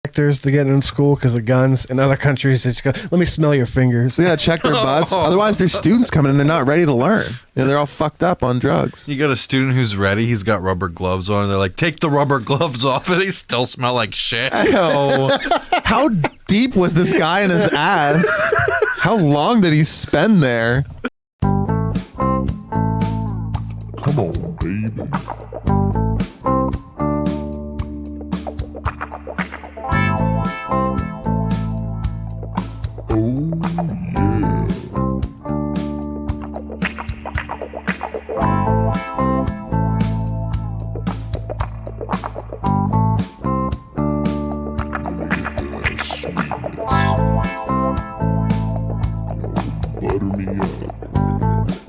actors to get in school because of guns. In other countries, they just go, let me smell your fingers. Yeah, check their butts. Otherwise, their students come in and they're not ready to learn. They're all fucked up on drugs. You got a student who's ready. He's got rubber gloves on. And they're like, take the rubber gloves off, and they still smell like shit. Ew. How deep was this guy in his ass? How long did he spend there? Come on, baby. Butter me up.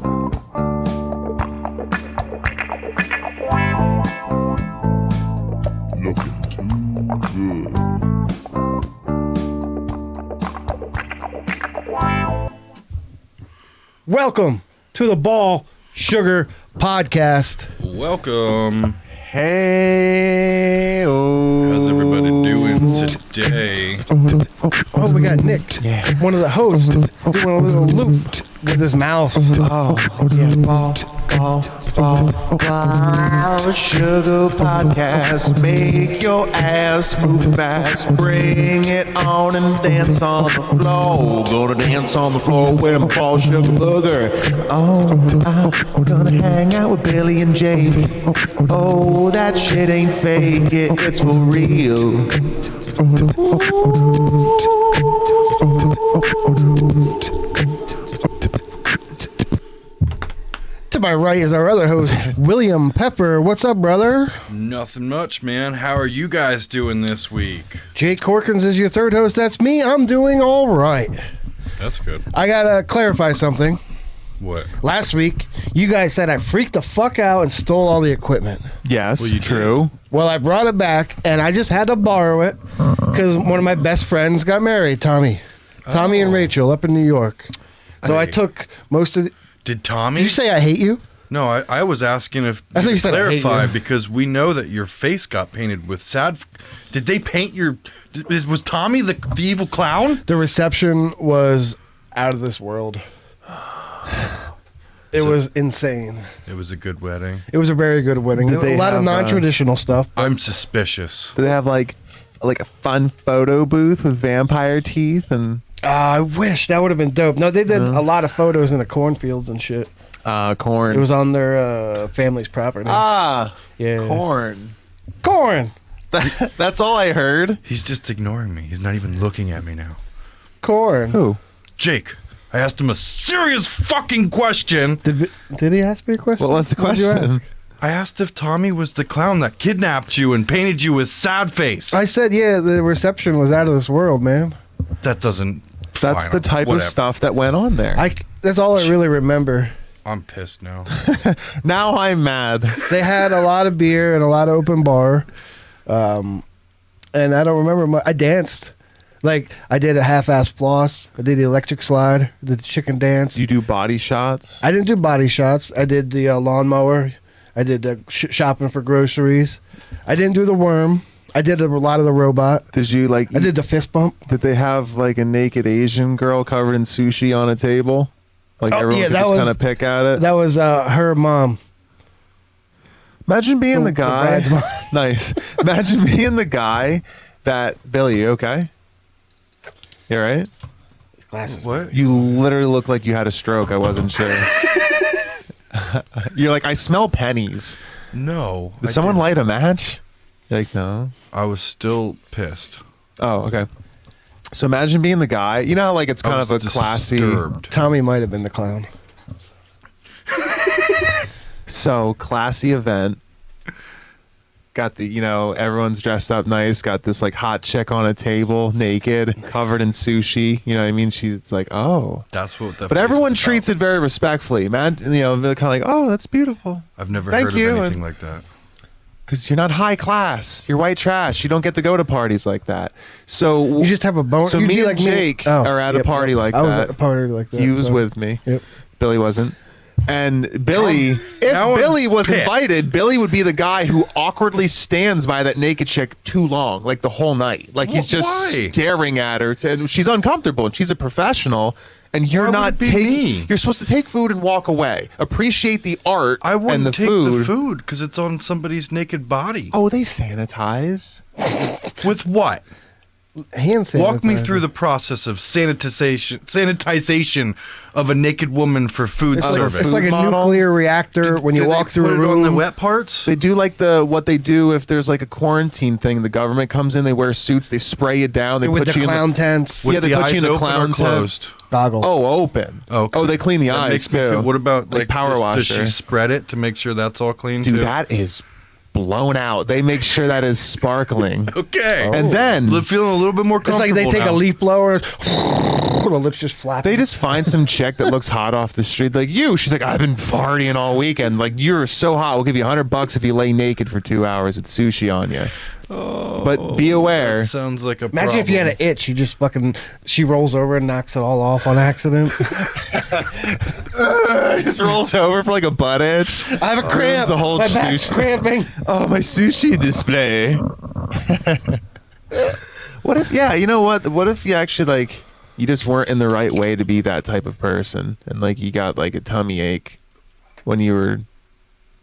Looking too good. Welcome to the Ball Sugar Podcast. Welcome. Hey, How's everybody doing today? Oh, we got Nick, one of the hosts, doing a little loop with his mouth. Ball Sugar Podcast. Make your ass move fast. Bring it on and dance on the floor. Gonna dance on the floor with my Ball Sugar Booger. Oh, I'm gonna hang out with Billy and Jake. Oh, that shit ain't fake. It's for real. To my right is our other host, William Pfeffer. What's up, brother? Nothing much, man. How are you guys doing this week? Jake Corkins is your third host. That's me. I'm doing all right. That's good. I gotta clarify something. What? Last week, you guys said I freaked the fuck out and stole all the equipment. Yes, Well, you true. Well, I brought it back, and I just had to borrow it because one of my best friends got married, Tommy and Rachel up in New York. So I Hey. took most of the... Did Tommy? Did you say I hate you? No, I was asking if I thought you could said I hate clarify you. because we know that your face got painted with sad. Did they paint your? Was Tommy the evil clown? The reception was out of this world. It was insane. It was a good wedding. It was a very good wedding. Did they A lot of have, non-traditional stuff. I'm suspicious. Do they have like a fun photo booth with vampire teeth and I wish that would have been dope. No, they did a lot of photos in the cornfields and shit. corn? It was on their family's property. Yeah, Corn. That's all I heard. He's just ignoring me. He's not even looking at me now. Corn. Who? Jake, I asked him a serious fucking question. Did he ask me a question? What was the What did you question? ask? I asked if Tommy was the clown that kidnapped you and painted you with sad face. I said, yeah, the reception was out of this world, man. That doesn't. That's fine, the type whatever. of stuff that went on there. That's all I really remember. I'm pissed now. Now I'm mad. They had a lot of beer and a lot of open bar. And I don't remember much. I danced. Like, I did a half-ass floss. I did the electric slide. I did the chicken dance. Do you do body shots? I didn't do body shots. I did the lawnmower. I did the shopping for groceries. I didn't do the worm. I did a lot of the robot. Did you like? I did the fist bump. Did they have like a naked Asian girl covered in sushi on a table? Like Oh, everyone yeah, could that just was- kind of pick at it. That was her mom. Imagine being the guy. Brad's mom. Nice. Imagine being the guy that Billy. You okay? You all right? Glasses. What? You literally look like you had a stroke. I wasn't sure. You're like, I smell pennies. No. Did I someone didn't. light a match? You're like, no. I was still pissed. Oh, okay. So imagine being the guy. You know how like it's kind I of a was classy. disturbed. Tommy might have been the clown. So classy event. Got the, everyone's dressed up nice. Got this like hot chick on a table, naked, covered in sushi. You know what I mean? She's like, oh. That's what. But everyone treats it very respectfully, man. They're kind of like, oh, that's beautiful. I've never Thank heard you, of anything and- like that. Because you're not high class. You're white trash. You don't get to go to parties like that. So You just have a bone. So you'd me be and like Jake Oh, are at a yep, party yep. like I was that. at a party like that. He was so- with me. Yep. Billy wasn't. And Billy, now if I'm Billy was pissed. invited, Billy would be the guy who awkwardly stands by that naked chick too long, like the whole night. Like he's just Why? staring at her, and she's uncomfortable, and she's a professional. And you're Why would not it be taking. me? You're supposed to take food and walk away. Appreciate the art I wouldn't and the take food. the food because it's on somebody's naked body. Oh, they sanitize. With what? Hand sanitizer. Walk me through the process of sanitization of a naked woman for food service. It's like a model? nuclear reactor when you Do they walk through put a it on the room. wet parts. They do like what they do if there's like a quarantine thing. The government comes in, they wear suits, they spray you down, they with put the you clown in tents, With yeah, they the put eyes you in a open clown or tent. closed. goggles. Oh, open. Okay. Oh, they clean the That eyes makes me too. feel- what about like power does washer? she spread it to make sure that's all clean Dude, too? that is blown out. They make sure that is sparkling. Okay. And then Feeling a little bit more It's comfortable like they take now. a leaf blower, the lips just flap. they just find some chick that looks hot off the street. Like you, she's like, I've been partying all weekend. Like you're so hot. We'll give you $100 if you lay naked for 2 hours with sushi on you. But be aware. That sounds like a Imagine if you had an itch, you just fucking. She rolls over and knocks it all off on accident. Just rolls over for like a butt itch. I have a cramp. the whole My back's sushi. cramping. Oh, my sushi display. What if, yeah, you know what? What if you actually, like, you just weren't in the right way to be that type of person and, like, you got, like, a tummy ache when you were.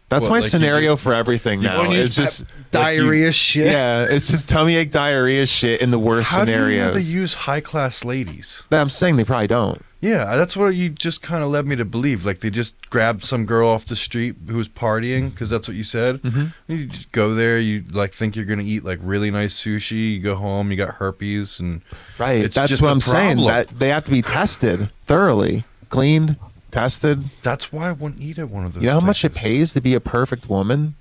That's What, my like you scenario just- for everything now. When you It's just. diarrhea shit. Yeah, it's just tummy ache, diarrhea shit in the worst How do you know scenarios. they use high class ladies? I'm saying they probably don't. Yeah, that's what you just kind of led me to believe. Like they just grabbed some girl off the street who was partying, because that's what you said. Mm-hmm. You just go there, you like think you're gonna eat like really nice sushi. You go home, you got herpes, and Right. It's That's just what a I'm saying. problem. That they have to be tested thoroughly, cleaned, tested. that's why I wouldn't eat at one of those. You know how much it places. pays to be a perfect woman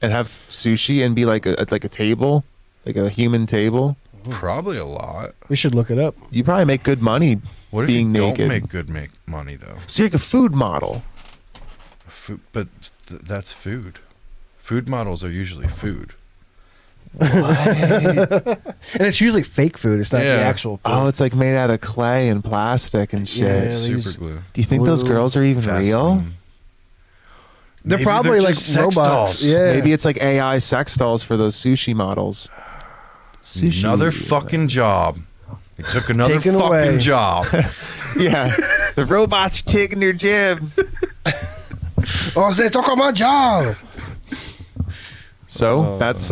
and have sushi and be like a table, like a human table? Probably a lot. We should look it up. You probably make good money What if being you naked. don't make good money though? So you're like a food model. Food, but that's food. Food models are usually food. And it's usually fake food. It's not Yeah. the actual food. Oh, it's like made out of clay and plastic and shit. Yeah, they Super use glue. Do you think those glue, girls are even real? Vaseline. they're Maybe probably like just sex robots. dolls. Yeah. Maybe it's like AI sex dolls for those sushi models. Sushi. Another fucking job. They took another Taken fucking away. job. Yeah. The robots are taking their job. Oh, they took my job. So that's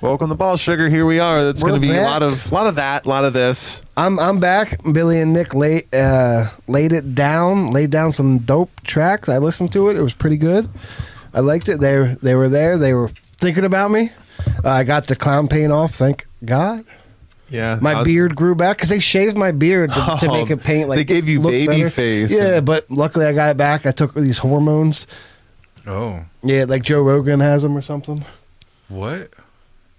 welcome to Ball Sugar. Here we are. That's We're going to be back. a lot of that, a lot of this. I'm back. Billy and Nick laid it down, laid down some dope tracks. I listened to it. It was pretty good. I liked it. They were there. They were thinking about me. I got the clown paint off. Thank God. Yeah, My beard grew back because they shaved my beard to make it paint like they gave you look baby better. face. Yeah, but luckily I got it back. I took these hormones. Oh, Yeah, like Joe Rogan has them or something. what?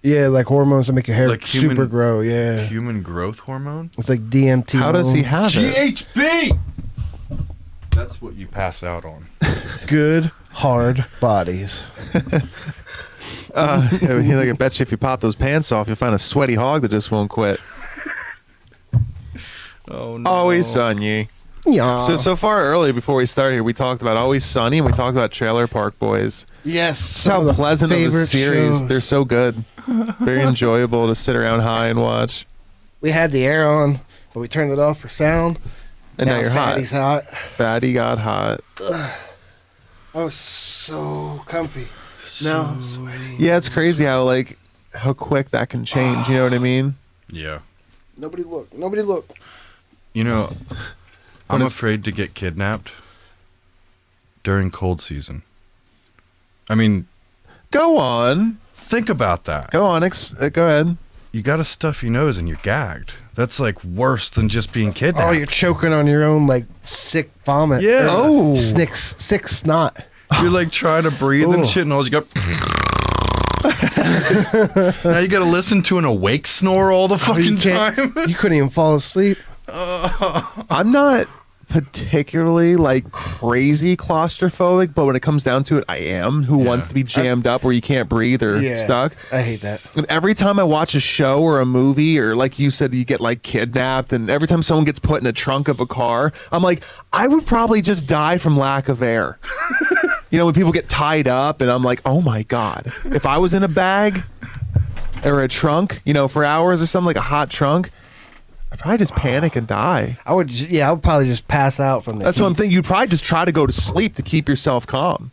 Yeah, like hormones to make your hair Like human- super grow. Yeah, Human growth hormone? it's like DMT. How does he hormone. have it? GHB. That's what you pass out on. Good hard bodies? I bet you if you pop those pants off, you'll find a sweaty hog that just won't quit. Oh no. Always Sunny. Yeah. So far earlier before we start here, we talked about Always Sunny and we talked about Trailer Park Boys. yes. It's some how the pleasant of a favorite series. shows. They're so good. Very enjoyable to sit around high and watch. We had the air on, but we turned it off for sound. And now you're Fatty's hot. hot. Fatty got hot. I was so comfy. No, sweaty. Yeah, it's crazy how quick that can change. You know what I mean? Yeah. Nobody look. Nobody look. You know, I'm What is- afraid to get kidnapped during cold season. I mean, Go on. think about that. Go on. Go ahead. You got to stuff your nose and you're gagged. That's like worse than just being kidnapped. Oh, you're choking on your own like sick vomit. Yeah. Or Oh. sick snot. You're like trying to breathe and Ugh. shit, and all you got. Now you got to listen to an awake snore all the You fucking can't- time. You couldn't even fall asleep. I'm not particularly like crazy claustrophobic, but when it comes down to it, I am. Who wants to be jammed up where you can't breathe or stuck? I hate that. And every time I watch a show or a movie, or like you said, you get like kidnapped, and every time someone gets put in a trunk of a car, I'm like, I would probably just die from lack of air. You know, when people get tied up, and I'm like, oh my God, if I was in a bag or a trunk, you know, for hours or something, like a hot trunk, I'd probably just panic and die. I would probably just pass out from that. That's what I'm thinking. You'd probably just try to go to sleep to keep yourself calm.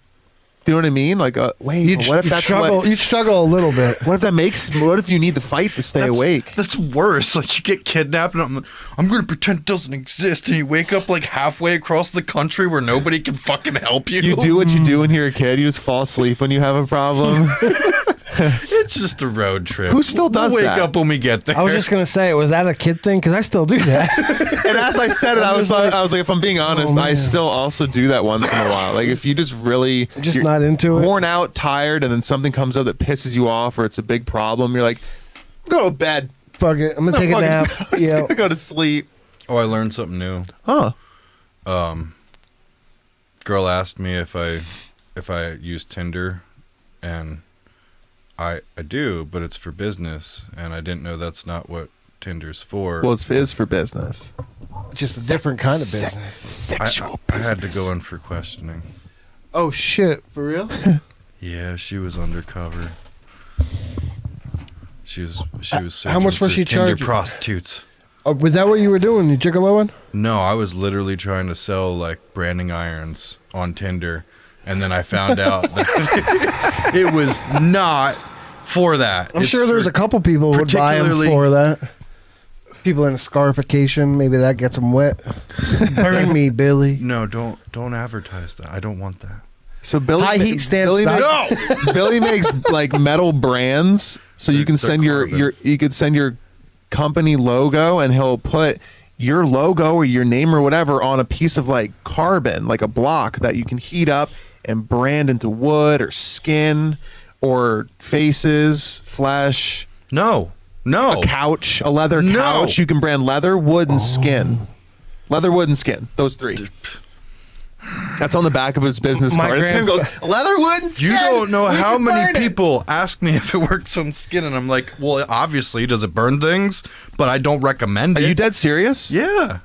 Do you know what I mean? Like, wait, what if that's struggle? You'd struggle a little bit. What if you need the fight to stay awake? That's worse. Like, you get kidnapped, and I'm going to pretend it doesn't exist, and you wake up like halfway across the country where nobody can fucking help you. You do what you do when you're a kid. You just fall asleep when you have a problem. It's just a road trip. Who still does we'll that? wake up when we get there. I was just gonna say, was that a kid thing? Because I still do that. And as I said it, I was like, if I'm being honest, I still also do that once in a while. Like, if you just really Just not into it. worn out, tired, and then something comes up that pisses you off, or it's a big problem, you're like, go to bed. Fuck it. I'm gonna take a nap. I'm just gonna go to sleep. Oh, I learned something new. Huh? Girl asked me if I use Tinder, and I do, but it's for business, and I didn't know that's not what Tinder's for. Well, it is for business. Just a different kind of business. Sexual I had to go in for questioning. Oh shit! For real? Yeah, she was undercover. She was searching How much was for she Tinder charging? prostitutes. Oh, was that what you were doing? You gigoloing? No, I was literally trying to sell like branding irons on Tinder, and then I found out that it was not for that. I'm It's sure there's for- a couple people who would buy them particularly- for that. People in a scarification, maybe that gets them wet. Burn me, Billy. No, don't advertise that. I don't want that. So Billy, High heat stamps. Billy makes like metal brands, so you can They're send you could send your company logo, and he'll put your logo or your name or whatever on a piece of like carbon, like a block that you can heat up and brand into wood or skin or faces, flesh, No. a couch, a leather couch. You can brand leather, wood, and skin. Leather, wood, and skin. Those three. That's on the back of his business My card. It's him goes, leather, wood, and skin. You don't know We how can many burn it." people ask me if it works on skin, and I'm like, well, obviously, does it burn things? But I don't recommend Are it. you dead serious? Yeah.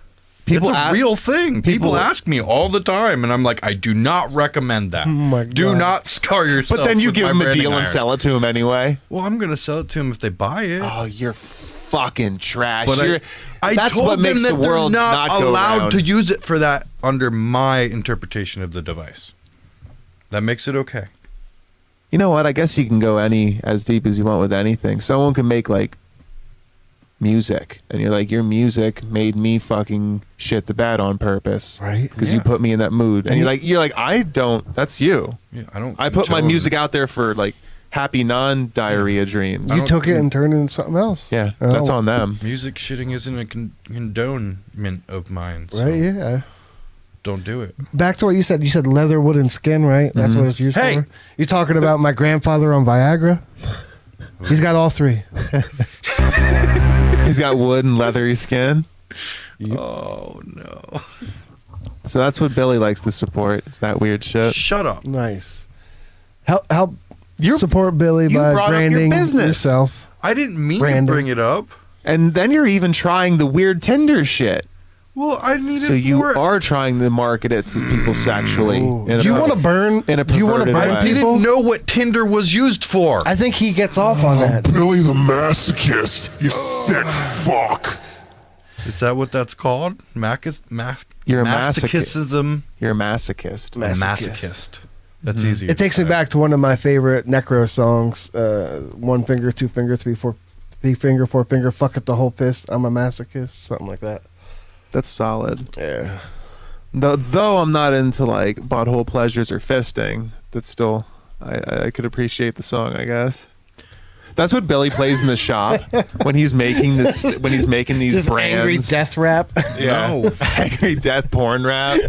People it's a ask- real thing. People people- ask me all the time, and I'm like, I do not recommend that. my Do God. not scar yourself. But then you with give my him a branding deal and iron. sell it to him anyway. Well, I'm gonna sell it to them if they buy it. Oh, you're fucking trash. But I That's told what them makes that the world they're not go allowed round. to use it for that under my interpretation of the device. That makes it okay. You know what? I guess you can go as deep as you want with anything. Someone can make like music, and you're like, your music made me fucking shit the bed on purpose, Right. Because you Yeah. put me in that mood, and you're like, I don't. That's you. Yeah, I don't. I put my condone- music out there for like happy non-diarrhea dreams. You took it and turned it into something else. Yeah, Oh. that's on them. Music shitting isn't a condonement of mine. So Right. Yeah. don't do it. Back to what you said. You said leather, wood, and skin, right? That's what it's used Hey! for. You're talking about my grandfather on Viagra. He's got all three. He's got wood and leathery skin. Oh no! So that's what Billy likes to support. It's that weird shit. Shut up. Nice. Help You- support Billy you by brought up your branding business. yourself. I didn't mean Brandon. to bring it up. And then you're even trying the weird Tinder shit. Well, I needed So you more. are trying to market it to people sexually. Do you want to burn? in a Do you want to perverted burn way. I people? didn't know what Tinder was used for. I think he gets off on that. Billy the masochist, you sick fuck. Is that what that's called? You're a masochism. You're a masochist. A masochist. That's easy. It takes me back to one of my favorite Necro songs. 1 finger, 2 finger, 3 finger, 4 finger. Fuck it, the whole fist. I'm a masochist. Something like that. That's solid. Yeah. Though I'm not into like butthole pleasures or fisting, that's still I could appreciate the song, I guess. That's what Billy plays in the shop when he's making this. When he's making these Just brands. angry death rap. Yeah. No. Angry death porn rap.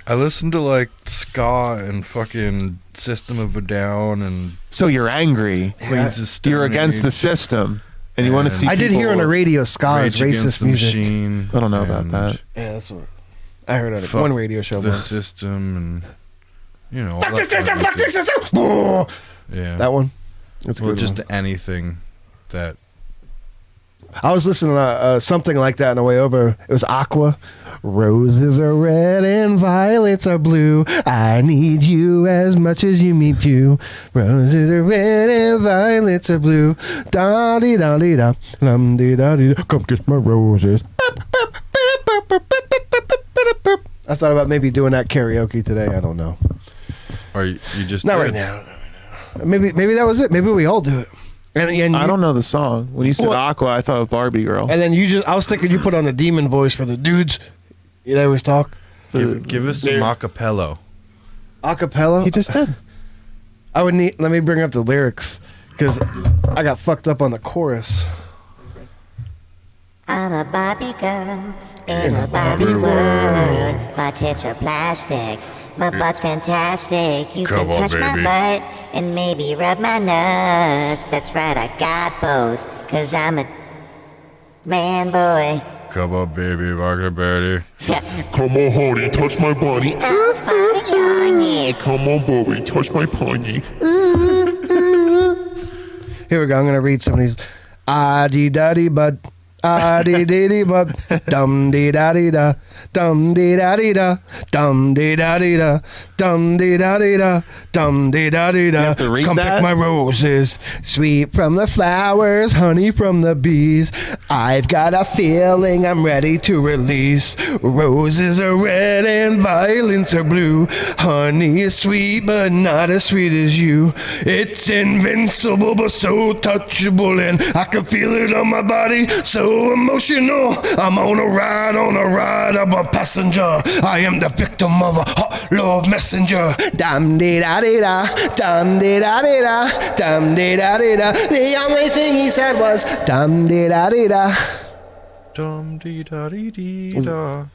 I listen to like ska and fucking System of a Down and So you're angry. Queens of Stone You're against the Age, system, and you want to see. I did hear on the radio ska is Rage Against racist the music. Machine. I don't know about and that. Yeah, that's what. I heard it on one radio show. The once. system and all Fuck that this system! kind of Fuck this shit. system! Yeah. That one. That's a Or good just one. anything that. I was listening to something like that on the way over. It was Aqua. Roses are red and violets are blue. I need you as much as you need you. Roses are red and violets are blue. Da dee da dee da, dum dee da dee da. Come get my roses. I thought about maybe doing that karaoke today. I don't know. Or you just Not did. right now. Maybe that was it. Maybe we all do it. And I don't know the song. When you said Aqua, I thought of Barbie Girl. And then I was thinking you put on the demon voice for the dudes. They always talk. Give us some acapella. Acapella? He just did. Let me bring up the lyrics because I got fucked up on the chorus. I'm a Barbie girl in a Barbie world. My tits are plastic. My butt's fantastic. You Come can on, touch my baby. butt and maybe rub my nuts. That's right, I got both. Cause I'm a man boy. Come on, baby, rock a birdie. Come on, honey, touch my body. Oh, fuck yeah. Come on, Bobby, touch my pony. Here we go. I'm going to read some of these. Ah-dee-da-dee bud. Ah-dee-dee-dee bud. Dum-dee-da-dee-da. Dum-dee-da-dee-da. Dum-dee-da-dee-da. Dum-dee-da-dee-da. Dum-dee-da-dee-da. You have to read Come that? pick my roses. Sweet from the flowers, honey from the bees. I've got a feeling I'm ready to release. Roses are red and violets are blue. Honey is sweet, but not as sweet as you. It's invincible, but so touchable, and I can feel it on my body. So emotional. I'm on a ride of a passenger. I am the victim of a hot love messenger. Dum dee da dee da, dum dee da dee da, dum dee da dee da. The only thing he said was dum dee da dee da. Dum dee da dee dee da.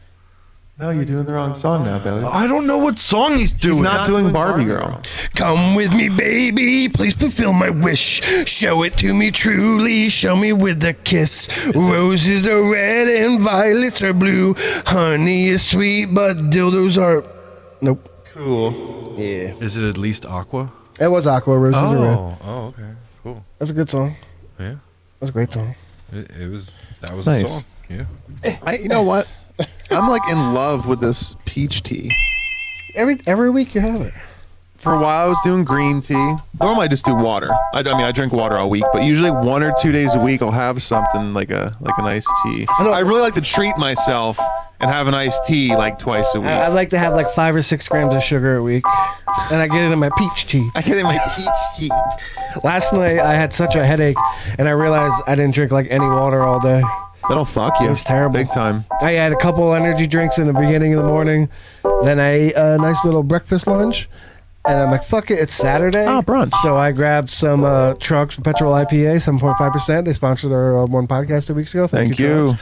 No, you're doing the wrong song now, Billy. I don't know what song he's doing. He's not doing Barbie Girl. Come with me, baby, please fulfill my wish. Show it to me truly, show me with a kiss. Roses are red and violets are blue. Honey is sweet, but dildos are... Nope. Cool. Yeah. Is it at least Aqua? It was Aqua, Roses are red. Oh, okay, cool. That's a good song. Yeah, That's a great song. it was. That was Nice. the song. Yeah. You know what? I'm like in love with this peach tea. Every week you have it. For a while, I was doing green tea. Normally, I just do water. I mean, I drink water all week, but usually 1 or 2 days a week, I'll have something like a nice tea. I really like to treat myself and have an iced tea like twice a week. I'd like to have like 5 or 6 grams of sugar a week, and I get it in my peach tea. I get in my peach tea. Last night I had such a headache, and I realized I didn't drink like any water all day. That'll fuck you. It was terrible. Big time. I had a couple energy drinks in the beginning of the morning, then I ate a nice little breakfast lunch, and I'm like, fuck it, it's Saturday. Oh, brunch. So I grabbed some Trucks Perpetual IPA, 7.5%. They sponsored our one podcast 2 weeks ago. Thank you.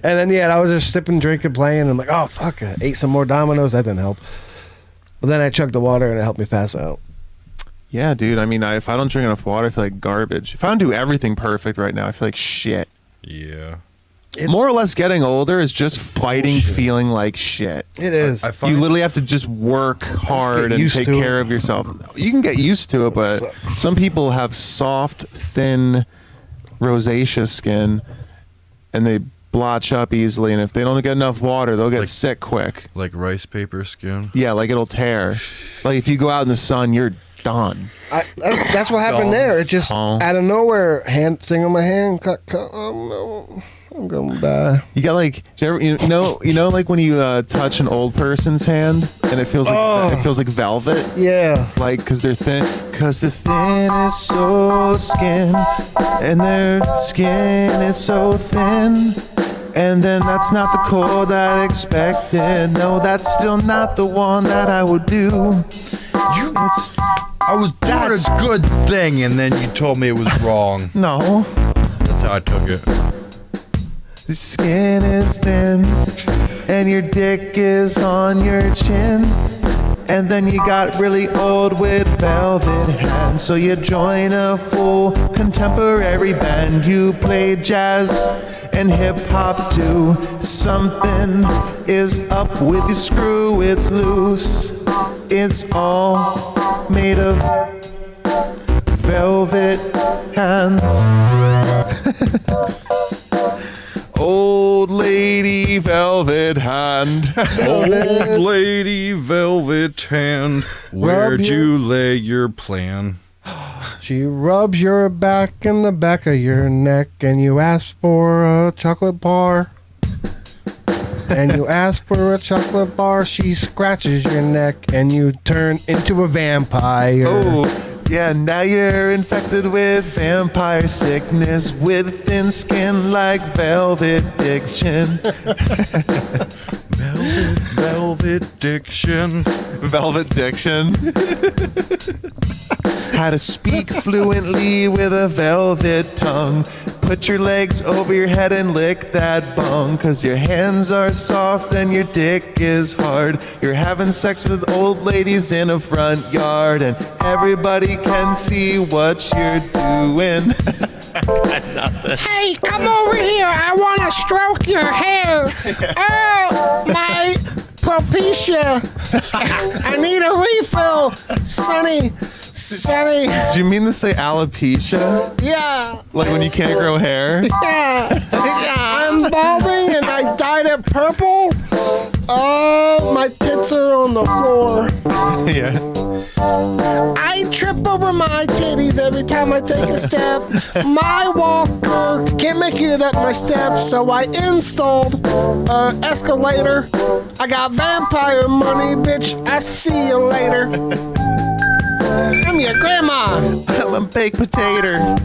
And then, I was just sipping, drinking, playing. And I'm like, oh, fuck, I ate some more Dominoes. That didn't help. But then I chugged the water, and it helped me pass out. Yeah, dude. I mean, if I don't drink enough water, I feel like garbage. If I don't do everything perfect right now, I feel like shit. Yeah. More or less getting older is just fighting feeling like shit. It is. I find You literally have to just work hard and used take to it. care of yourself. You can get used to it, but sucks. some people have soft, thin, rosacea skin, and they blotch up easily. And if they don't get enough water, they'll get sick quick. like rice paper skin. Yeah, like it'll tear. Like if you go out in the sun, you're done. That's what happened there. It just Oh. out of nowhere, hand thing on my hand, cut. Oh no, I'm gonna die. You got like, do you know, like when you touch an old person's hand and it feels like velvet. Yeah. Like, cause they're thin, cause the thin is so skin, and their skin is so thin. And then that's not the chord I expected. No, that's still not the one that I would do. I was doing a good thing, and then you told me it was wrong. No, That's how I took it. the skin is thin, and your dick is on your chin. And then you got really old with velvet hands, so you join a full contemporary band. You play jazz and hip hop too. Something is up with your screw, it's loose. It's all made of velvet hands. Old lady velvet hand. Old lady velvet hand, where'd you lay your plan? She rubs your back and the back of your neck, and you ask for a chocolate bar. And you ask for a chocolate bar, she scratches your neck, and you turn into a vampire. Oh, yeah, now you're infected with vampire sickness, with thin skin like velvet diction. Velvet diction. Velvet diction. How to speak fluently with a velvet tongue. Put your legs over your head and lick that bung, 'cause your hands are soft and your dick is hard. You're having sex with old ladies in a front yard, and everybody can see what you're doing. Hey, come over here. I want to stroke your hair. Oh, my propecia. I need a refill. Sonny. Do you mean to say alopecia? Yeah. Like when you can't grow hair? Yeah. I'm balding and I dyed it purple. Oh, my tits are on the floor. Yeah. I trip over my titties every time I take a step. My walker can't make it up my steps, so I installed an escalator. I got vampire money, bitch. I see you later. I'm your grandma. I'm a baked potato.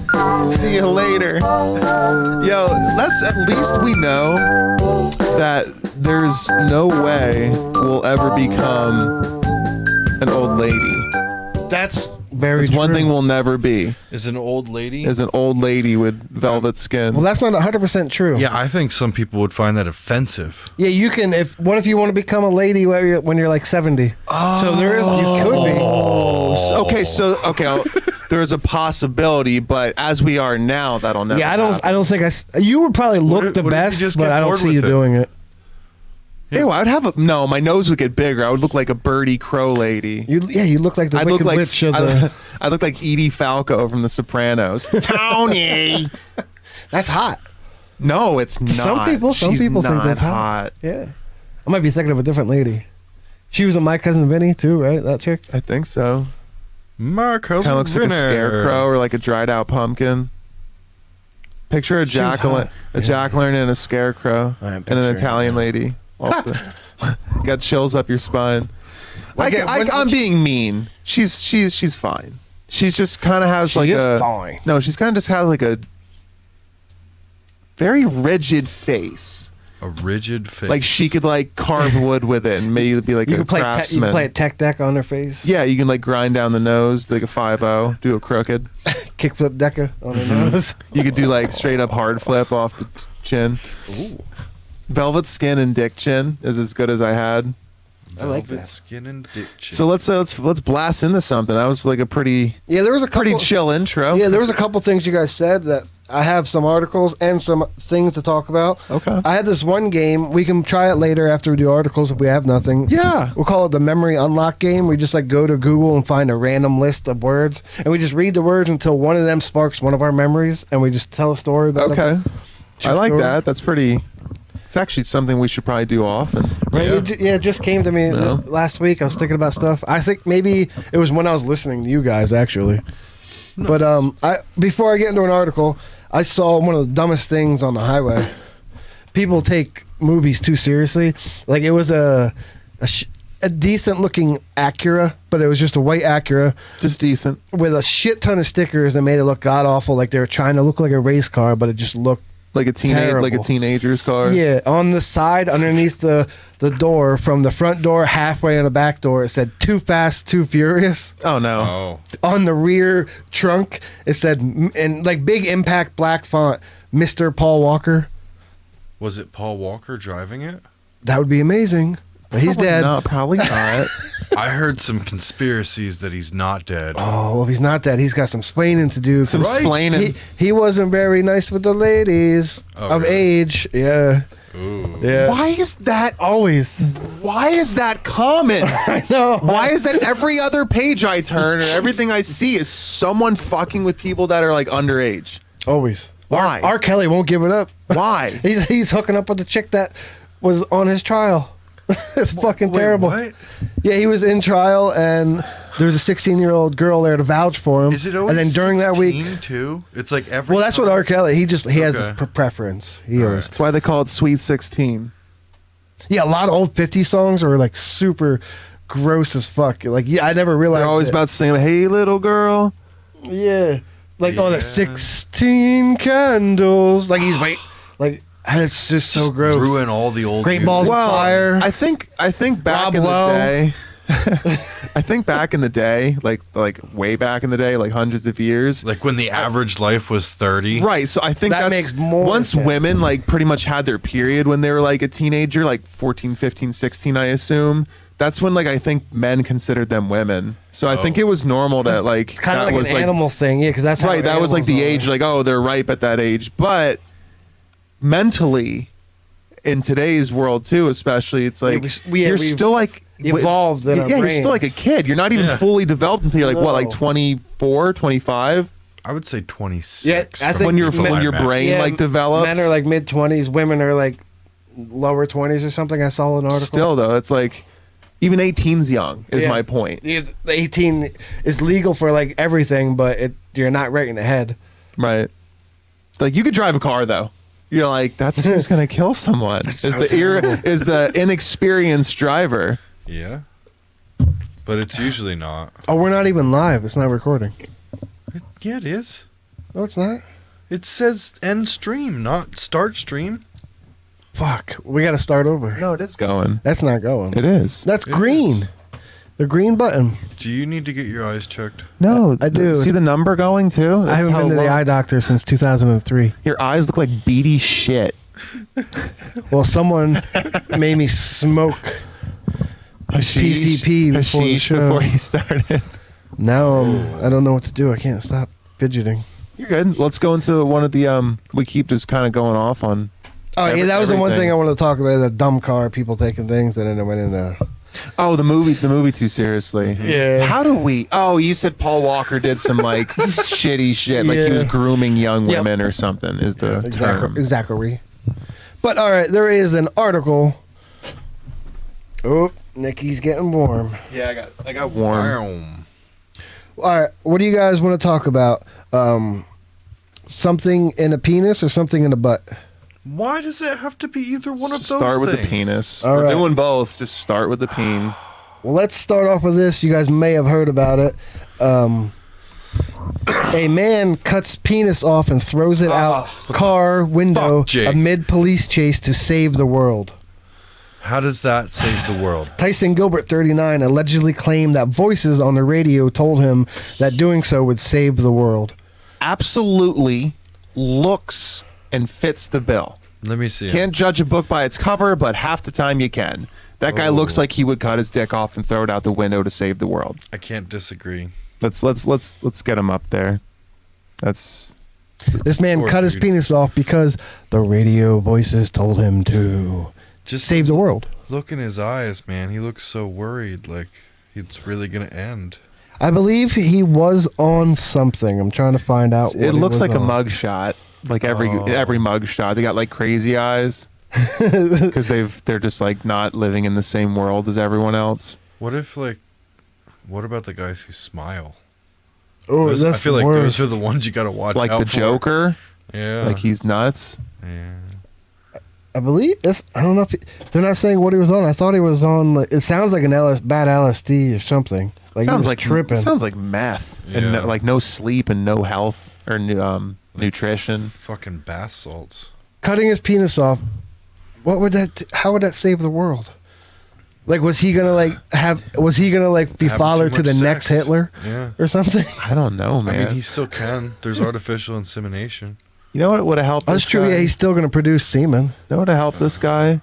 See you later. Yo, at least we know that there's no way we'll ever become an old lady. That's very There's true. one thing we'll never be. Is an old lady? Is an old lady with velvet skin. Well, that's not 100% true. Yeah, I think some people would find that offensive. Yeah, you can. What if you want to become a lady when you're like 70? Oh. So there is. You could be. There's a possibility, but as we are now, that'll never. Yeah, happen. I don't think You would probably look What the if you best, just but get I don't bored see with you it? doing it. Ew, I'd have no. My nose would get bigger. I would look like a birdie crow lady. You look like the I'd Wicked look like Witch of the. I look like Edie Falco from The Sopranos. Tony. That's hot. No, it's not. Some people She's think not that's hot. Yeah, I might be thinking of a different lady. She was in My Cousin Vinny too, right? That chick. I think so. My cousin Kind of looks like a Vinny. scarecrow or like a dried out pumpkin. Picture a She was jack-o'-lantern hot. jack-o'-lantern and a scarecrow I am and an picturing Italian it. lady. Also. Got chills up your spine. Like, I'm being mean. She's fine. She's just kind of has She like is a fine. no. She's kind of just has like a very rigid face. A rigid face. Like she could like carve wood with it and maybe be like You a can play. You craftsman. can play a tech deck on her face. Yeah, you can like grind down the nose like a 5-0, do a crooked. Kickflip decker on her nose. You could do like straight up hard flip off the chin. Ooh. Velvet skin and dick chin is as good as I had. I like Velvet that. skin and ditch. So let's blast into something. That was like a pretty Yeah, there was a couple. pretty chill intro. Yeah, there was a couple things you guys said that I have some articles and some things to talk about. Okay. I had this one game. We can try it later after we do articles if we have nothing. Yeah. We'll call it the memory unlock game. We just like go to Google and find a random list of words, and we just read the words until one of them sparks one of our memories, and we just tell a story about it. Okay. I like story. that. That's pretty. It's actually something we should probably do often. Right? It just came to me No. last week. I was thinking about stuff. I think maybe it was when I was listening to you guys actually. But before I get into an article, I saw one of the dumbest things on the highway. People take movies too seriously. Like it was a decent looking Acura, but it was just a white Acura Just decent. with a shit ton of stickers that made it look god awful. Like they were trying to look like a race car, but it just looked Like a Terrible. teenager's car. Yeah, on the side, underneath the door, from the front door halfway on the back door, it said "Too Fast, Too Furious." Oh no. Oh. On the rear trunk, it said, in like big impact black font, "Mr. Paul Walker." Was it Paul Walker driving it? That would be amazing. He's dead. No, probably not. I heard some conspiracies that he's not dead. Oh, well, if he's not dead, he's got some splaining to do. Some splaining. He wasn't very nice with the ladies of really? age. Yeah. Ooh. Yeah. Why is that? Always. Why is that common? I know. Why is that every other page I turn or everything I see is someone fucking with people that are like underage? Always. Why? R. Kelly won't give it up. Why? He's hooking up with the chick that was on his trial. It's fucking terrible. What? Yeah, he was in trial, and there was a 16-year-old girl there to vouch for him. Is it always and then during that week, 16 too? It's like every. well, that's what time? R. Kelly. He has Okay. this preference. He always. That's why they call it Sweet 16. Yeah, a lot of old 50s songs are like super gross as fuck. Like, yeah, I never realized. They're always it. about saying, "Hey, little girl." Yeah, like Yeah. the 16 candles. Like he's like it's just so gross. Ruin all the old. Great music. balls of fire. I think back Rob in Lowe. the day. I think back in the day, like way back in the day, like hundreds of years. Like when the average life was 30. Right, so I think That that's makes more once sense. women like pretty much had their period when they were like a teenager, like 14, 15, 16, I assume. That's when like I think men considered them women. So I think it was normal that like kind of that like was an animal thing. Yeah, because that's how right. That was like the animals age, are. like oh, they're ripe at that age. But mentally, in today's world too, especially, it's like you're we've still like evolved in our yeah, you're still like a brains. kid. You're not even Yeah. fully developed until you're like what, like No. 24, 25. I would say 26. Yeah, I think When your men- brain Yeah, like develops. Men are like mid-20s. Women are like lower 20s or something. I saw an article. Still though, it's like even 18's young. Is Yeah. my point. Yeah, the 18 is legal for like everything, but you're not right in the head. Right. Like you could drive a car though. You're like, that's who's gonna kill someone. Is the inexperienced driver. Yeah. But it's usually not. Oh, we're not even live. It's not recording. Yeah, it is. No, it's not. It says end stream, not start stream. Fuck. We got to start over. No, it is going. That's not going. It is. That's It green. is. The green button. Do you need to get your eyes checked? No, I do. See the number going too? I That's haven't how been to the long- eye doctor since 2003. Your eyes look like beady shit. Well, someone made me smoke PCP before the Hashish show. before he started. Now I don't know what to do. I can't stop fidgeting. You're good. Let's go into one of the we keep just kind of going off on. Oh, yeah, that was the one everything. thing I wanted to talk about, the dumb car, people taking things, and then I went into... Oh, the movie too seriously. Yeah. How do we? Oh, you said Paul Walker did some like shitty shit, like he was Yeah. grooming young Yep. women or something. Is the term? Exactly. But, all right, there is an article. Oh, Nikki's getting warm. Yeah, I got warm. Boom. All right, what do you guys want to talk about? Something in a penis or something in a butt? Why does it have to be either one of those Start with the things? penis. All We're right. doing both. Just start with the peen. Well, let's start off with this. You guys may have heard about it. A man cuts penis off and throws it out car window Fuck, Jake. amid police chase to save the world. How does that save the world? Tyson Gilbert, 39, allegedly claimed that voices on the radio told him that doing so would save the world. Absolutely looks and fits the bill. Let me see. Can't judge a book by its cover, but half the time you can. That guy looks like he would cut his dick off and throw it out the window to save the world. I can't disagree. Let's get him up there. That's This man Poor cut his dude. penis off because the radio voices told him to Just save the world. Look in his eyes, man. He looks so worried, like it's really gonna end. I believe he was on something. I'm trying to find out. it. What he Looks was like a on. mug shot. Like every mug shot, they got like crazy eyes because they're just like not living in the same world as everyone else. What about the guys who smile? Oh, Those- that's I feel the like worst. those are the ones you gotta watch Like out the for. Joker, Yeah. like he's nuts. Yeah. I believe it's. I don't know if they're not saying what he was on. I thought he was on. Like, it sounds like an bad LSD or something. Like he sounds was like tripping. Sounds like meth and Yeah. like no sleep and no health or nutrition. Fucking bath salts. Cutting his penis off. What would that? How would that save the world? Like, was he gonna be Having father too to the much next sex. Hitler Yeah. or something? I don't know, man. I mean, he still can. There's artificial insemination. You know what would have helped? That's this true. guy? Yeah, he's still gonna produce semen. You know what would have helped this guy?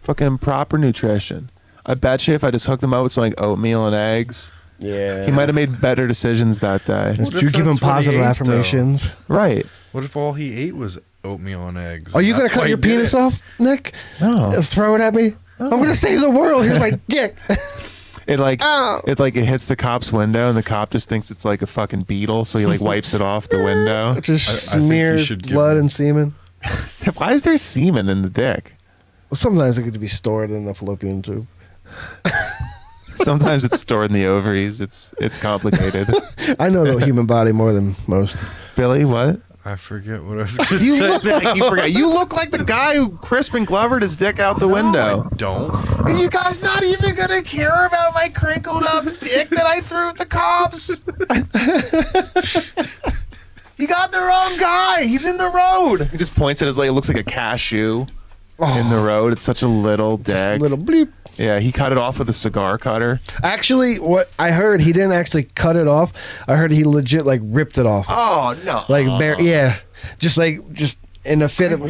Fucking proper nutrition. I bet you if I just hooked him up with some like oatmeal and eggs, Yeah. he might have made better decisions that day. What if You give him that's what he positive ate, affirmations. Right. What if all he ate was oatmeal and eggs? Are you gonna That's why cut he your did penis it. off, Nick? No. Throw it at me. I'm gonna save the world. Here's my dick. It like Ow. it hits the cop's window and the cop just thinks it's like a fucking beetle, so he like wipes it off the window. Just I think you smears should give blood him- and semen. Why is there semen in the dick? Well, sometimes it could be stored in the fallopian tube. Sometimes it's stored in the ovaries. It's complicated. I know the human body more than most. Billy, what? I forget what I was going to You say. look like you forgot. You look like the guy who Crispin Glovered his dick out the window. Don't. Are you guys not even gonna care about my crinkled up dick that I threw at the cops? You got the wrong guy. He's in the road. He just points at his like it looks like a cashew in the road. It's such a little dick. Little bleep. Yeah, he cut it off with a cigar cutter. Actually, what I heard, he didn't actually cut it off. I heard he legit like ripped it off. Oh no! Like yeah, just in a fit of.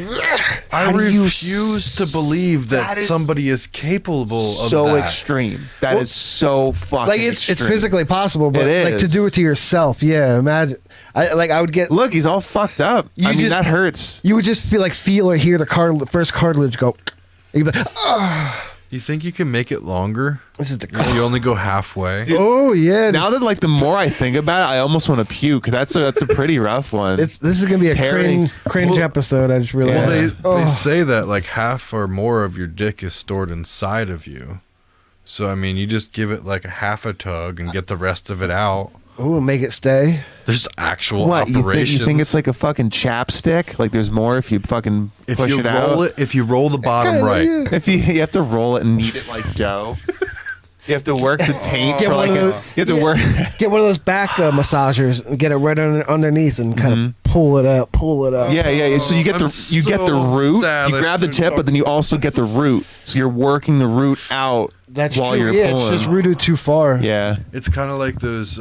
I do you refuse to believe that is somebody is capable of so that. extreme. That is so fucking Like it's extreme. physically possible, but It like to is. do it to yourself, yeah. Imagine, I would get. Look, he's all fucked up. I mean, just- that hurts. You would just feel or hear the first cartilage go. You'd be like, You think you can make it longer? this is the. You only go halfway. Oh yeah, Now that like the more I think about it, I almost want to puke. That's a pretty rough one. this is gonna be a Tearing- cringe episode. I just realized. Well, they Oh. say that like half or more of your dick is stored inside of you. So I mean, you just give it like a half a tug and get the rest of it out. Oh, make it stay. There's actual what operations. you think it's like a fucking chapstick? Like there's more if you fucking if push you it roll out. it, if you roll the bottom Kinda, right. yeah. If you have to roll it and knead it like dough. You have to work the taint Get for one like of a, those- you have to work. Get one of those back massagers and get it right underneath and kind of pull it up. Yeah. So you get I'm you get the so root. sad You I grab the started tip, but then you also get the root. So you're working the root out That's while true. you're Yeah, pulling. it's just rooted too far. Yeah. It's kind of like those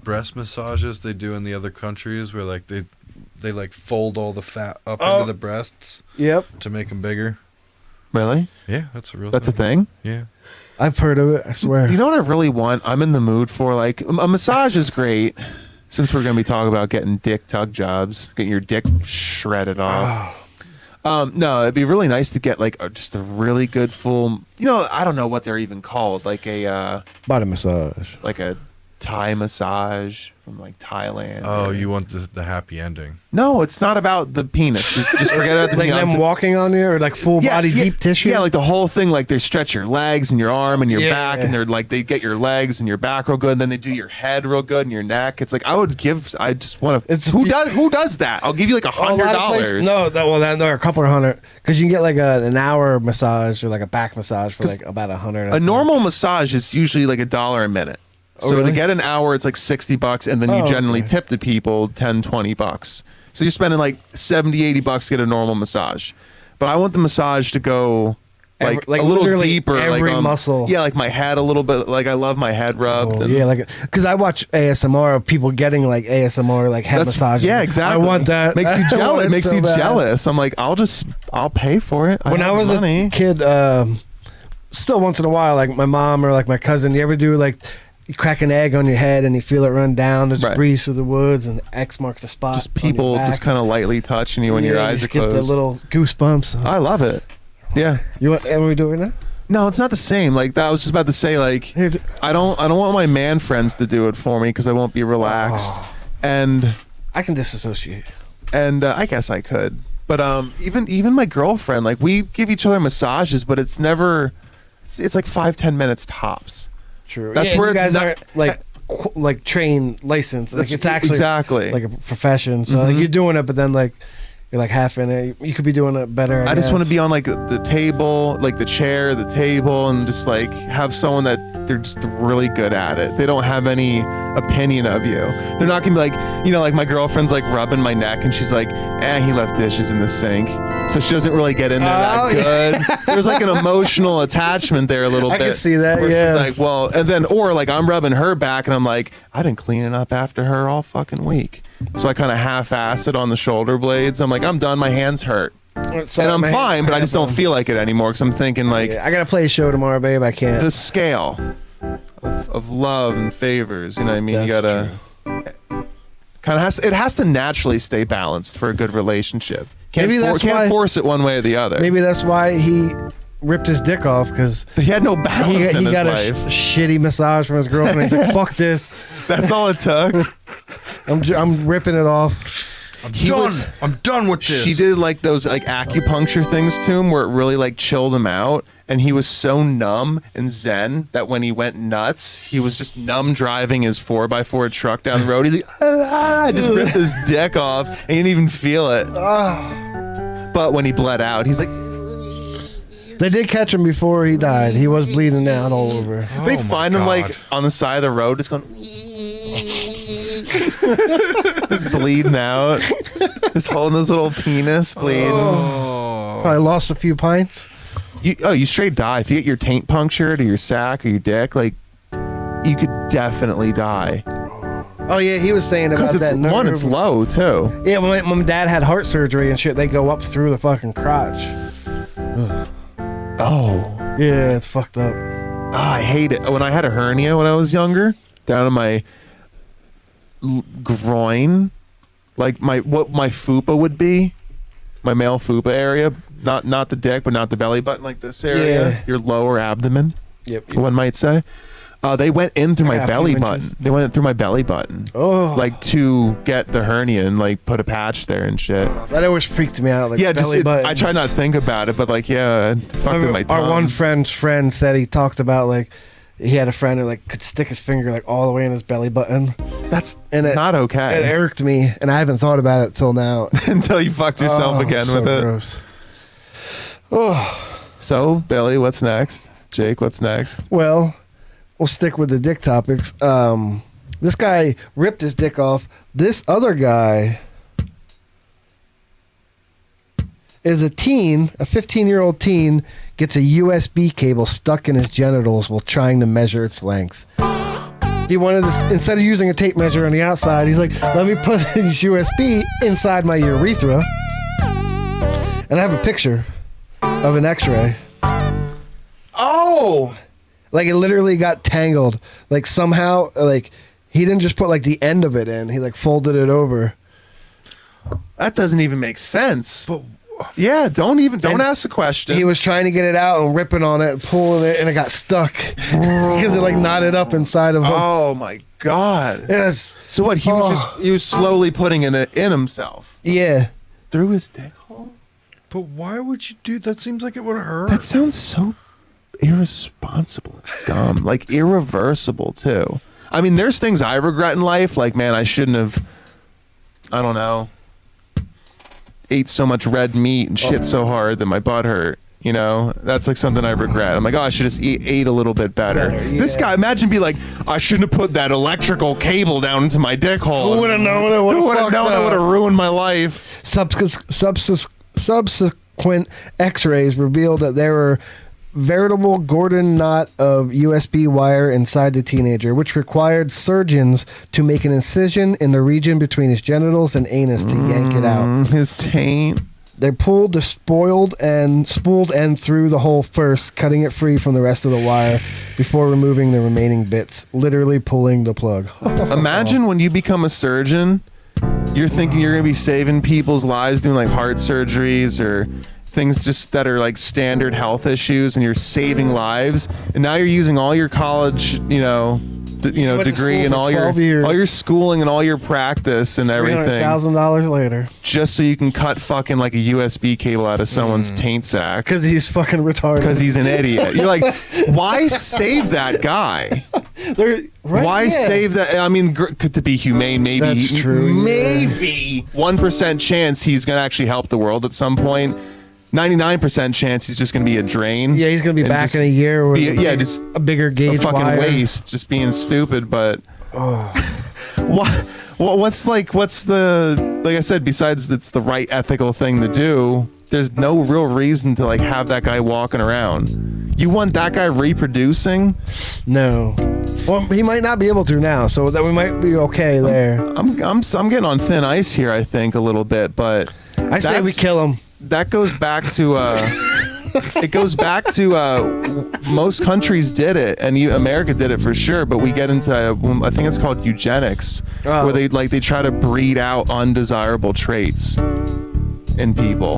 breast massages they do in the other countries, where like they like fold all the fat up into the breasts Yep. to make them bigger. Really? Yeah, that's a real. That's a thing. thing? Yeah. I've heard of it. I swear. You know what I really want? I'm in the mood for like a massage is great. Since we're gonna be talking about getting dick tug jobs, getting your dick shredded off. No, it'd be really nice to get like just a really good full. You know, I don't know what they're even called. Like a Body massage. Thai massage from like Thailand. Oh, or- you want the happy ending? No, it's not about the penis. Just forget about the Like penis. them walking on you or like full body deep tissue? Yeah, like the whole thing. Like they stretch your legs and your arm and your Yeah. back, and they're like they get your legs and your back real good. And then they do your head real good and your neck. It's like I just want to. It's- Who does that? I'll give you like A lot of places- $100. No, there are a couple of $100 because you can get like an hour massage or like a back massage for like about $100. A normal massage is usually like $1 a minute. Oh, So really? to get an hour, it's like $60, and then you Oh, generally okay. tip the people $10-20. So you're spending like $70-80 to get a normal massage. But I want the massage to go like a little literally deeper, every like muscle. Yeah, like my head a little bit. Like I love my head rubbed. Oh, and yeah, like because I watch ASMR of people getting like ASMR like head massages. Yeah, exactly. I want that. Makes you I want jealous. it It makes so you bad. jealous. I'm like, I'll pay for it. When I have was money. a kid, still once in a while, like my mom or like my cousin, you ever do like you crack an egg on your head and you feel it run down, just Right. breeze through the woods and X marks the spot. Just people just kind of lightly touching you when your eyes are get closed. the little goosebumps. I love it. Yeah. You want? Are we doing that? No, it's not the same. Like that, I was just about to say, like Here, I don't want my man friends to do it for me because I won't be relaxed, and I can disassociate. I guess I could, but even my girlfriend, like we give each other massages, but it's never, it's like 5-10 minutes tops. True. That's Yeah, where you it's guys not- aren't like trained, licensed. Like That's it's actually exactly. like a profession. So like you're doing it, but then like you're like half in it. You could be doing it better. I just want to guess. be on like the table, like the chair, the table, and just like have someone that they're just really good at it. They don't have any opinion of you. They're not gonna be like, you know, like my girlfriend's like rubbing my neck and she's like, he left dishes in the sink. So she doesn't really get in there that good. There's like an emotional attachment there a little I bit. can see that, where yeah. She's like, well, and then, or like I'm rubbing her back and I'm like, I've been cleaning up after her all fucking week. So I kind of half-ass it on the shoulder blades. I'm like, I'm done. My hands hurt. So, and I'm man, fine, but I just don't feel like it anymore because I'm thinking like I gotta play a show tomorrow, babe. I can't. the scale of love and favors. You know what I mean? You That's gotta kind of it has to naturally stay balanced for a good relationship. Can't Maybe that's can't why- force it one way or the other. Maybe that's why he ripped his dick off, because he had no balance in he his got life. a shitty massage from his girlfriend. He's like, "Fuck this! That's all it took. I'm ripping it off." I'm done with this. She did like those like acupuncture things to him where it really like chilled him out, and he was so numb and zen that when he went nuts, he was just numb driving his 4x4 truck down the road. He's like, I just ripped his dick off, and he didn't even feel it. But when he bled out, he's like, They did catch him before he died. He was bleeding out all over. they find him like on the side of the road, just going, just bleeding out, just holding his little penis, bleeding. Probably lost a few pints. You straight die if you get your taint punctured or your sack or your dick. Like, you could definitely die Oh yeah, he was saying about because that. it's one, it's low too. Yeah, when my dad had heart surgery and shit, they go up through the fucking crotch. Oh, Yeah, it's fucked up. I hate it. When I had a hernia when I was younger, down in my groin, like what my fupa would be, my male fupa area, not the dick, but not the belly button, like this area, Yeah. your lower abdomen. Yep. One might say. They went in through my Yeah, a few belly inches. button. They went in through my belly button. Oh, Like to get the hernia and like put a patch there and shit. that always freaked me out. Like Yeah, just belly buttons. I try not to think about it, but like yeah, it fucked in my tongue. Our one friend's friend said he talked about like he had a friend who like could stick his finger like all the way in his belly button. That's And it- not okay It irked me, and I haven't thought about it till now. until you fucked yourself Oh, again so with it. gross. Oh So Billy, what's next? Jake, what's next? well, we'll stick with the dick topics. This guy ripped his dick off. This other guy is a teen, a 15-year-old teen, gets a USB cable stuck in his genitals while trying to measure its length. He wanted this, instead of using a tape measure on the outside, he's like, let me put this USB inside my urethra. And I have a picture of an x-ray. Oh, Like, it literally got tangled. Like, somehow, like, he didn't just put, like, the end of it in. He, like, folded it over. that doesn't even make sense. But yeah, don't And ask the question. He was trying to get it out and ripping on it, pulling it, and it got stuck. Because it, like, knotted up inside of him. Oh my god. Yes. So what? He was slowly putting it in himself Yeah. through his dick hole. But why would you do that? Seems like it would hurt. That sounds so irresponsible and dumb, like irreversible too. I mean, there's things I regret in life, like man, I shouldn't have, I don't know, ate so much red meat and shit so hard that my butt hurt. You know, that's like something I regret. I'm like, oh, I should just ate a little bit better. This guy, imagine be like, I shouldn't have put that electrical cable down into my dick hole. Who would have known it? Who would have fucked known it up? would have ruined my life? Subsequent x-rays revealed that there were veritable Gordon knot of USB wire inside the teenager, which required surgeons to make an incision in the region between his genitals and anus to yank it out. His taint. They pulled the spooled end through the hole first, cutting it free from the rest of the wire before removing the remaining bits, literally pulling the plug. Imagine when you become a surgeon, you're thinking you're going to be saving people's lives doing like heart surgeries or things just that are like standard health issues, and you're saving lives, and now you're using all your college, Went to degree school and for all 12 years. your schooling and all your practice and everything $300,000 later. just so you can cut fucking like a USB cable out of someone's taint sack Because he's fucking retarded. because he's an idiot. You're like, why save that guy? Why save that? I mean, to be humane, maybe. That's true, yeah. Maybe 1% chance he's gonna actually help the world at some point. 99% chance he's just gonna be a drain. Yeah, he's gonna be and back just in a year with just a bigger a gauge fucking wire. waste, just being stupid. But what's the like I said? Besides, it's the right ethical thing to do. There's no real reason to like have that guy walking around. You want that guy reproducing? No. Well, he might not be able to now, so that we might be okay there. I'm getting on thin ice here, I think, a little bit, but I say we kill him. that goes back to it goes back to most countries did it, and America did it for sure. But we get into I think it's called eugenics, where they try to breed out undesirable traits in people,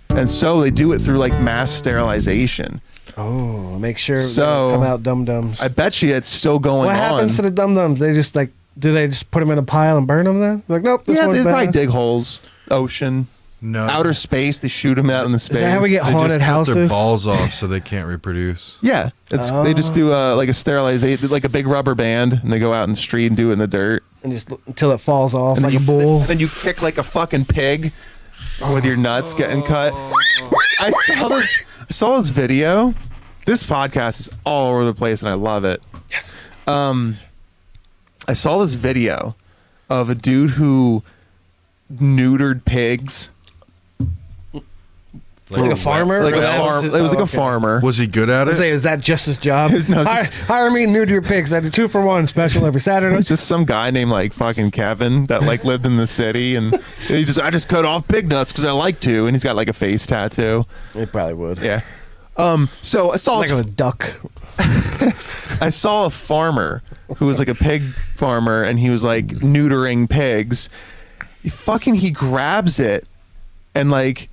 and so they do it through like mass sterilization. Oh, make sure So, they don't come out dum-dums. I bet you it's still going on. What happens to the dum-dums? They just like, do they just put them in a pile and burn them then? Like, nope, this Yeah, one's they probably bad. dig holes, ocean, No, outer space. They shoot them out in the space. Is that how we get they haunted just cut houses? their balls off so they can't reproduce. Yeah, they just do like a sterilization, like a big rubber band, and they go out in the street and do it in the dirt. And just until it falls off And like then a bull. Then you kick like a fucking pig with your nuts getting cut. I saw this video. This podcast is all over the place, and I love it. Yes. I saw this video of a dude who neutered pigs. Like a farmer? Like Or a that farm. his- It was oh, like a okay. farmer. Was he good at I it? say, is that just his job? No, just- hire me new to your pigs. I do 2-for-1 special every Saturday. It's just some guy named like fucking Kevin that like lived in the city, and I just cut off pig nuts because I like to, and he's got like a face tattoo. They probably would. Yeah. So I saw Like a duck. I saw a farmer who was like a pig farmer, and he was like neutering pigs. He grabs it, and like,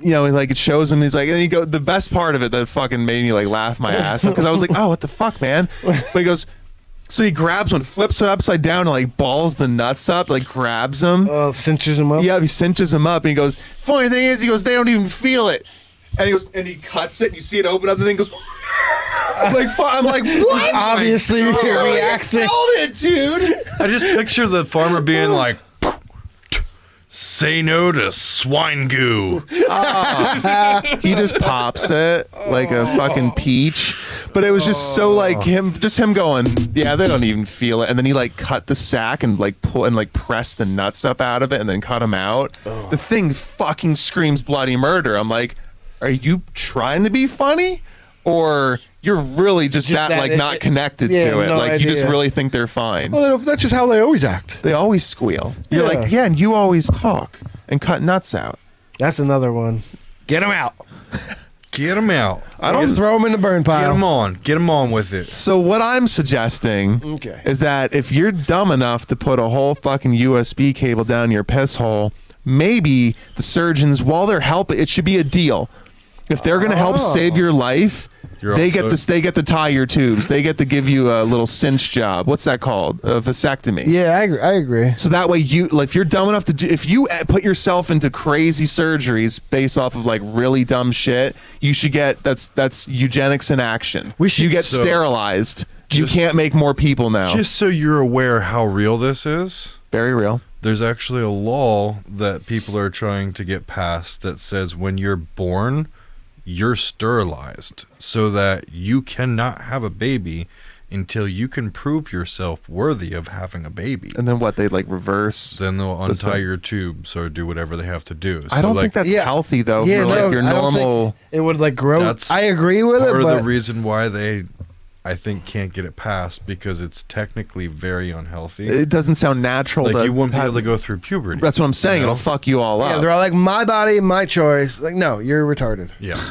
you know, like it shows him. He's like, and he go. The best part of it that fucking made me like laugh my ass off, because I was like, oh, what the fuck, man? But he goes. So he grabs one, flips it upside down, and like balls the nuts up, like grabs them. Cinches him up. Yeah, he cinches them up, and he goes. Funny thing is, he goes, they don't even feel it. And he goes, and he cuts it. And you see it open up, and then goes. I'm like, what? Obviously, your reaction. Killed it, dude. I just picture the farmer being like, "Say no to swine goo." He just pops it like a fucking peach. But it was just so like him going, yeah, they don't even feel it. And then he like cut the sack and like pull and like press the nuts up out of it and then cut them out. The thing fucking screams bloody murder. I'm like, are you trying to be funny, or you're really just that like not connected yeah, to it? no Like you just idea. really think they're fine. Well, that's just how they always act. They always squeal. You're Yeah. like, yeah, and you always talk and cut nuts out. That's another one. Get him out. Get him out. I don't Throw him in the burn pile. Get him on. Get him on with it. So what I'm suggesting Okay. is that if you're dumb enough to put a whole fucking USB cable down your piss hole, maybe the surgeons, while they're helping, it should be a deal. If they're going to help save your life, You're they also- get this. They get to tie your tubes. They get to give you a little cinch job. What's that called? A vasectomy. Yeah, I agree. So that way, if you're dumb enough to do, if you put yourself into crazy surgeries based off of like really dumb shit, you should get that's eugenics in action. You get so- sterilized. You just- can't make more people now. Just so you're aware how real this is, Very real. there's actually a law that people are trying to get passed that says when you're born, you're sterilized so that you cannot have a baby until you can prove yourself worthy of having a baby. And then what? They like reverse. Then they'll untie like- your tubes or do whatever they have to do. I don't like, think that's Yeah. healthy though. Yeah, for like no, your I don't normal. think it would like grow. That's I agree with it, part of but the reason why they, I think, can't get it passed, because it's technically very unhealthy. It doesn't sound natural. Like to you wouldn't be have- able to go through puberty. That's what I'm saying. you know? It'll fuck you all yeah, up. they're all like, my body, my choice. Like, no, you're retarded. Yeah.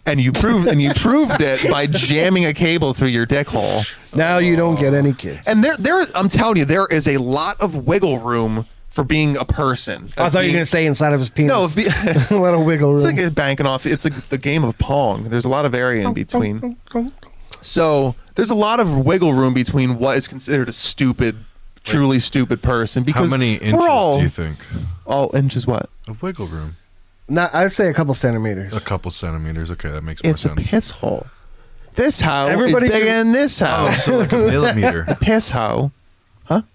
and you proved it by jamming a cable through your dick hole. Now you don't get any kids. And there, I'm telling you, there is a lot of wiggle room for being a person. I thought you were gonna say inside of his penis. No, a lot of wiggle room. it's like banking off. It's like the game of Pong. There's a lot of area in between. So there's a lot of wiggle room between what is considered a stupid, truly stupid person. How Because many inches we're all, do you think all inches what? of wiggle room? Not, I'd say a couple centimeters. A couple centimeters. Okay, that makes more It's a sense. piss hole. This hoe Everybody is bigger can- than this Oh, hoe. so like a millimeter. Piss hoe.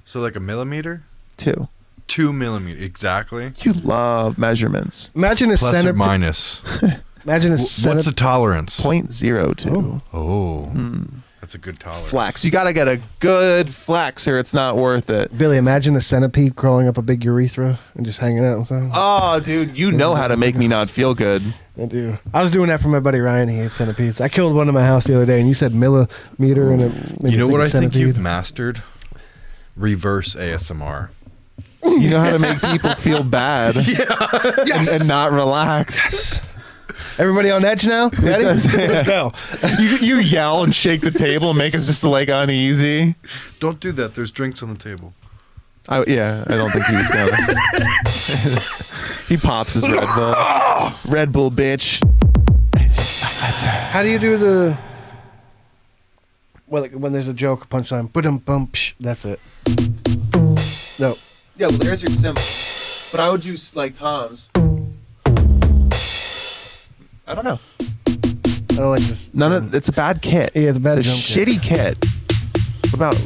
So like a millimeter? 2. 2 millimeter. Exactly. You love measurements. Imagine a Plus or centipede. minus. Imagine a What's the centipede. tolerance? 0.02. Oh. That's a good tolerance. Flex. You got to get a good flex or it's not worth it. Billy, imagine a centipede crawling up a big urethra and just hanging out. Inside. Oh, dude, you know how to make me not feel good. I do. I was doing that for my buddy Ryan. He hates centipedes. I killed one in my house the other day, and you said millimeter, and it made You me know what I of think you've centipede. mastered? Reverse ASMR. You know how to make people feel bad and not relax. Everybody on edge now? Ready? Let's go. You yell and shake the table and make us just like uneasy. Don't do that. There's drinks on the table. I don't think he's gonna. He pops his Red Bull. Red Bull, bitch. How do you do the... Well, like when there's a joke, punchline, bum, that's it. No. Yeah, well, there's your symbol. But I would use like Tom's. I don't know. I don't like this. It's a bad kit. Yeah, it's a bad It's a jump shitty kit. What about?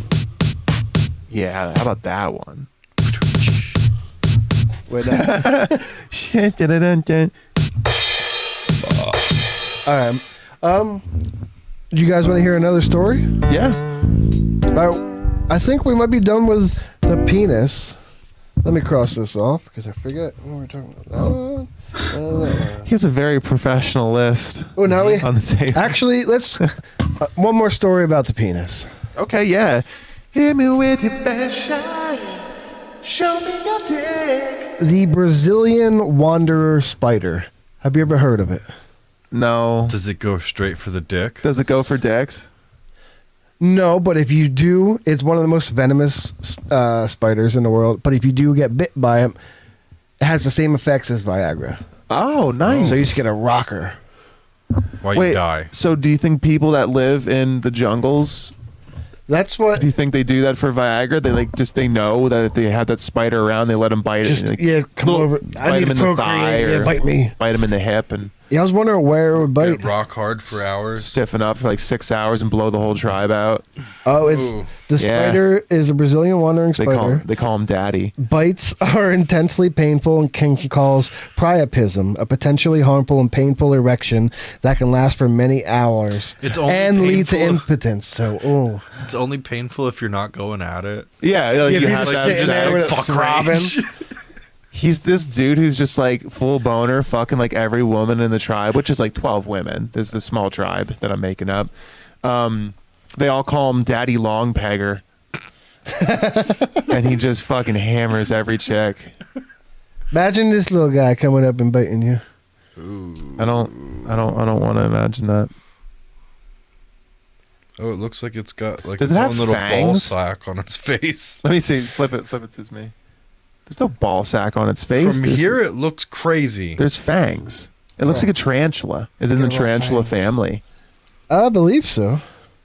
Yeah, how about that one? Wait, that. Shit. Dun. All right. Do you guys want to hear another story? Yeah. I think we might be done with the penis. Let me cross this off because I forget what we're talking about. He has a very professional list. Oh, now we on the table. Actually, let's one more story about the penis. Okay, yeah. Hit me with your best shot. Show me your dick. The Brazilian wanderer spider. Have you ever heard of it? No. Does it go straight for the dick? Does it go for dicks? No, but if you do, it's one of the most venomous spiders in the world. But if you do get bit by it, it has the same effects as Viagra. Oh, nice. So you just get a rocker. Why you die? So do you think people that live in the jungles, That's what. do you think they do that for Viagra? They know that if they have that spider around, they let them bite Just, it. come over. I need him to in the thigh procreate. Yeah, or bite me. bite him in the hip and Yeah, I was wondering where it would bite. Get rock hard for hours. stiffen up for like 6 hours and blow the whole tribe out. Oh, it's Ooh. the Yeah. spider is a Brazilian wandering They spider. call him daddy. Bites are intensely painful and can cause priapism, a potentially harmful and painful erection that can last for many hours It's only and lead to painful- impotence. So, It's only painful if you're not going at it. Yeah, if you you're have just to have sitting there with sex. it throbbing. He's this dude who's just like full boner, fucking like every woman in the tribe, which is like 12 women. There's the small tribe that I'm making up. They all call him Daddy Long Pegger. And he just fucking hammers every chick. Imagine this little guy coming up and biting you. I don't want to imagine that. Oh, it looks like it's got like Does its it own have little ball fangs? sack on its face. Let me see. Flip it to me. There's no ball sack on its face. From here, it looks crazy. There's fangs. It looks like a tarantula. Is in the Get little tarantula fangs. family. I believe so.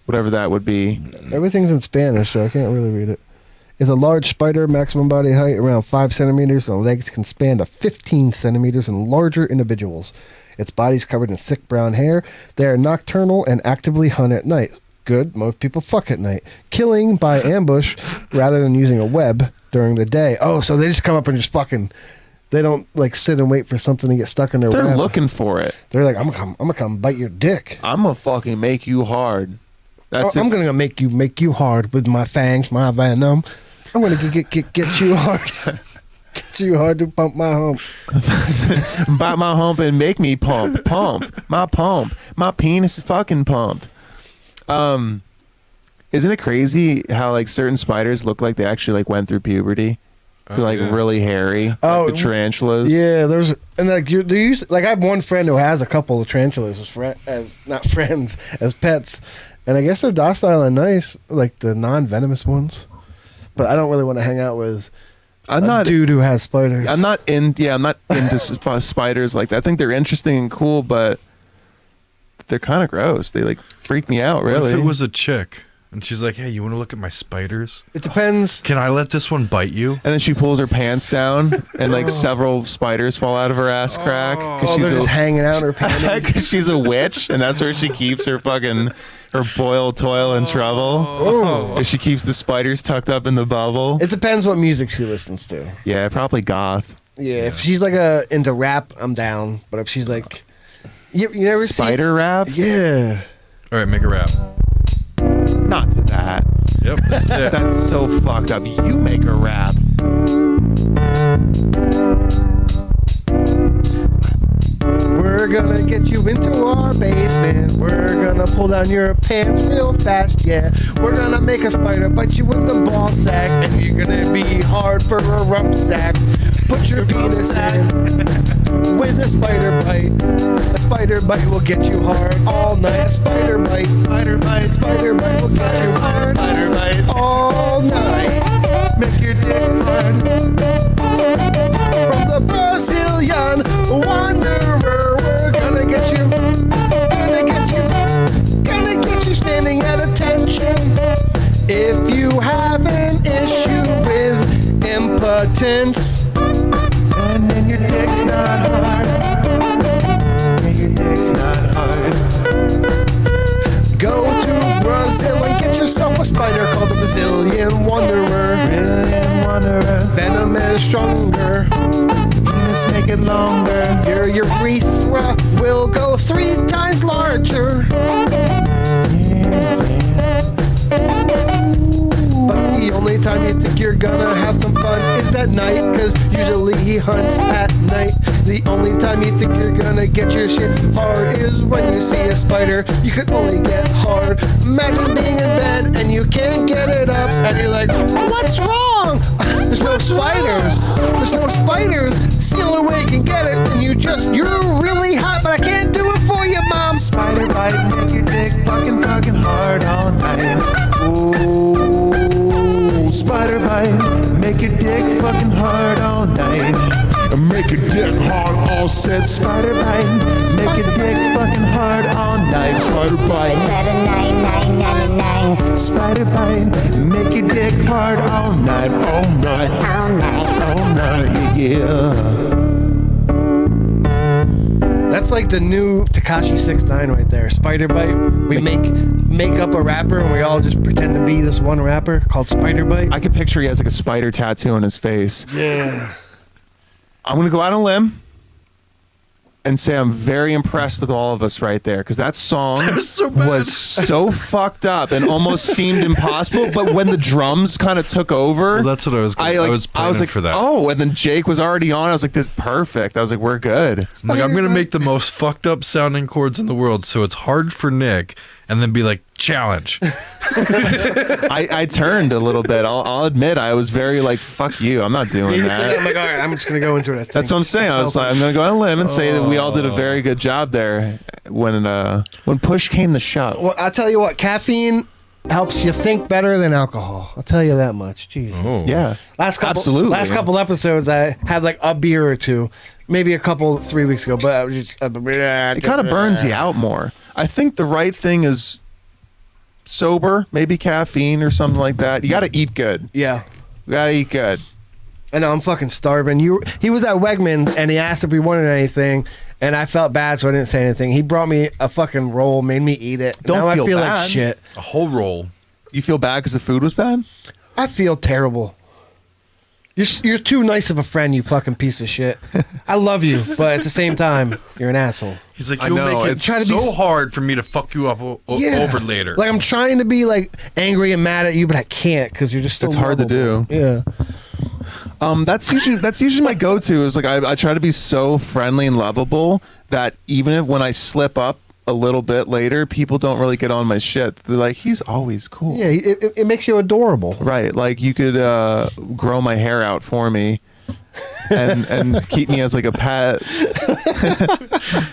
Whatever that would be. Everything's in Spanish, so I can't really read it. It's a large spider, maximum body height around 5 centimeters, and the legs can span to 15 centimeters in larger individuals. Its body is covered in thick brown hair. They are nocturnal and actively hunt at night. Good, most people fuck at night. Killing by ambush rather than using a web during the day. Oh, so they just come up and just fucking... They don't like sit and wait for something to get stuck in their They're web. looking for it. They're like, I'm gonna come bite your dick. I'm gonna fucking make you hard. I'm gonna make you hard with my fangs, my venom. I'm gonna get you hard. Get you hard to pump my hump. bite my hump and make me pump. My penis is fucking pumped. Isn't it crazy how like certain spiders look like they actually like went through puberty? They're like really hairy. Oh, like the tarantulas. Yeah, there's and like I have one friend who has a couple of tarantulas as not friends as pets, and I guess they're docile and nice, like the non-venomous ones. But I don't really want to hang out with a dude who has spiders. I'm not into spiders like that. I think they're interesting and cool, but they're kind of gross. They like freak me out. Really. What if it was a chick and she's like, "Hey, you want to look at my spiders? It depends. Can I let this one bite you?" And then she pulls her pants down, and like several spiders fall out of her ass crack Oh, they're just hanging out her panties. because she's a witch, and that's where she keeps her boil, toil, and trouble. And she keeps the spiders tucked up in the bubble. It depends what music she listens to. Yeah, probably goth. Yeah, if she's like into rap, I'm down. But if she's like, you never Spider rap? Yeah. All right, make a rap. Not to that. Yep, that's it. That's so fucked up. You make a rap. We're gonna get you into our basement. We're gonna pull down your pants real fast, yeah. We're gonna make a spider bite you in the ball sack, and you're gonna be hard for a rump sack. Put your penis in with a spider bite. A spider bite will get you hard all night. A spider bite, spider bite, spider bite will get you hard, spider bite all night. Make your dick hard. From the Brazilian wanderer, we're gonna get you, gonna get you, gonna get you standing at attention. If you have an issue with impotence, and then your dick's not hard, and your dick's not hard, go to Brazil and get yourself a spider called the Brazilian Wanderer. Brazilian Wanderer. Venom is stronger. Penis make it longer. Your urethra will go 3 times larger. But the only time you think you're gonna have some fun is at night, cause usually he hunts at night. The only time you think you're gonna get your shit hard is when you see a spider. You could only get hard. Imagine being in bed and you can't get it up, and you're like, what's wrong? There's no spiders. There's no spiders. It's the only way you can get it, and you're really hot, but I can't do it for you, mom. Spider bite, make your dick fucking hard all night. Ooh, spider bite, make your dick fucking hard all night. Make your dick hard all set. Spider bite, make your dick fucking hard all night. Spider bite, spider bite, make your dick hard all night, all night, All night. all night, yeah. That's like the new Tekashi 6ix9ine right there. Spider Bite. We make up a rapper and we all just pretend to be this one rapper called Spider Bite. I can picture he has like a spider tattoo on his face. Yeah. I'm gonna go out on a limb and say I'm very impressed with all of us right there, because that song was so fucked up and almost seemed impossible. But when the drums kind of took over, Well, that's what I was. I was planning for that. oh, and then Jake was already on. I was like, this is perfect. I was like, we're good. I'm like, I'm gonna make the most fucked up sounding chords in the world, so it's hard for Nick, and then be like, challenge. I turned a little bit. I'll admit I was very like, fuck you. I'm not doing I'm that. like, all right, I'm just gonna go into it. I think. That's what I'm saying. I was like, I'm gonna go on a limb and say that we all did a very good job there when push came to shove. Well, I'll tell you what, caffeine helps you think better than alcohol. I'll tell you that much. Jesus. Oh. Yeah, Last couple episodes, I had like a beer or two, maybe a couple 3 weeks ago, but I was just it kind of burns you out more. I think the right thing is sober, maybe caffeine or something like that. You got to eat good. Yeah. You got to eat good. I know, I'm fucking starving. He was at Wegmans and he asked if we wanted anything, and I felt bad, so I didn't say anything. He brought me a fucking roll, made me eat it. Don't now feel I feel bad. like shit. A whole roll. You feel bad because the food was bad? I feel terrible. You're too nice of a friend, you fucking piece of shit. I love you, but at the same time, you're an asshole. He's like, I you'll know, make it it's try to be so hard for me to fuck you up over later. Like, I'm trying to be like angry and mad at you, but I can't because you're just so It's hard to lovable. do. Yeah. That's usually my go-to. Is like I try to be so friendly and lovable that even if when I slip up a little bit later, people don't really get on my shit. They're like, he's always cool. Yeah, it makes you adorable. Right. Like you could grow my hair out for me and keep me as like a pet.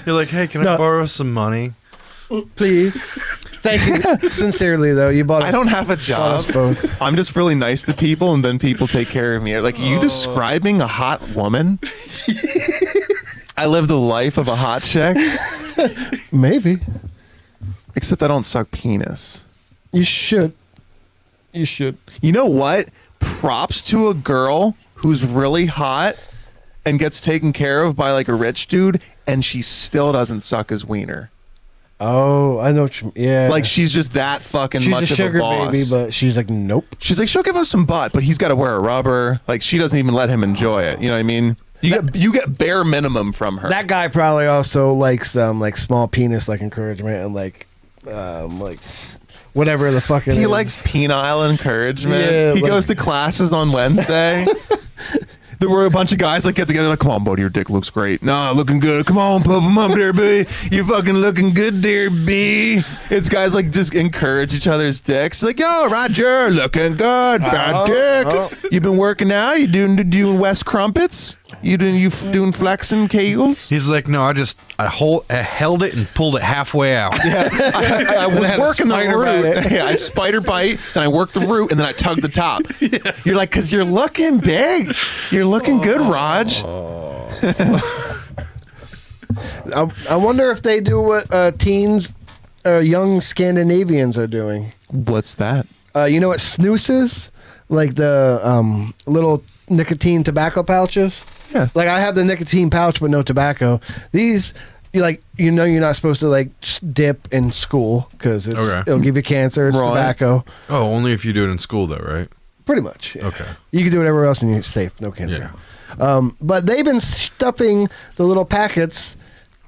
You're like, hey, can I borrow some money? Please. Thank you. Sincerely, though, you bought. I don't have a bought job. us both. I'm just really nice to people, and then people take care of me. Like, are you describing a hot woman? I live the life of a hot chick, Maybe. except I don't suck penis. You should. You should. You know what? Props to a girl who's really hot and gets taken care of by like a rich dude, and she still doesn't suck his wiener. Oh, I know what you mean. Yeah. Like she's just that fucking she's much a of sugar a boss. baby, but she's like, nope. She's like, she'll give us some butt, but he's got to wear a rubber. Like she doesn't even let him enjoy it. You know what I mean? You get bare minimum from her. That guy probably also likes like small penis like encouragement and like whatever the fuck it is. He likes penile encouragement. Yeah, he like- goes to classes on Wednesday. there were a bunch of guys like get together like, come on, buddy, your dick looks great. Nah, looking good. Come on, puff him up there, B. You fucking looking good there, B. It's guys like just encourage each other's dicks. Like, yo, Roger, looking good, fat dick. You been working out? You doing West Crumpets? You doing flexing kegels? He's like, no, I held it and pulled it halfway out. Yeah, I was working the root. Yeah, I spider bite, then I worked the root, and then I tugged the top. Yeah. You're like, because you're looking big. You're looking good, Raj. I wonder if they do what teens, young Scandinavians are doing. What's that? You know what snus is? Like the little nicotine tobacco pouches. Yeah. Like I have the nicotine pouch but no tobacco. These, you're not supposed to like dip in school because it'll give you cancer. It's tobacco. Oh, only if you do it in school though, right? Pretty much. Yeah. Okay. You can do it everywhere else and you're safe. No cancer. Yeah. But they've been stuffing the little packets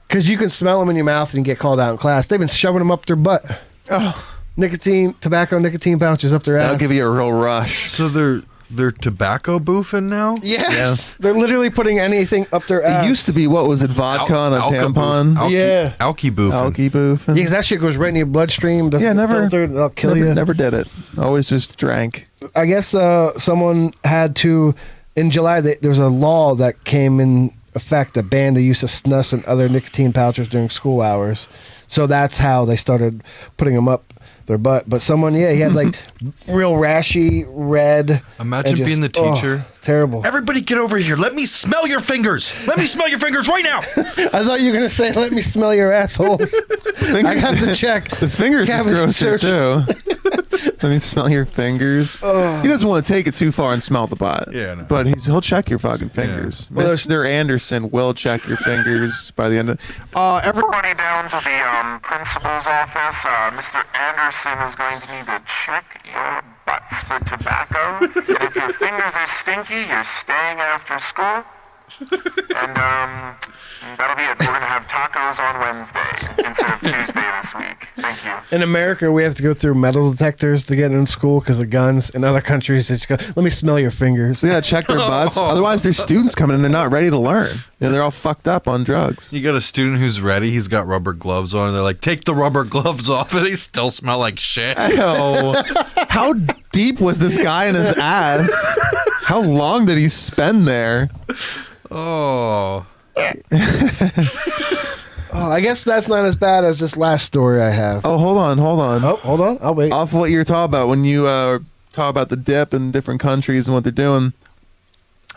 because you can smell them in your mouth and you get called out in class. They've been shoving them up their butt. Oh. Nicotine pouches up their ass. That'll give you a real rush. So they're tobacco boofing now? Yes. Yeah. They're literally putting anything up their ass. It used to be, what was it, vodka on a tampon? Alky boofing. Alky boofing. Yeah, because that shit goes right in your bloodstream. They'll kill you. Never did it. Always just drank. I guess someone had to, in July, there was a law that came in effect that banned the use of snus and other nicotine pouches during school hours. So that's how they started putting them up their butt. But someone, he had like real rashy red. Imagine being the teacher. Terrible. Everybody get over here. Let me smell your fingers. Let me smell your fingers right now. I thought you were going to say, let me smell your assholes. I have to check. The fingers is grosser too. Let me smell your fingers. He doesn't want to take it too far and smell the butt. Yeah, no. But he'll check your fucking fingers. Yeah. Well, Mr. Anderson will check your fingers by the end of. Everybody down to the principal's office. Mr. Anderson is going to need to check your butts for tobacco. And if your fingers are stinky, you're staying after school. And that'll be it. We're going to have tacos on Wednesday instead of Tuesday this week. Thank you. In America, we have to go through metal detectors to get in school because of guns. In other countries, they just go, let me smell your fingers. Yeah, check their butts. Otherwise, their students coming in, they're not ready to learn. They're all fucked up on drugs. You got a student who's ready. He's got rubber gloves on. And they're like, take the rubber gloves off. And they still smell like shit. How deep was this guy in his ass? How long did he spend there? Oh. I guess that's not as bad as this last story I have. Oh, hold on. Oh, hold on. I'll wait. Off what you're talking about when you talk about the dip in different countries and what they're doing.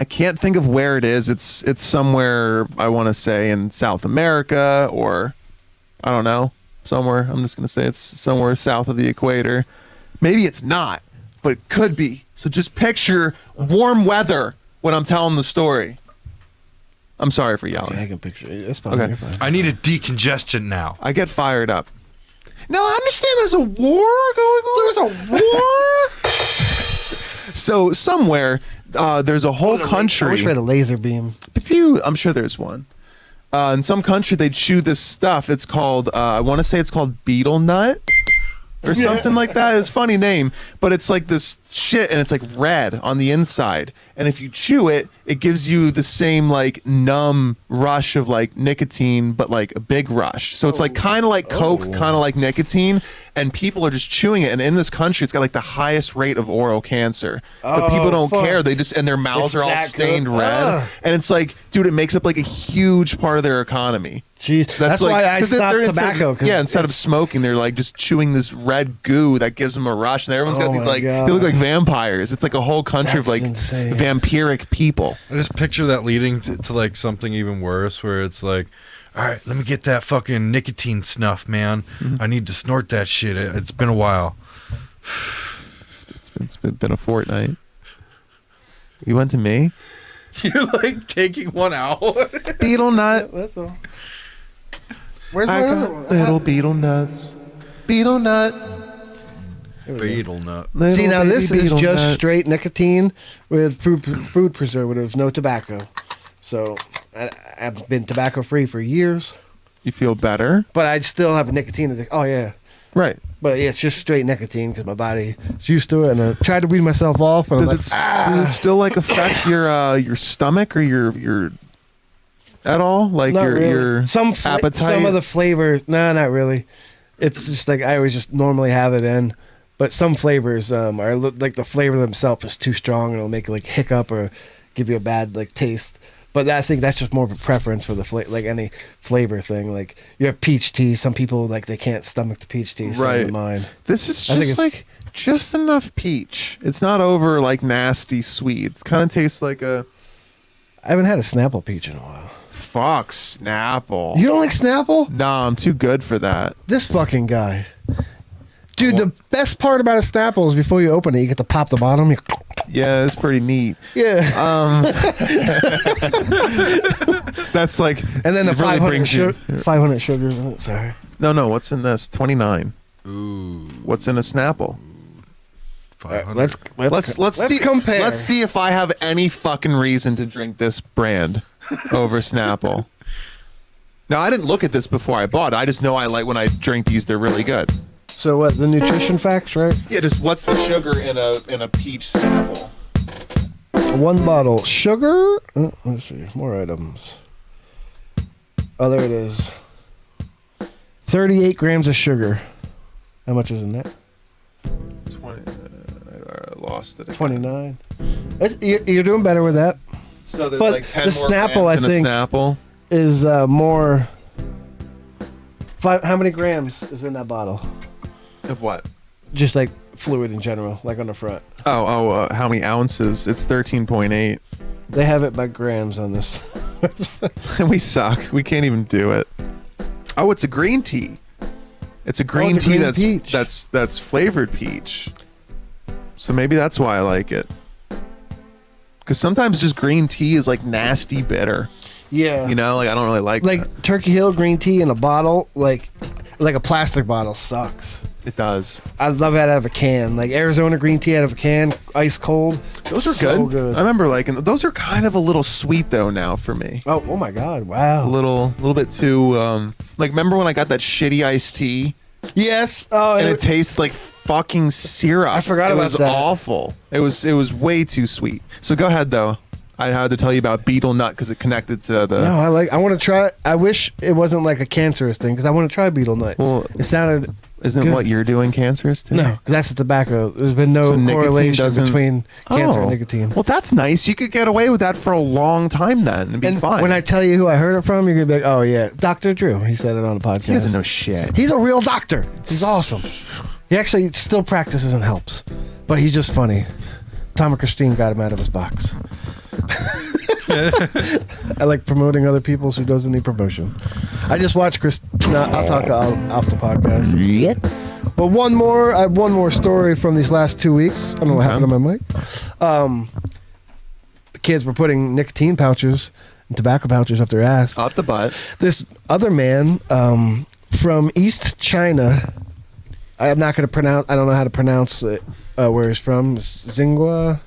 I can't think of where it is. It's somewhere, I want to say, in South America or, I don't know, somewhere. I'm just going to say it's somewhere south of the equator. Maybe it's not, but it could be. So just picture warm weather when I'm telling the story. I'm sorry for yelling. Okay, I can picture it. That's fine. Okay. You're fine. I need a decongestion now. I get fired up. No, I understand there's a war going on. There's a war? So somewhere, there's a whole country. I wish we had a laser beam. I'm sure there's one. In some country, they chew this stuff. It's called, I want to say it's called Beetle Nut. Or something like that. It's a funny name, but it's like this shit, and it's like red on the inside. And if you chew it, it gives you the same like numb rush of like nicotine, but like a big rush. So it's like kind of like Coke, kind of like nicotine. And people are just chewing it. And in this country, it's got like the highest rate of oral cancer. But people don't care. They just, and their mouths are all stained red. And it's like, dude, it makes up like a huge part of their economy. Jeez, that's like, why I stopped tobacco. Instead of smoking, they're like just chewing this red goo that gives them a rush, and everyone's got these like they look like vampires. It's like a whole country of like vampiric people. I just picture that leading to like something even worse, where it's like, all right, let me get that fucking nicotine snuff, man. I need to snort that shit. It's been a while. It's been a fortnight. You went to me? You're like taking one out. Beetle Nut. That's all. Where's I my other got one? little beetle nuts. Beetle Nut. Beetle Nut. See, now Little this baby is beetle just nut. straight nicotine with food preservatives, no tobacco. So I've been tobacco free for years, You feel better? but I still have a nicotine addiction. Oh yeah, Right. But yeah, it's just straight nicotine because my body is used to it, and I tried to wean myself off. And Does it still like affect your stomach or your at all? Like Not your really. your appetite? Some of the flavor, no, not really. It's just like I always just normally have it in, but some flavors are like the flavor themselves is too strong, and it'll make it like hiccup or give you a bad like taste. But I think that's just more of a preference for the like any flavor thing. Like you have peach tea. Some people like they can't stomach the peach tea. Right. So mine. This is I think just it's- like just enough peach. It's not over like nasty sweet. It kind of tastes like a I haven't had a Snapple peach in a while. fuck Snapple. You don't like Snapple? No, I'm too good for that. This fucking guy. Dude, the best part about a Snapple is before you open it, you get to pop the bottom. Yeah, it's pretty neat. Yeah. That's like And then the it really 500, brings you- 500 sugars in it. Sorry. No. What's in this? 29. Ooh, What's in a Snapple? 500. Let's see. compare. Let's see if I have any fucking reason to drink this brand over Snapple. Now, I didn't look at this before I bought it. I just know I like when I drink these. They're really good. So what? The nutrition facts, right? Yeah, just what's the sugar in a peach Snapple? One bottle sugar. Let's see. More items. Oh, there it is. 38 grams of sugar. How much is in that? 20. I lost it. Again. 29. You're doing better with that. So there's But like 10 the more Snapple, grams I in think- a Snapple. Is more. How many grams is in that bottle? Of what? Just like fluid in general, like on the front. How many ounces? It's 13.8. They have it by grams on this website. We suck. We can't even do it. Oh, it's a green tea. It's a green it's a tea green peach. that's flavored peach. So maybe that's why I like it. Because sometimes just green tea is like nasty bitter. Yeah. You know, like I don't really like Like that. Turkey Hill green tea in a bottle, like a plastic bottle sucks. It does. I love that out of a can. Like Arizona green tea out of a can, ice cold. Those are so good. I remember liking those. Are kind of a little sweet though now for me. Oh my god! A Wow. little bit too. Like remember when I got that shitty iced tea Yes. Oh, and it tastes like fucking syrup. I forgot about It was that. awful. It was way too sweet. So go ahead though. I had to tell you about Beetle Nut because it connected to the. No, I want to try. I wish it wasn't like a cancerous thing because I want to try Beetle Nut. Well, it sounded. Isn't good. what you're doing cancerous too? No, 'cause that's the tobacco. There's been no So nicotine correlation doesn't- between cancer Oh. and nicotine. Well, that's nice. You could get away with that for a long time then and be And fine. when I tell you who I heard it from, you're gonna be like, "Oh yeah, Dr. Drew." He said it on the podcast. he doesn't know shit. He's a real doctor. He's awesome. He actually still practices and helps, but he's just funny. Tom and Christine got him out of his box. I like promoting other people who doesn't need promotion. I just watched Chris. No, I'll talk off the podcast. But I have one more story from these last 2 weeks. I don't know what happened to my mic. The kids were putting nicotine pouches and tobacco pouches up their ass. Up the butt. This other man from East China. I'm not going to pronounce. I don't know how to pronounce it. Where he's from, Zingua.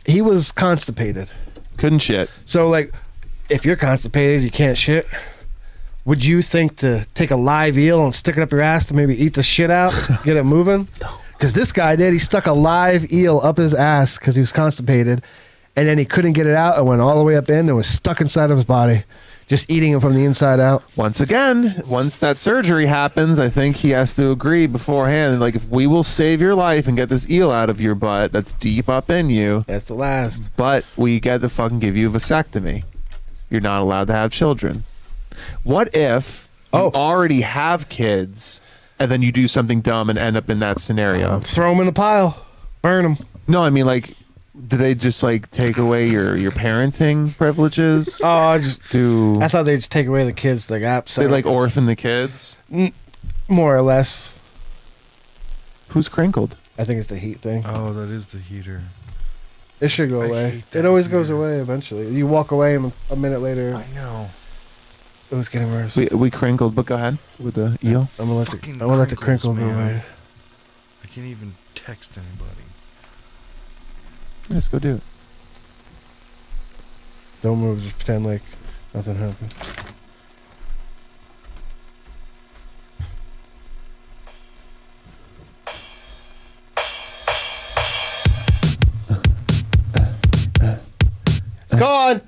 He was constipated. Couldn't shit. So, like, if you're constipated, you can't shit. Would you think to take a live eel and stick it up your ass to maybe eat the shit out, get it moving? Because this guy did. He stuck a live eel up his ass because he was constipated, and then he couldn't get it out and went all the way up in and was stuck inside of his body, just eating it from the inside out. Once again, once that surgery happens, I think he has to agree beforehand. Like, if we will save your life and get this eel out of your butt that's deep up in you, That's the last. but we get to fucking give you a vasectomy. You're not allowed to have children. What if you already have kids and then you do something dumb and end up in that scenario? Throw them in a pile. Burn them. No, I mean, like, do they just like take away your parenting privileges? Oh, I thought they'd just take away the kids. Like, They like orphan the kids? more or less. Who's crinkled? I think it's the heat thing. Oh, that is the heater. It should go I away. hate that It always goes heater. away eventually. You walk away and a minute later, I know. it was getting worse. We crinkled, but go ahead with the eel. I'm gonna let Fucking the crinkle go man. away. I can't even text anybody. Let's go do it. Don't move. Just pretend like nothing happened. It's gone.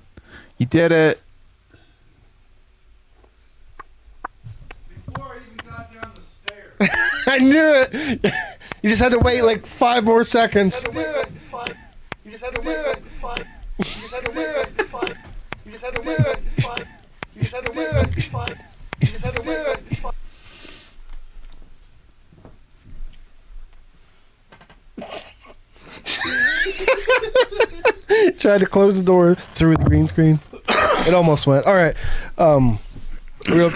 You did it. Before I even got down the stairs. I knew it. You just had to wait like 5 more seconds. You just had to wait like 5. You just had to wait like 5. You just had to wait like 5. You just had to wait like 5. You just had to wait like 5. Tried to close the door through the green screen. It almost went. All right.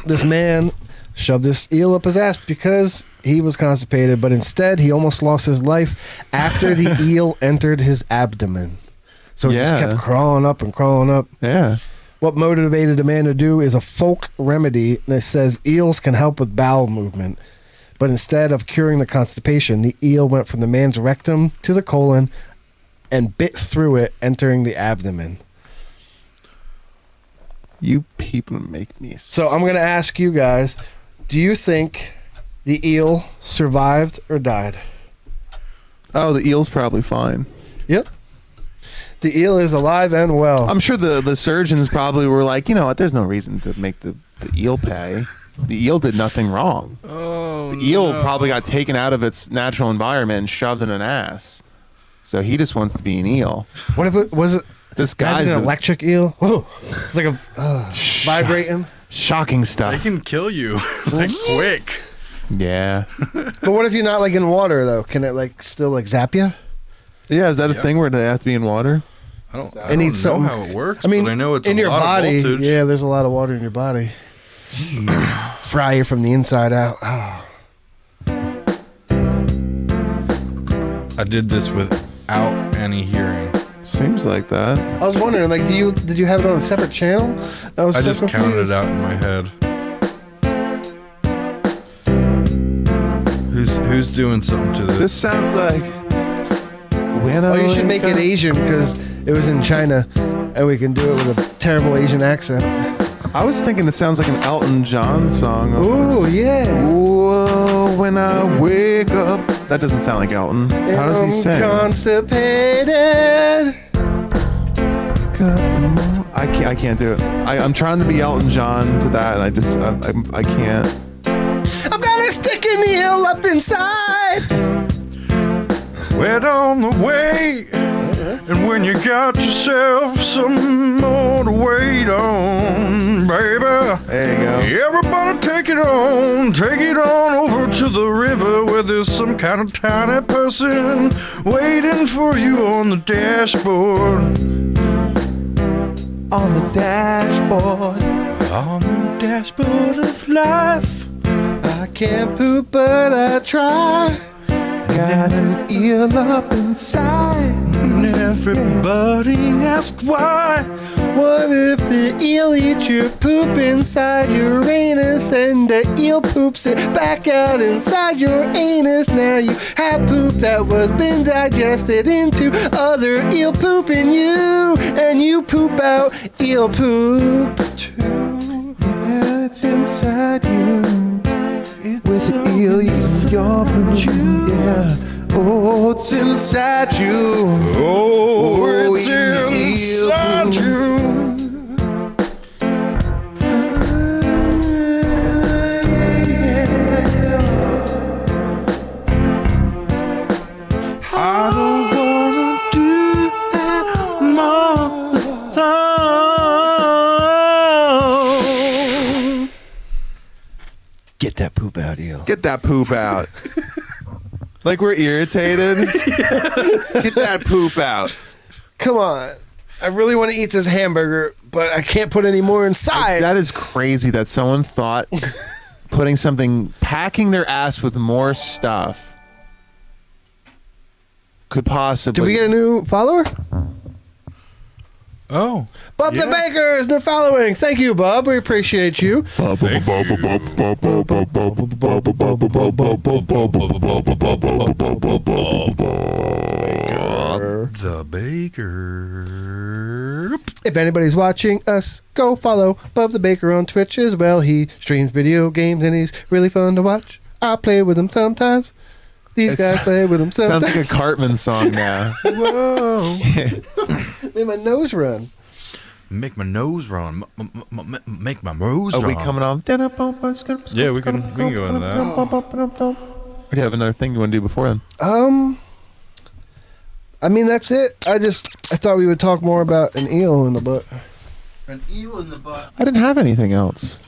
This man shoved this eel up his ass because he was constipated, but instead he almost lost his life after the eel entered his abdomen. So it just kept crawling up and crawling up. Yeah. What motivated the man to do is a folk remedy that says eels can help with bowel movement. But instead of curing the constipation, the eel went from the man's rectum to the colon and bit through it, entering the abdomen. You people make me So I'm going to ask you guys, do you think the eel survived or died? Oh, the eel's probably fine. Yep. The eel is alive and well. I'm sure the surgeons probably were like, you know what, there's no reason to make the eel pay. The eel did nothing wrong. Oh, The eel probably got taken out of its natural environment and shoved in an ass. So he just wants to be an eel. What if it was This guy's an electric eel? Whoa. It's like a vibrating. shocking They stuff. can kill you like quick. Yeah. But what if you're not like in water though? Can it like still like zap you? Yeah, is that a thing where they have to be in water? I don't It needs know something- how it works. I mean, but I know it's in a your lot body. of voltage. Yeah, there's a lot of water in your body. Fry you from the inside out. Oh. I did this without any hearing. Seems like that. I was wondering, like, did you have it on a separate channel? I just counted it out in my head. Who's doing something to this? This sounds like when Oh, you should make it Asian because it was in China, and we can do it with a terrible Asian accent. I was thinking it sounds like an Elton John song. Ooh, yeah. Whoa, when I wake up. That doesn't sound like Elton. How does he sing? Constipated. I can't do it. I'm trying to be Elton John to that, and I can't. I've got a sticking eel up inside. Wet on the way, and when you got yourself some more to wait on, baby. There you go. Everybody take it on over to the river where there's some kind of tiny person waiting for you on the dashboard. On the dashboard. On the dashboard of life. I can't poop, but I try. Got an eel up inside. And everybody asks why. What if the eel eats your poop inside your anus and the eel poops it back out inside your anus? Now you have poop that was been digested into other eel poop in you, and you poop out eel poop too. Yeah, it's inside you. With the eel eating your poop. Yeah. Oh, it's inside you. Oh, it's eating eel inside poop. you. I don't wanna do that more time. Get that poop out, eel. Get that poop out. Like we're irritated. Get that poop out. Come on. I really want to eat this hamburger, but I can't put any more inside. That is crazy that someone thought packing their ass with more stuff could possibly. Did we get a new follower? Oh. Bob the Baker is new following. Thank you, Bob. We appreciate you. The Baker. If anybody's watching us, go follow Bob the Baker on Twitch as well. He streams video games and he's really fun to watch. I play with him sometimes. These guys play with him sometimes. Sounds like a Cartman song now. Whoa. Made my nose run. Make my nose run. Make my nose run. Are we coming on? Yeah, we can go into that. Or do you have another thing you want to do before then? I mean, that's it. I thought we would talk more about an eel in the butt. An eel in the butt. I didn't have anything else.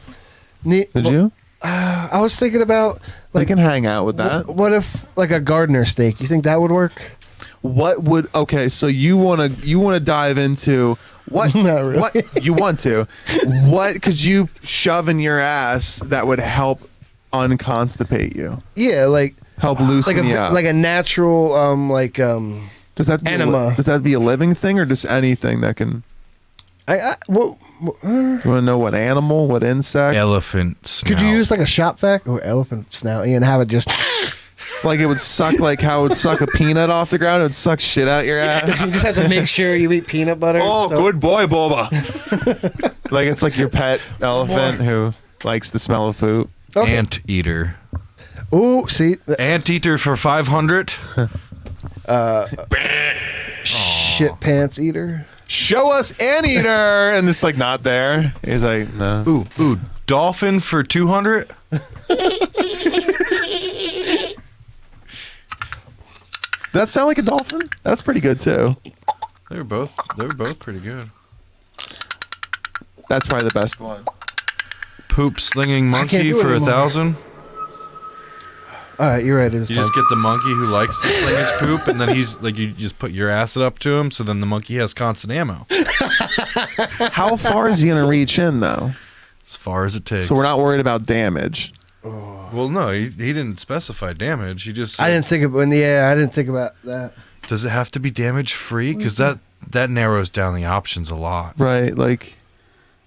Did you? I was thinking about We can hang out with that. what if like a gardener steak? You think that would work? What would okay? So you wanna dive into what? Not really. What you want to? What could you shove in your ass that would help unconstipate you? Yeah, like Help loosen you up. like a natural does that enema. Does that have to be a living thing or just anything that can? what You want to know what animal? What insect? Elephant snout. could you use like a shop vac or elephant snout and have it just Like it would suck like how it would suck a peanut off the ground. It would suck shit out your you ass. just have to make sure you eat peanut butter. Oh, so- good boy, Boba. Like it's like your pet elephant who likes the smell of poop. Okay. Anteater. Ooh, see, Anteater for 500. shit pants eater. Show us Anteater, and it's like not there. He's like, no. Ooh, dolphin for 200. Does that sound like a dolphin? That's pretty good too. They were both pretty good. That's probably the best one. Poop slinging can't monkey do it for anymore. 1,000. All right, you're right. You just get the monkey who likes to sling his poop, and then he's like, you just put your acid up to him, so then the monkey has constant ammo. How far is he gonna reach in though? As far as it takes. So we're not worried about damage. Well, no, he didn't specify damage. He just said, I didn't think about that. does it have to be damage free? Because that narrows down the options a lot. Right, like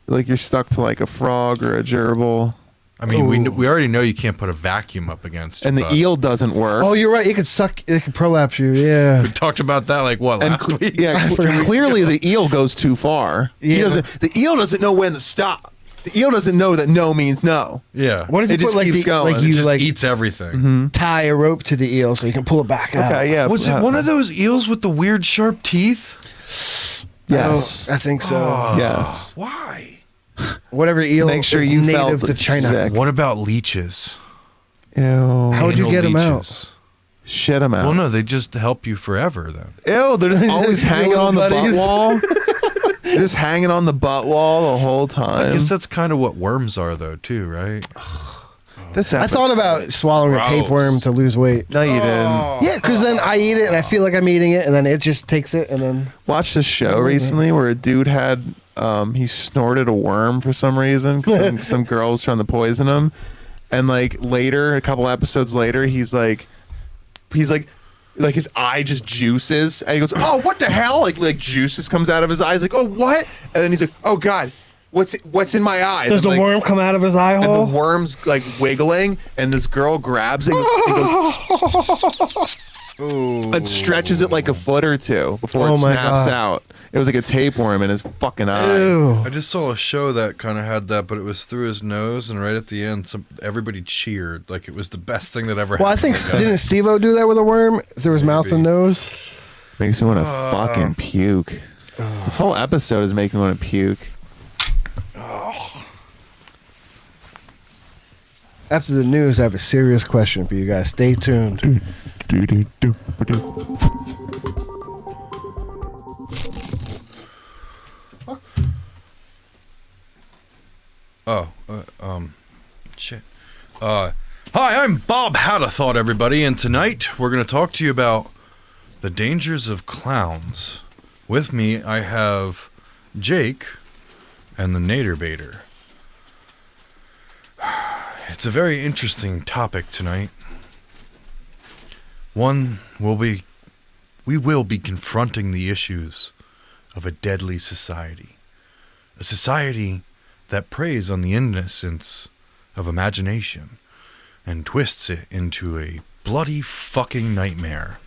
you're stuck to like a frog or a gerbil, I mean, we already know you can't put a vacuum up against it. and the but eel doesn't work. Oh, you're right. It could prolapse you. Yeah. We talked about that like what And last week? yeah, clearly the eel goes too far. Yeah. The eel doesn't know when to stop. The eel doesn't know that no means no. Yeah. What if you It just put like keeps going. like It you just like eats everything. tie a rope to the eel so you can pull it back out? Okay, yeah. Was it one of those eels with the weird sharp teeth? Yes. I think so. Yes. Why? Whatever eel Make sure is you native felt to China. sick. What about leeches? Ew. How would you Anal get 'em out? leeches. Shit them out. Well, no, they just help you forever then. Ew, they're just always hanging Little on the buddies. butt wall. They're just hanging on the butt wall the whole I time. guess that's kind of what worms are, though, too, right? This I thought about swallowing a tapeworm to lose weight. No, you didn't. Yeah, because then I eat it and I feel like I'm eating it, and then it just takes it, and then Watched this show recently where a dude had he snorted a worm for some reason. 'Cause some girl was trying to poison him, and like later, a couple episodes later, he's like his eye just juices, and he goes, "Oh, what the hell?" Like juices comes out of his eyes, like, "Oh, what?" And then he's like, "Oh God, what's in my eye?" does the And, like, worm come out of his eye And hole? the worm's like wiggling, and this girl grabs it and stretches it like a foot or two before Oh it my snaps God. out. It was like a tapeworm in his fucking eye. Ew. I just saw a show that kind of had that, but it was through his nose, and right at the end, everybody cheered like it was the best thing that ever Well, I happened. think didn't Steve-O do that with a worm through his mouth and nose? Makes me want to fucking puke. This whole episode is making me want to puke. After the news, I have a serious question for you guys. Stay tuned. Shit. Hi, I'm Bob Hadathought, everybody, and tonight we're going to talk to you about the dangers of clowns. With me, I have Jake and the Nader Baiter. It's a very interesting topic tonight. We will be confronting the issues of a deadly society. A society that preys on the innocence of imagination and twists it into a bloody fucking nightmare.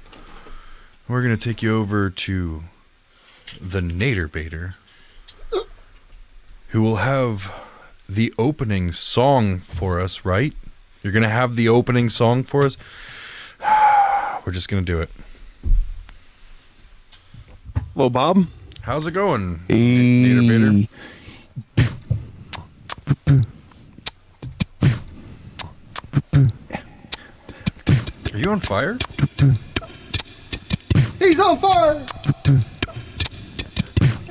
We're going to take you over to the Nader Baiter, who will have the opening song for us, right? You're going to have the opening song for us? We're just going to do it. Hello, Bob. How's it going, Hey, Nader be. Are you on fire? He's on fire.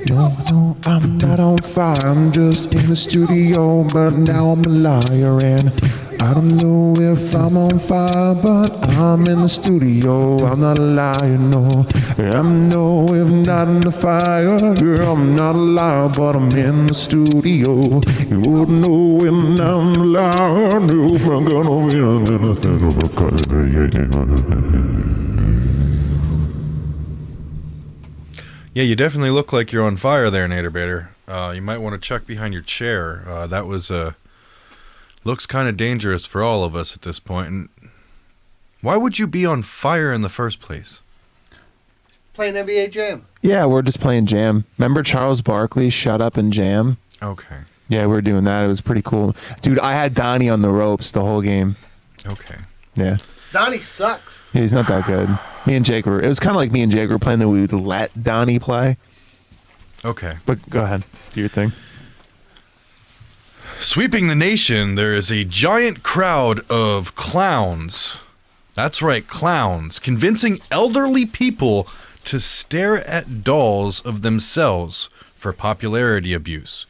No, I'm not on fire. I'm just in the studio, but now I'm a liar, and I don't know if I'm on fire, but I'm in the studio. I'm not a liar, no. I'm no, if not in the fire, girl, I'm not a liar, but I'm in the studio. You wouldn't know when I'm a liar, no, I'm gonna be Yeah, you definitely look like you're on fire there, Nader Bader. You might want to check behind your chair. That was looks kind of dangerous for all of us at this point. And why would you be on fire in the first place? Playing NBA Jam. Yeah, we're just playing Jam. Remember Charles Barkley, Shut Up and Jam? Okay. Yeah, we were doing that. It was pretty cool. Dude, I had Donnie on the ropes the whole game. Okay. Yeah. Donnie sucks. Yeah, he's not that good. Me and Jake were, it was kind of like me and Jake were playing that we would let Donnie play. Okay. But go ahead. Do your thing. Sweeping the nation, there is a giant crowd of clowns. That's right, clowns, convincing elderly people to stare at dolls of themselves for popularity abuse.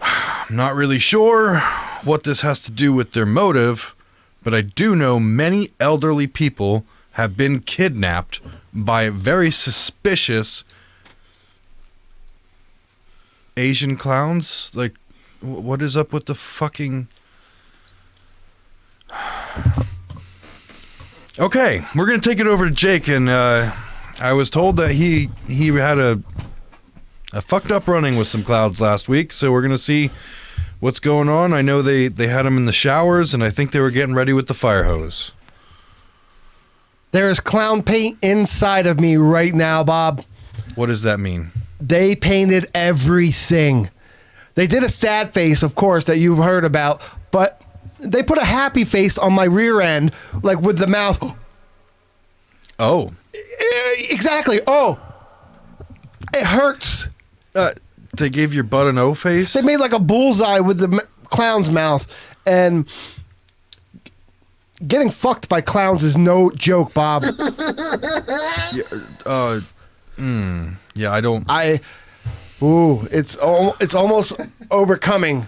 I'm not really sure what this has to do with their motive, but I do know many elderly people have been kidnapped by very suspicious Asian clowns. Like, what is up with the fucking... Okay, we're going to take it over to Jake, and I was told that he had a fucked up running with some clouds last week, so we're going to see what's going on. I know they had him in the showers, and I think they were getting ready with the fire hose. There is clown paint inside of me right now, Bob. What does that mean? They painted everything. They did a sad face, of course, that you've heard about, but they put a happy face on my rear end, like with the mouth. Oh. Exactly. Oh. It hurts. They gave your butt an O face? They made like a bullseye with the clown's mouth, and getting fucked by clowns is no joke, Bob. Yeah, I don't... It's almost overcoming.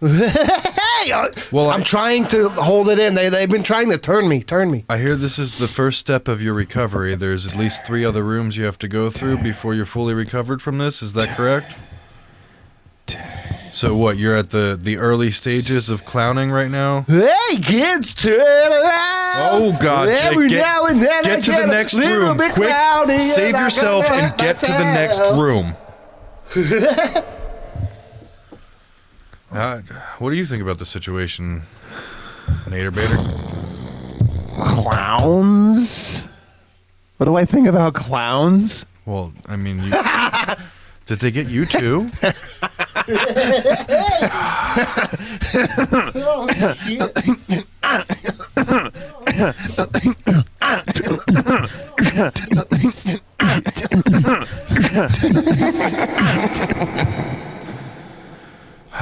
Well, I'm trying to hold it in. They've been trying to turn me. I hear this is the first step of your recovery. There's at least 3 other rooms you have to go through before you're fully recovered from this. Is that correct? So what, you're at the early stages of clowning right now? Hey, kids, turn around. Oh, God, Jake, get to the next room. Quick, save yourself and get to the next room. What do you think about the situation, Nader Bader? Clowns? What do I think about clowns? Well, I mean, did they get you too?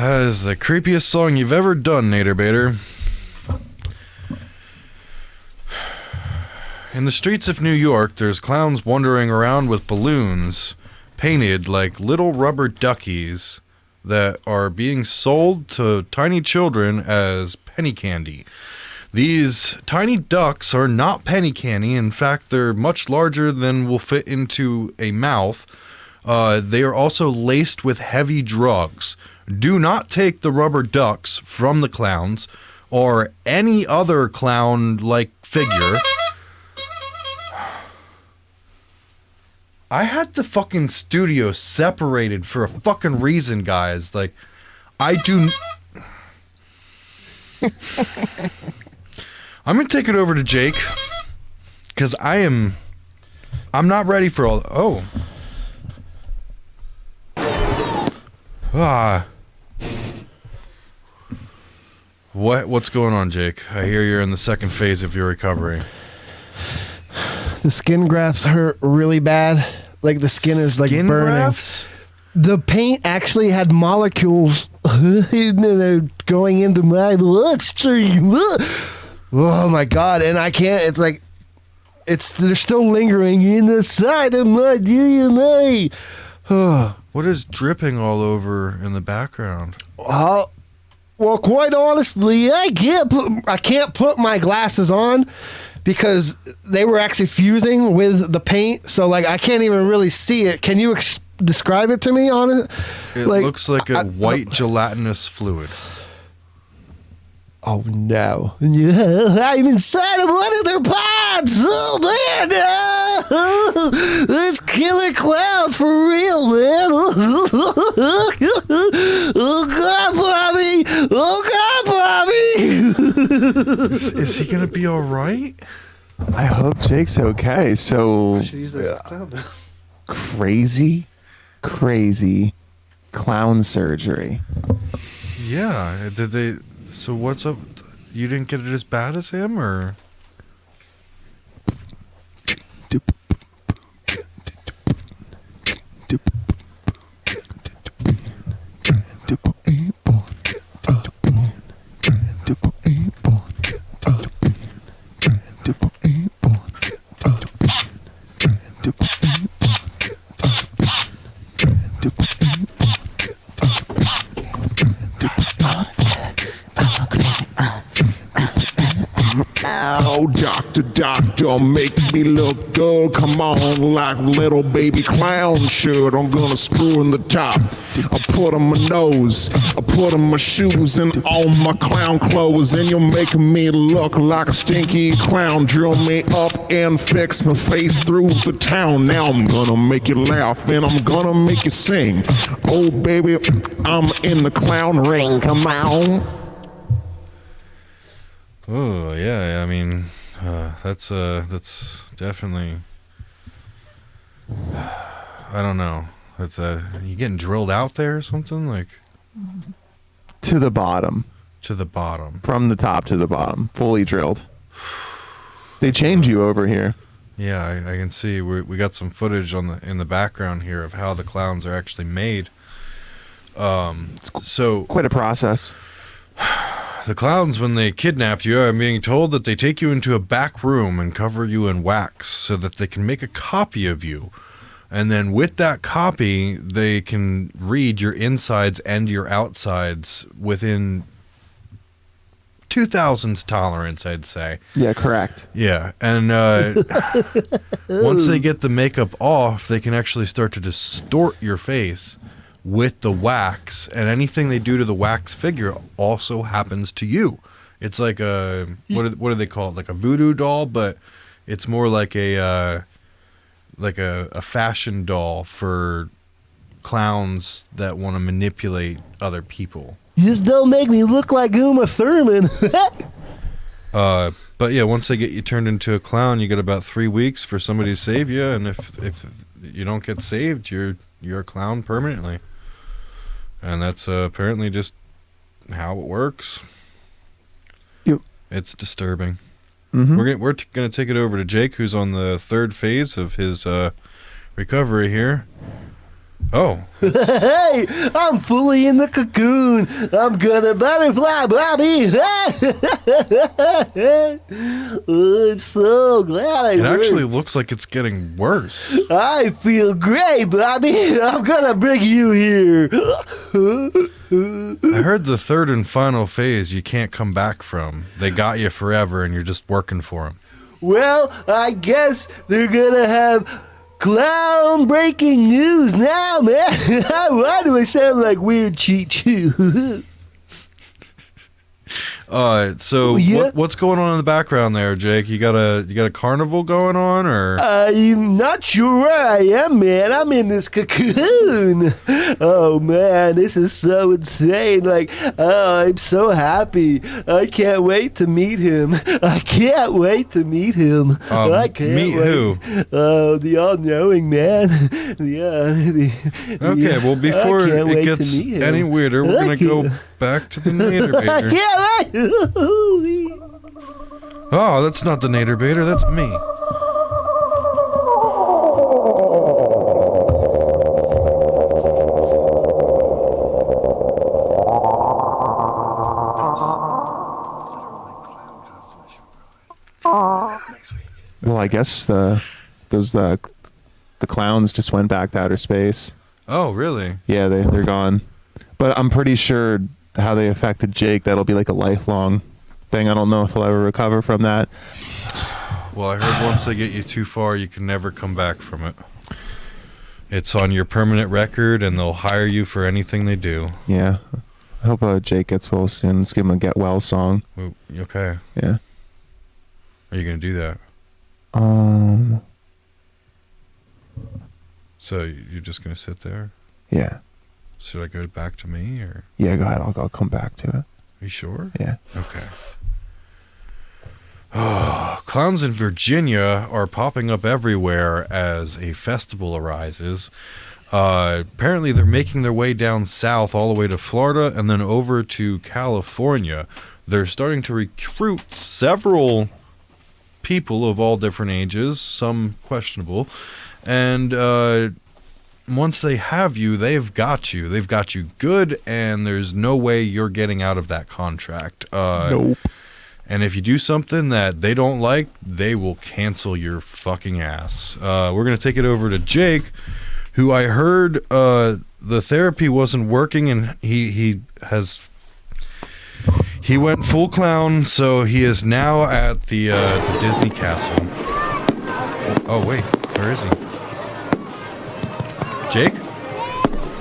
That is the creepiest song you've ever done, Nader Bader. In the streets of New York, there's clowns wandering around with balloons painted like little rubber duckies that are being sold to tiny children as penny candy. These tiny ducks are not penny candy. In fact, they're much larger than will fit into a mouth. They are also laced with heavy drugs. Do not take the rubber ducks from the clowns or any other clown-like figure. I had the fucking studio separated for a fucking reason, guys. Like, I do... I'm going to take it over to Jake, because I'm not ready for all... Oh. What's going on, Jake? I hear you're in the second phase of your recovery. The skin grafts hurt really bad. Like the skin is like Skin burning. grafts? the paint actually had molecules they're going into my bloodstream. Oh my God. And I can't, it's like, they're still lingering in the side of my DNA. What is dripping all over in the background? Well, quite honestly, I can't put my glasses on because they were actually fusing with the paint. So like, I can't even really see it. Can you describe it to me on it? It looks like a white gelatinous fluid. Oh no! I'm inside of one of their pods. Oh man! It's killer clowns for real, man! Oh God, Bobby! Oh God, Bobby! Is he gonna be all right? I hope Jake's okay. So crazy clown surgery. Yeah. Did they? So what's up? You didn't get it as bad as him, or? Oh, doctor, make me look good. Come on, like little baby clown should. I'm gonna screw in the top. I'll put on my nose. I'll put on my shoes and all my clown clothes. And you're making me look like a stinky clown. Drill me up and fix my face through the town. Now I'm gonna make you laugh and I'm gonna make you sing. Oh, baby, I'm in the clown ring. Come on. Oh yeah, I mean, that's definitely. I don't know. That's you getting drilled out there or something like. To the bottom. To the bottom. From the top to the bottom, fully drilled. They change you over here. Yeah, I can see we got some footage in the background here of how the clowns are actually made. So quite a process. The clowns, when they kidnap you, I'm being told that they take you into a back room and cover you in wax so that they can make a copy of you. And then with that copy, they can read your insides and your outsides within 2000s tolerance, I'd say. Yeah, correct. Yeah. And once they get the makeup off, they can actually start to distort your face with the wax, and anything they do to the wax figure also happens to you. It's like a what do they call it? Like a voodoo doll, but it's more like a fashion doll for clowns that want to manipulate other people. You just don't make me look like Uma Thurman. But yeah, once they get you turned into a clown, you get about 3 weeks for somebody to save you, and if you don't get saved, you're a clown permanently. And that's apparently just how it works. Yep. It's disturbing. Mm-hmm. We're gonna take it over to Jake, who's on the third phase of his recovery here. Oh. Hey, I'm fully in the cocoon. I'm gonna butterfly, Bobby. I'm so glad It actually looks like it's getting worse. I feel great, Bobby. I'm gonna bring you here. I heard the third and final phase you can't come back from. They got you forever and you're just working for them. Well, I guess they're gonna have clown breaking news now, man. Why do I sound like weird Cheat Chew? So yeah? what's going on in the background there, Jake? You got a carnival going on, or? I'm not sure where I am, man. I'm in this cocoon. Oh man, this is so insane. Like, oh, I'm so happy. I can't wait to meet him. I can't wait to meet him. I can't meet wait. Who? Oh, the all-knowing man. Okay, well, before it gets any weirder, we're gonna go back to the Nader I Baiter. can't wait. Oh, that's not the Nader Baiter, that's me. guess the clowns just went back to outer space. Oh, really? Yeah, they're gone. But I'm pretty sure how they affected Jake, that'll be like a lifelong thing. I don't know if he'll ever recover from that. Well, I heard once they get you too far, you can never come back from it. It's on your permanent record, and they'll hire you for anything they do. Yeah. I hope Jake gets well soon. Let's give him a get well song. Well, okay. Yeah. Are you going to do that? So you're just going to sit there? Yeah. Should I go back to me, or? Yeah, go ahead. I'll come back to it. Are you sure? Yeah. Okay. Oh, clowns in Virginia are popping up everywhere as a festival arises. Apparently, they're making their way down south all the way to Florida and then over to California. They're starting to recruit several people of all different ages, some questionable. And once they have you, they've got you. They've got you good, and there's no way you're getting out of that contract. Nope. And if you do something that they don't like, they will cancel your fucking ass. We're going to take it over to Jake, who I heard the therapy wasn't working, and he went full clown, so he is now at the Disney Castle. Oh, wait. Where is he? Jake?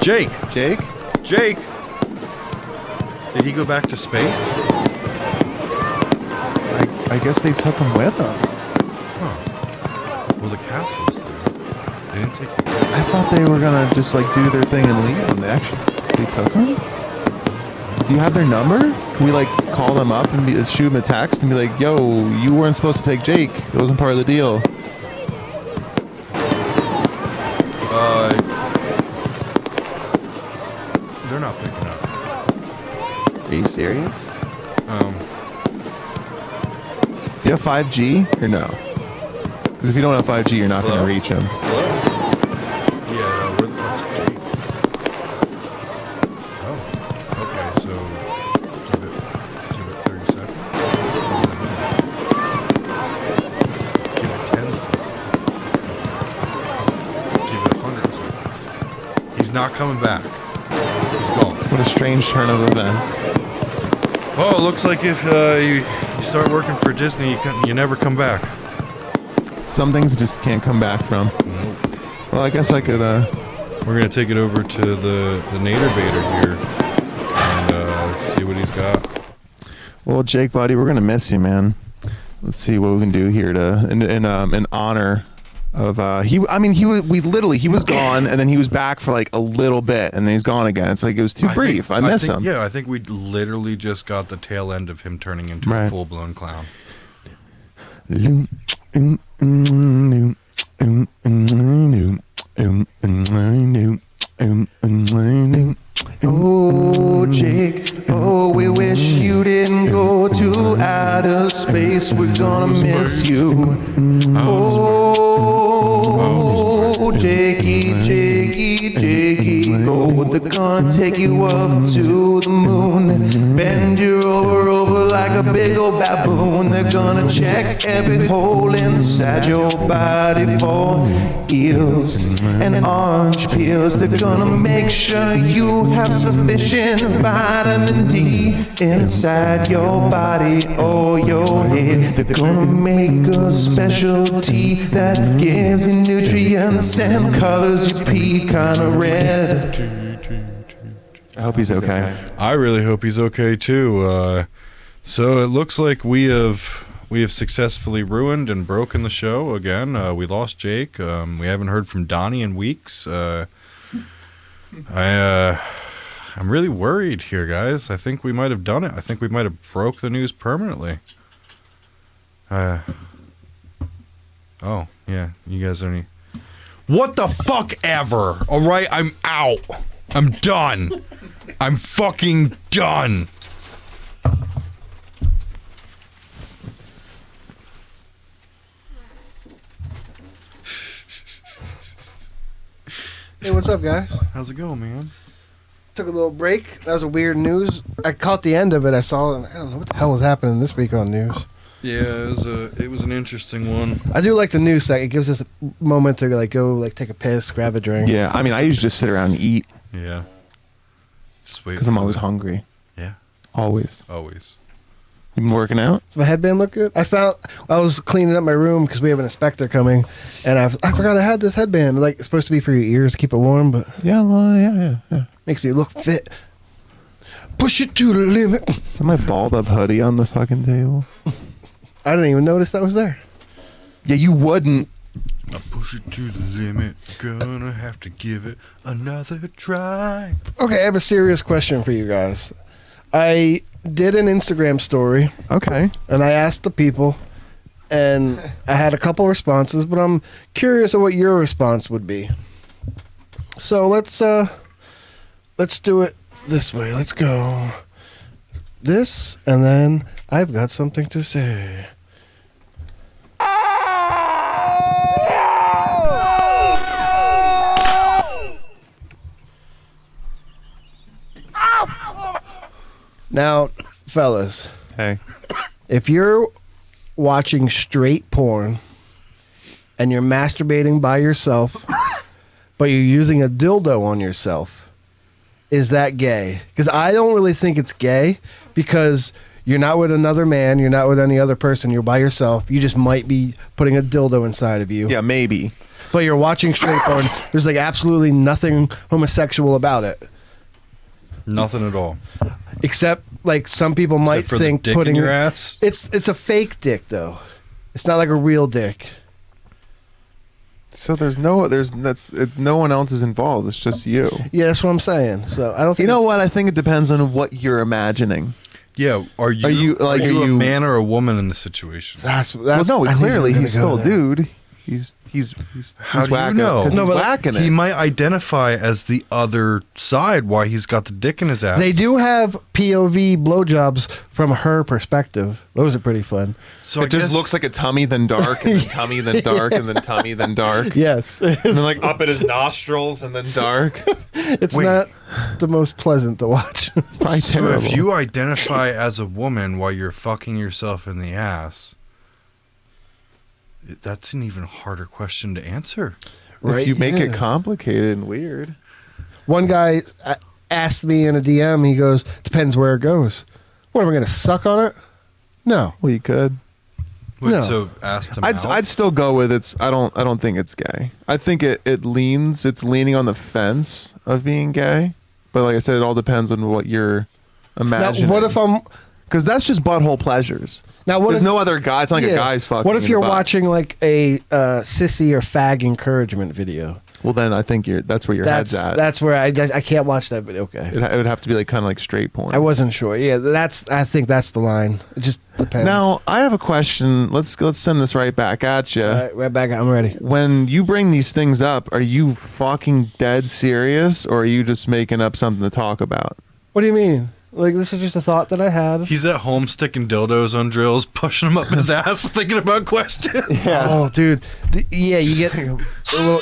Jake! Jake? Jake! Did he go back to space? I guess they took him with them. Huh. Well, the castle's there. They didn't take the castle. I thought they were gonna just like do their thing and leave them. They took him? Do you have their number? Can we like call them up and shoot them a text and be like, yo, you weren't supposed to take Jake. It wasn't part of the deal. They're not picking up. Are you serious? Do you have 5G or no? Because if you don't have 5G, you're not going to reach him. Hello? Yeah, where the fuck's Jake? Oh, okay, so give it 30 seconds. Give it 10 seconds. Give it 100 seconds. He's not coming back. He's gone. What a strange turn of events. Oh, it looks like if you start working for Disney, you never come back. Some things just can't come back from. Nope. Well, I guess I could. We're going to take it over to the Nader Bader here and see what he's got. Well, Jake, buddy, we're going to miss you, man. Let's see what we can do here to in honor of he was gone, and then he was back for like a little bit, and then he's gone again. It's like it was too brief. I miss him. Yeah, I think we literally just got the tail end of him turning into a full-blown clown. Oh, Jake, oh, we wish you didn't go to outer space. We're gonna miss you. Oh, Jakey, Jakey, Jakey, oh, they're gonna take you up to the moon. Bend you over like a big old baboon. They're gonna check every hole inside your body for eels and orange peels. They're gonna make sure you have sufficient vitamin D inside your body or your head. They're gonna make a special tea that gives you nutrients and colors your pee kinda red. I hope he's okay. I really hope he's okay too. So it looks like we have successfully ruined and broken the show again. We lost Jake. We haven't heard from Donnie in weeks. I'm really worried here, guys. I think we might have done it. I think we might have broke the news permanently. Oh, yeah. You guys are any... What the fuck ever? All right, I'm out. I'm done. I'm fucking done. Hey, what's up, guys? How's it going, man? Took a little break. That was a weird news. I caught the end of it. I saw it. I don't know what the hell was happening this week on news. Yeah, it was an interesting one. I do like the news segment. It gives us a moment to like go like take a piss, grab a drink. Yeah, I mean, I usually just sit around and eat Yeah. Just wait because I'm for always the- hungry. Yeah, Always. always. You been working out? Does my headband look good? I was cleaning up my room because we have an inspector coming, and I forgot I had this headband. Like it's supposed to be for your ears to keep it warm, but Yeah, well, yeah. makes me look fit. Push it to the limit. Is that my balled up hoodie on the fucking table? I didn't even notice that was there. Yeah, you wouldn't. I push it to the limit. Gonna have to give it another try. Okay, I have a serious question for you guys. I did an Instagram story, Okay. and I asked the people, and I had a couple responses, but I'm curious of what your response would be. So let's do it this way. Let's go this, and then I've got something to say. Now, fellas, Hey. if you're watching straight porn and you're masturbating by yourself, but you're using a dildo on yourself, is that gay? Because I don't really think it's gay because you're not with another man, you're not with any other person, you're by yourself. You just might be putting a dildo inside of you. Yeah, maybe. But you're watching straight porn. There's like absolutely nothing homosexual about it. Nothing at all. Except like some people might Except for think the dick putting in your ass. It's a fake dick though. It's not like a real dick. So no one else is involved. It's just you. Yeah, that's what I'm saying. So I don't think You know it's- what? I think it depends on what you're imagining. Yeah, are you are a you- man or a woman in the situation? That's Well, no, I think clearly I'm he's gonna still go a there. dude. He's How do you whacking know? It 'cause No, he's but, like, whacking it. He might identify as the other side why he's got the dick in his ass. They do have POV blowjobs from her perspective. Those are pretty fun. So It just looks like a tummy, then dark, and then tummy, then dark, and then tummy, then dark. Yes, And then like up at his nostrils, and then dark. it's Wait. not the most pleasant to watch. Probably So terrible. if you identify as a woman while you're fucking yourself in the ass, that's an even harder question to answer. If you make it Yeah. complicated and weird. One guy asked me in a DM. He goes, "Depends where it goes. What am I going to suck on it? No. Well, you could. Wait, No. so ass to I'd mouth? I'd still go with it's. I don't think it's gay. I think it's leaning on the fence of being gay. But like I said, it all depends on what you're Now, imagining. what if I'm? Because that's just butthole pleasures. Now, what There's if no other guy. It's not like a guy's fucking. What if in you're the butt. watching like a sissy or fag encouragement video? Well, then I think that's where your head's at. That's where I can't watch that video. Okay, It would have to be like kind of like straight porn. I wasn't sure. Yeah, I think that's the line. It just depends. Now I have a question. Let's send this right back at you. All right, right back. I'm ready. When you bring these things up, are you fucking dead serious, or are you just making up something to talk about? What do you mean? Like this is just a thought that I had. He's at home sticking dildos on drills, pushing them up his ass, thinking about questions. Yeah. Oh, dude. Yeah, you get a little.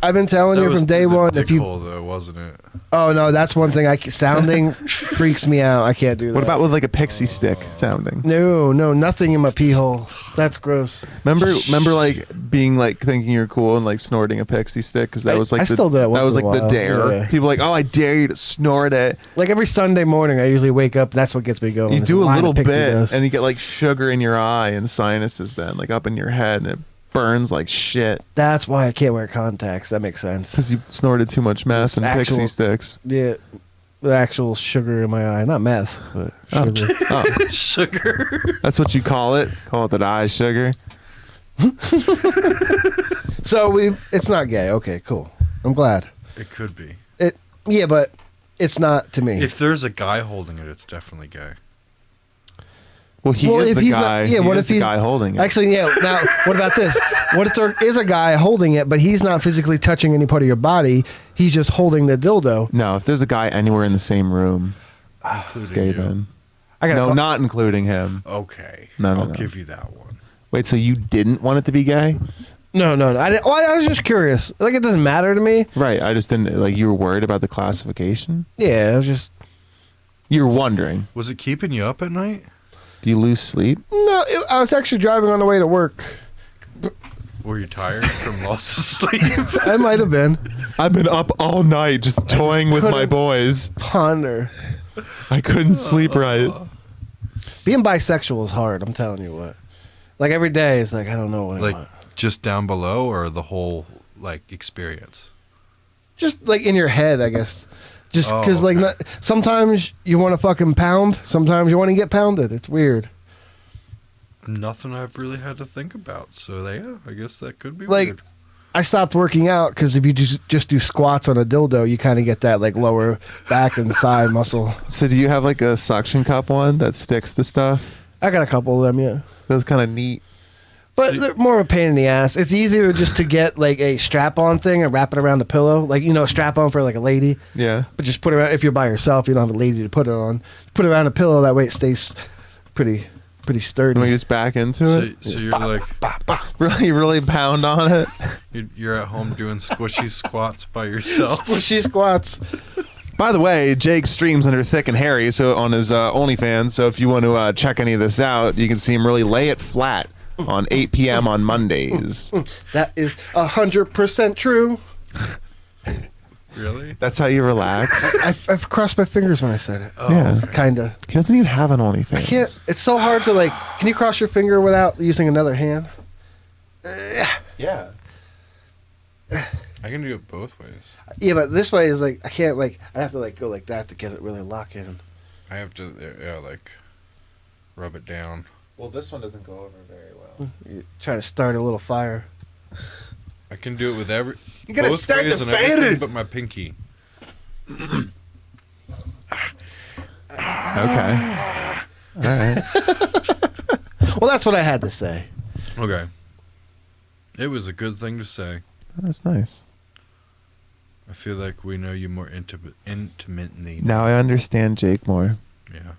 I've been telling you from day one. If you, hole, though, wasn't it? oh no, that's one thing. Sounding freaks me out. I can't do that. What about with like a pixie stick sounding? No, nothing in my pee hole. That's gross. Remember, like being like thinking you're cool and like snorting a pixie stick because that was like I still do it that once was in a like the while. dare. Yeah. People are like, oh, I dare you to snort it. Like every Sunday morning, I usually wake up. That's what gets me going. You is do a line little of pixie bit, dust. and you get like sugar in your eye and sinuses, then like up in your head, and it burns like shit That's why I can't wear contacts. That makes sense. because you snorted too much meth and Actual- pixie sticks. Yeah, the actual sugar in my eye, not meth, but sugar. Oh, Sugar. that's what you call it. Call it the eye sugar. So it's not gay. Okay, cool. I'm glad. It could be. Yeah, but it's not to me. If there's a guy holding it, it's definitely gay. Well, he Well, is if the he's guy. not- yeah, he what is if the he's- guy holding it? Actually, yeah. Now, what about this? What if there is a guy holding it, but he's not physically touching any part of your body? He's just holding the dildo. No, if there's a guy anywhere in the same room, it's gay you. then. I gotta No, call- not including him. Okay. No, I'll no. give you that one. Wait, so you didn't want it to be gay? No. I was just curious. Like, it doesn't matter to me. Right. I just didn't like. You were worried about the classification. Yeah, I was just. You're wondering. Was it keeping you up at night? Do you lose sleep? No, I was actually driving on the way to work. Were you tired from loss of sleep? I might have been. I've been up all night just toying with my couldn't- boys. Ponder. I couldn't sleep right. Being bisexual is hard. I'm telling you what. Like, every day, it's like, I don't know what I Like, want. just down below, or the whole like experience? Just like in your head, I guess. Just Oh, because, like, okay. sometimes you want to fucking pound. Sometimes you want to get pounded. It's weird. Nothing I've really had to think about. So yeah, I guess that could be Like, weird. I stopped working out because if you just do squats on a dildo, you kind of get that like lower back and thigh muscle. So do you have like a suction cup one that sticks the stuff? I got a couple of them, yeah. That's kind of neat. But they're more of a pain in the ass. It's easier just to get like a strap-on thing and wrap it around the pillow, like, you know, strap-on for like a lady. Yeah. But just put it around, if you're by yourself, you don't have a lady to put it on. Put it around a pillow, that way it stays pretty sturdy. Can we just back into it? So you're like Really pound on it? you're at home doing squishy squats by yourself. She squats. By the way, Jake streams under Thick and Harry so on his OnlyFans. So if you want to check any of this out, you can see him really lay it flat on 8 p.m. on Mondays. That is 100% true. Really? That's how you relax? I've crossed my fingers when I said it. Yeah. Kinda. He doesn't even have an OnlyFans. I can't. It's so hard to like. Can you cross your finger without using another hand? Yeah. I can do it both ways. Yeah, but this way is like I can't like. I have to like go like that to get it really lock in. I have to like rub it down. Well, this one doesn't go over very well. You try to start a little fire. I can do it with every. You gotta both start ways the and everything fire. but my pinky. Okay. All right. Well, that's what I had to say. Okay. It was a good thing to say. That's nice. I feel like we know you more intimately. Now I understand Jake more. Yeah.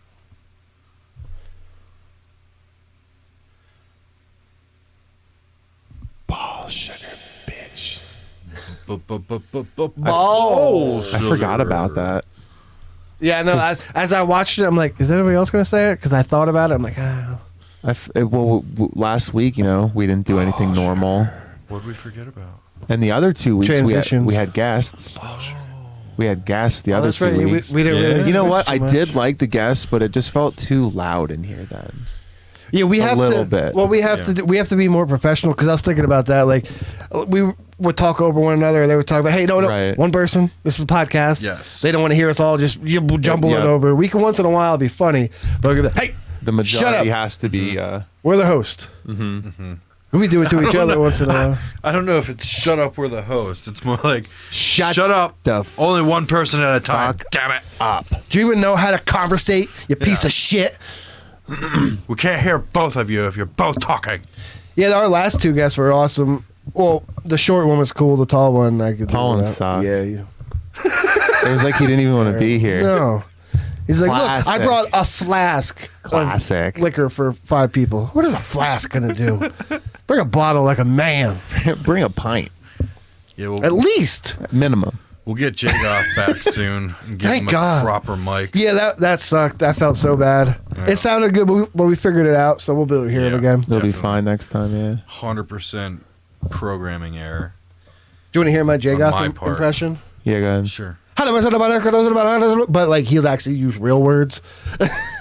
Ball sugar, bitch. Balls. I forgot about that. Yeah, no. As I watched it, I'm like, is anybody else gonna say it? Because I thought about it. I'm like, ah. Last week, we didn't do anything normal. What did we forget about? And the other 2 weeks, Transitions. we had guests. We had guests the other That's 2 right. weeks. We didn't really. You know switch what? too I much. did like the guests, but it just felt too loud in here then. Yeah, we have little to. bit. Well, we have to. We have to be more professional. Because I was thinking about that. Like, we would talk over one another. They would talk about, hey, no, Right. one person. This is a podcast. Yes. They don't want to hear us all just jumble Yep. it over. We can once in a while be funny, but we'll be like, hey, The shut up. majority has to be. We're the host. We do it to each other once in a while. I don't know if it's shut up, we're the host. It's more like Shut up. the Only one person at a time. fuck Damn it. up. Do you even know how to conversate, you piece of shit? We can't hear both of you if you're both talking. Yeah, our last 2 guests were awesome. Well, the short one was cool. The tall one, I could. Tall do one without. sucked. Yeah. It was like he didn't even want to be here. No. He's like, look, I Classic. brought a flask Classic. of liquor for 5 people. What is a flask gonna do? Bring a bottle like a man, Bring a pint. Yeah, at least. Minimum. we'll get Jagoff back soon and give Thank him a God. proper mic. Yeah, that sucked. That felt so bad. Yeah. It sounded good, but we figured it out, so we'll be able to hear it Yeah. again. It'll be Definitely. fine next time, yeah. 100% programming error. Do you want to hear my On my Jagoff part. impression? Yeah, go ahead. Sure. But like he'll actually use real words.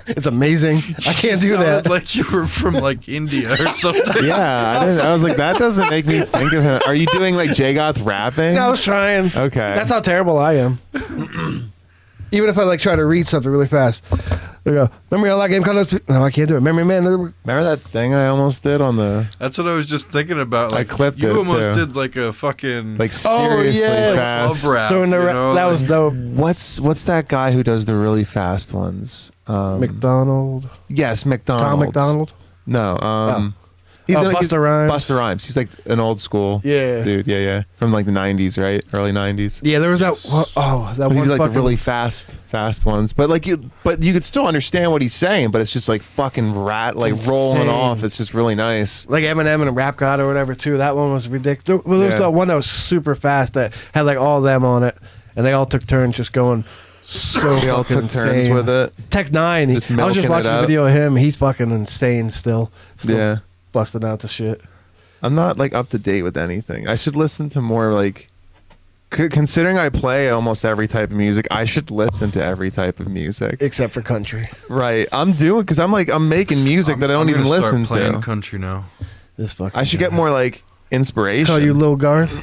It's amazing. I can't do Sounded that. like you were from like India or something. Yeah, I was like, that doesn't make me think of him. Are you doing like Jagoth rapping? I was trying. Okay. That's how terrible I am. Even if I like try to read something really fast. They go, remember all that game called? No, I can't do it. Memory Man. Remember that thing I almost did on the That's what I was just thinking about. I Like clipped you it, almost too. did like a fucking like seriously fast? love rap. Doing the you ra- know? that like, was dope. What's that guy who does the really fast ones? McDonald. Yes, McDonald. Tom McDonald. No, Busta Rhymes. Busta Rhymes. He's like an old school dude. Yeah. From like the 90s, right? Early 90s. Yeah, there was that But he one did like the fucking really fast ones. But you could still understand what he's saying, but it's just like fucking rolling insane. off. It's just really nice. like Eminem and Rap God or whatever too. That one was ridiculous. Well, there was the one that was super fast that had like all of them on it, and they all took turns just going so They all fucking took turns insane. with it. Tech Nine. I was just milking it watching a out. video of him. He's fucking insane still. Yeah. Busting out the shit. I'm not like up to date with anything. I should listen to more like considering I play almost every type of music, I should listen to every type of music. Except for country. Right. I'm doing because I'm making music that I don't I'm even gonna start listen playing to. country now. This fucking I should get more like inspiration. Call you Lil Garth.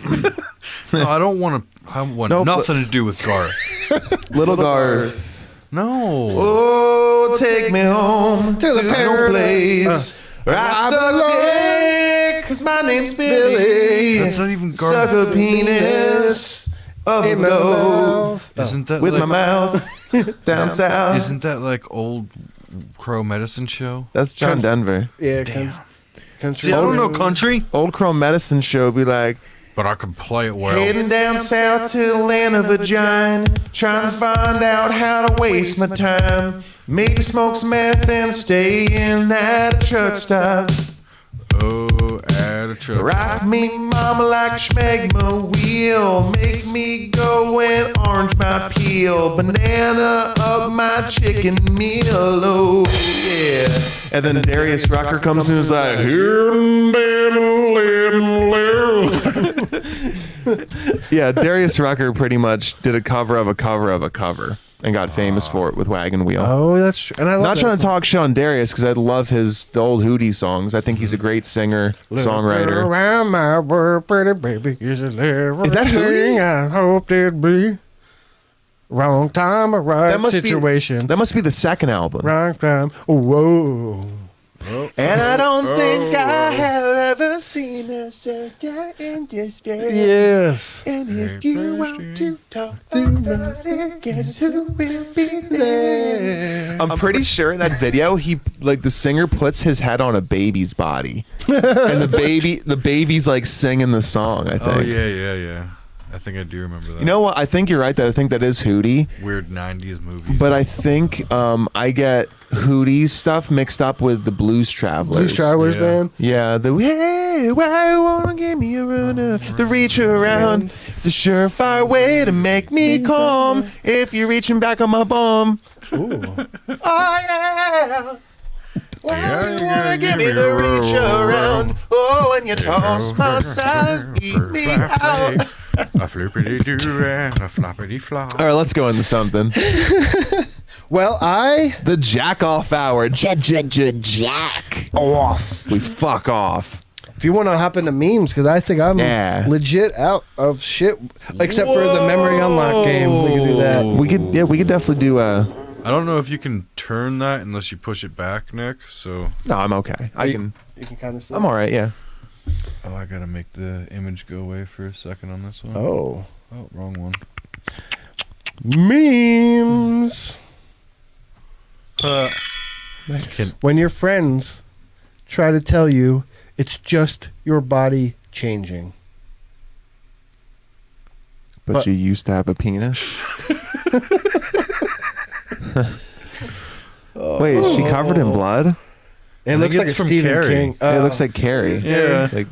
No, I don't want to. I want nothing to do with Garth. Little Garth. No. Oh, take me home to the place where I suck dick, 'cause my name's Billy. That's not even Garth. Suck a penis of a goat Isn't that with like, my mouth down south. Isn't that like old Crow Medicine Show? That's John Denver. Yeah, country. See, I don't know country, Old Crow Medicine Show be like, but I can play it well. heading down south to the land of vagina, trying to find out how to waste my time. Maybe smoke some meth and stay in at a truck stop. Oh, at a truck. Rock me, mama, like a schmegma wheel. Make me go and orange my peel. Banana up my chicken meal. Oh, yeah. And then Darrius Rucker comes in and is like, yeah, Darrius Rucker pretty much did a cover of a cover of a cover and got famous for it with Wagon Wheel. Oh, that's true. And I love Not trying to talk shit on Darrius because I love the old Hootie songs. I think he's a great singer, songwriter. Around my world, pretty baby, is that Hootie? I hoped it'd be. Wrong time, right situation. That must be the second album. Wrong time. Whoa. And I don't think I have ever seen a soldier in despair. Yes. And if you want to talk about it, guess who will be there? I'm pretty sure in that video, the singer puts his head on a baby's body, and the baby's like singing the song. I think. Oh yeah. I think I do remember that. You know what? I think you're right. I think that is Hootie. Weird ~90s movie. But I think I get Hootie's stuff mixed up with the Blues Travelers. Blues Travelers, man. Yeah, the hey, why wanna give me a runner? The reach around. It's a surefire way to make me calm. If you're reaching back on my bum. Ooh. Oh yeah. Why you wanna give me the reach around? Oh, when you toss my side, eat me out. A flippity doo and a floppity flop. All right, let's go into something. Well, the jack off hour. Jack. off. We fuck off. If you want to hop into memes, because I think I'm legit out of shit, except for the memory unlock game. We could do that. We could definitely do a. I don't know if you can turn that unless you push it back, Nick. So no, I'm okay. You can kind of. I'm all right. Yeah. Oh, I gotta make the image go away for a second on this one. Oh, wrong one. Memes. When your friends try to tell you it's just your body changing. But you used to have a penis? Wait, is she covered in blood? It looks like a Stephen King. It looks like Carrie. Yeah. Like,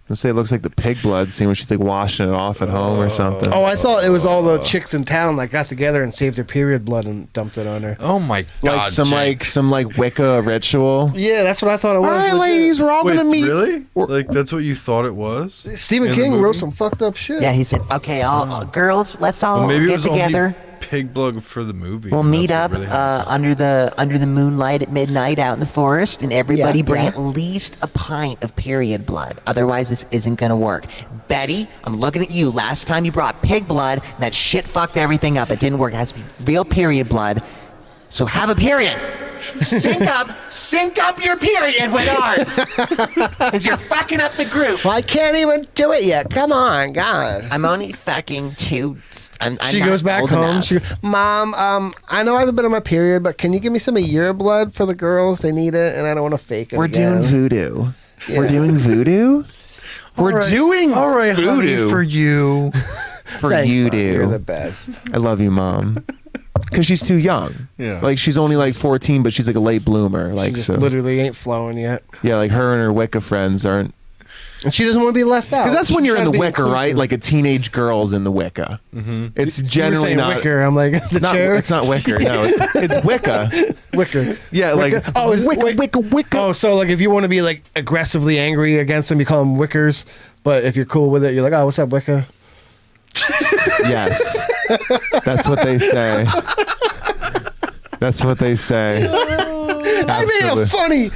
let's say it looks like the pig blood scene when she's like washing it off at home or something. Oh, I thought it was all the chicks in town that got together and saved their period blood and dumped it on her. Oh my god! Some Wicca ritual. Yeah, that's what I thought it was. All right, ladies, we're all gonna meet. Really? Like that's what you thought it was? Stephen King wrote some fucked up shit. Yeah, he said, okay, all girls, let's all Well, maybe it get was together. only pig blood for the movie. We'll and meet that's up what really happened. under the moonlight at midnight out in the forest, and everybody Yeah, bring yeah. at least a pint of period blood. Otherwise, this isn't gonna work. Betty, I'm looking at you. Last time you brought pig blood, that shit fucked everything up. It didn't work. It has to be real period blood. So have a period. sync up your period with ours. Because you're fucking up the group. Well, I can't even do it yet. Come on, God. I'm only fucking two. I'm She not goes back old home. enough. She goes, Mom, I know I haven't been on my period, but can you give me some of your blood for the girls? They need it, and I don't want to fake it. We're again. doing voodoo. Yeah. We're doing voodoo. We're doing All right, honey, voodoo for you. for Thanks, you, Mom. do. You're the best. I love you, Mom. Because she's too young. Yeah. Like she's only like 14, but she's like a late bloomer. Like She just so. literally ain't flowing yet, Yeah, like her and her Wicca friends aren't. and she doesn't want to be left out. Because that's when She's you're in trying the to be Wicca, right? inclusive. Like a teenage girl's in the Wicca. Mm-hmm. It's You were generally saying not. wicker. I'm like the Not, chair. it's not Wicker. No, it's Wicca. wicker. Yeah, Wicker. like Oh, is Wicca, wait- Wicca, Wicca. Oh, so like if you want to be like aggressively angry against them, you call them wickers. But if you're cool with it, you're like, oh, what's up, Wicca? Yes, that's what they say. That's what they say. I made a funny. You